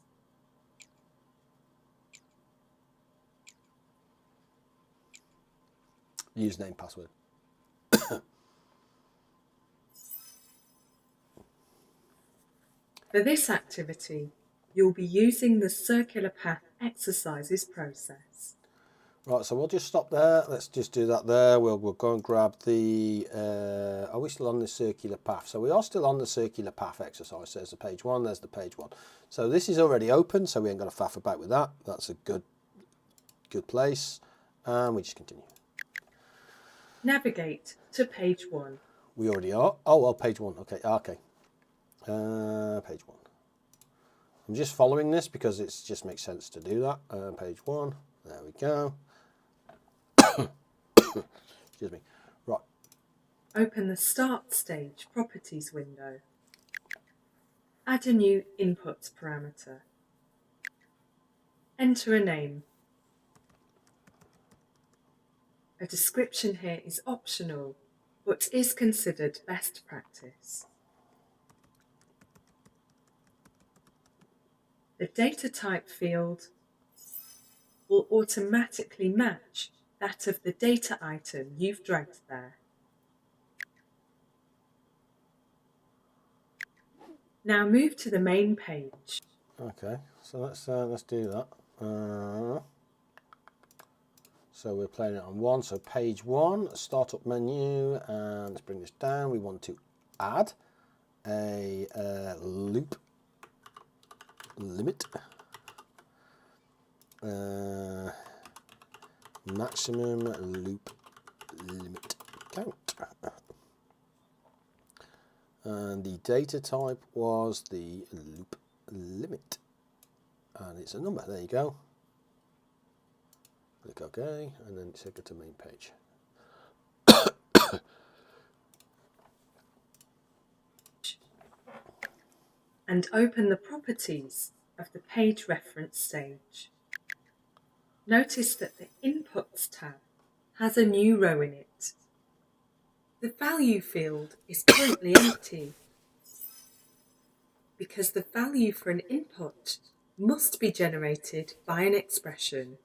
[SPEAKER 1] Username, password.
[SPEAKER 2] For this activity, you'll be using the circular path exercises process.
[SPEAKER 1] Right, so we'll just stop there. Let's just do that there. We'll go and grab the... are we still on the circular path? So we are still on the circular path exercise. There's the page 1, there's the page 1. So this is already open, so we ain't got to faff about with that. That's a good place. And we just continue.
[SPEAKER 2] Navigate to page 1.
[SPEAKER 1] We already are. Oh, well, page 1. Okay, okay. Page 1. I'm just following this because it just makes sense to do that. Page 1. There we go. Excuse me. Right.
[SPEAKER 2] Open the Start Stage Properties window. Add a new input parameter. Enter a name. A description here is optional, but is considered best practice. The data type field will automatically match that of the data item you've dragged there. Now move to the main page.
[SPEAKER 1] Okay, so let's do that. So we're playing it on 1. So page 1, startup menu, and let's bring this down. We want to add a loop limit, maximum loop limit count, and the data type was the loop limit, and it's a number. There you go. Click OK, and then go to main page.
[SPEAKER 2] And open the properties of the page reference stage. Notice that the Inputs tab has a new row in it. The value field is currently empty because the value for an input must be generated by an expression.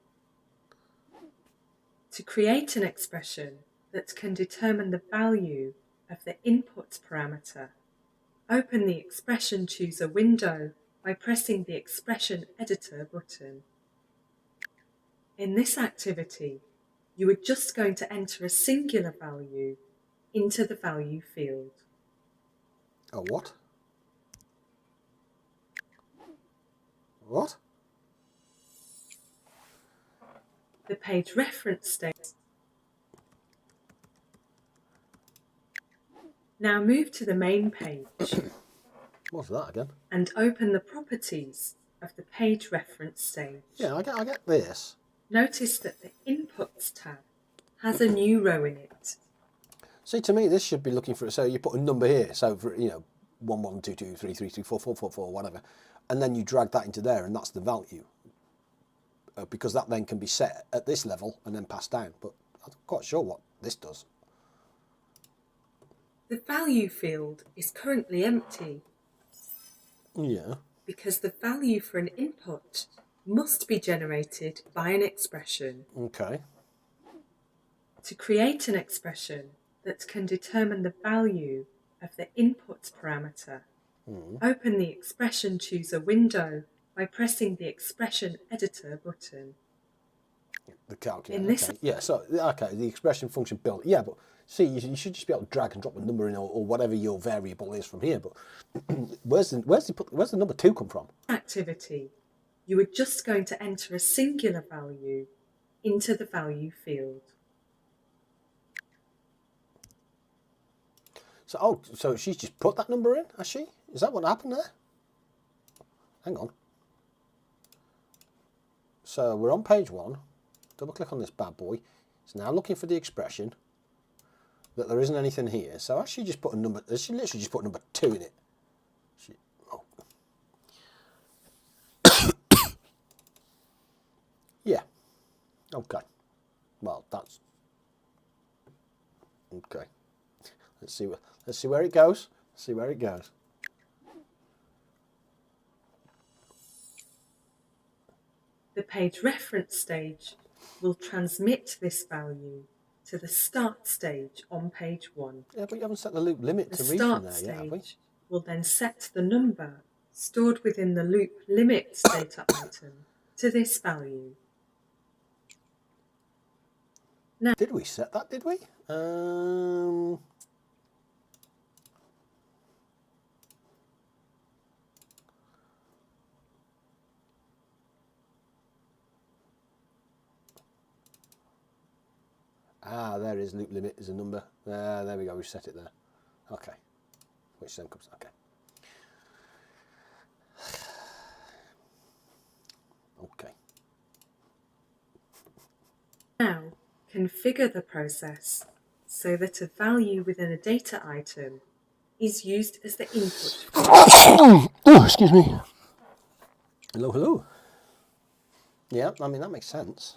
[SPEAKER 2] To create an expression that can determine the value of the input parameter, open the Expression Chooser window by pressing the Expression Editor button. In this activity, you are just going to enter a singular value into the value field.
[SPEAKER 1] A what? What?
[SPEAKER 2] The page reference stage. Now move to the main page.
[SPEAKER 1] What's that again?
[SPEAKER 2] And open the properties of the page reference stage.
[SPEAKER 1] Yeah, I get this.
[SPEAKER 2] Notice that the Inputs tab has a new row in it.
[SPEAKER 1] See, to me, this should be looking for. So you put a number here. So for 1 1 2 2 3 3 3 4 4 4 4 whatever, and then you drag that into there, and that's the value. Because that then can be set at this level and then passed down. But I'm not quite sure what this does.
[SPEAKER 2] The value field is currently empty.
[SPEAKER 1] Yeah.
[SPEAKER 2] Because the value for an input must be generated by an expression.
[SPEAKER 1] Okay.
[SPEAKER 2] To create an expression that can determine the value of the input parameter, open the Expression Chooser window by pressing the Expression Editor button.
[SPEAKER 1] The calculator.
[SPEAKER 2] In this,
[SPEAKER 1] okay. Yeah. So okay, the expression function build. Yeah, but see, you should just be able to drag and drop a number in or whatever your variable is from here. But where's the number 2 come from?
[SPEAKER 2] Activity. You are just going to enter a singular value into the value field.
[SPEAKER 1] So so she's just put that number in, has she? Is that what happened there? Hang on. So we're on page 1. Double click on this bad boy. It's now looking for the expression that there isn't anything here. So has she just put a number? She literally just put number 2 in it. Yeah. Okay. Well, that's okay. Let's see where it goes. See where it goes.
[SPEAKER 2] The page reference stage will transmit this value to the start stage on page 1.
[SPEAKER 1] Yeah, but you haven't set the loop limit
[SPEAKER 2] The
[SPEAKER 1] to read from
[SPEAKER 2] start
[SPEAKER 1] there yet, have we?
[SPEAKER 2] stage will then set the number stored within the loop limit data item to this value. Now,
[SPEAKER 1] Did we set that, did we? There is loop limit is a number. There we go, we've set it there. Okay. Which then comes, okay. Okay.
[SPEAKER 2] Now, configure the process so that a value within a data item is used as the input.
[SPEAKER 1] Oh, excuse me. Hello, hello. Yeah, I mean, that makes sense.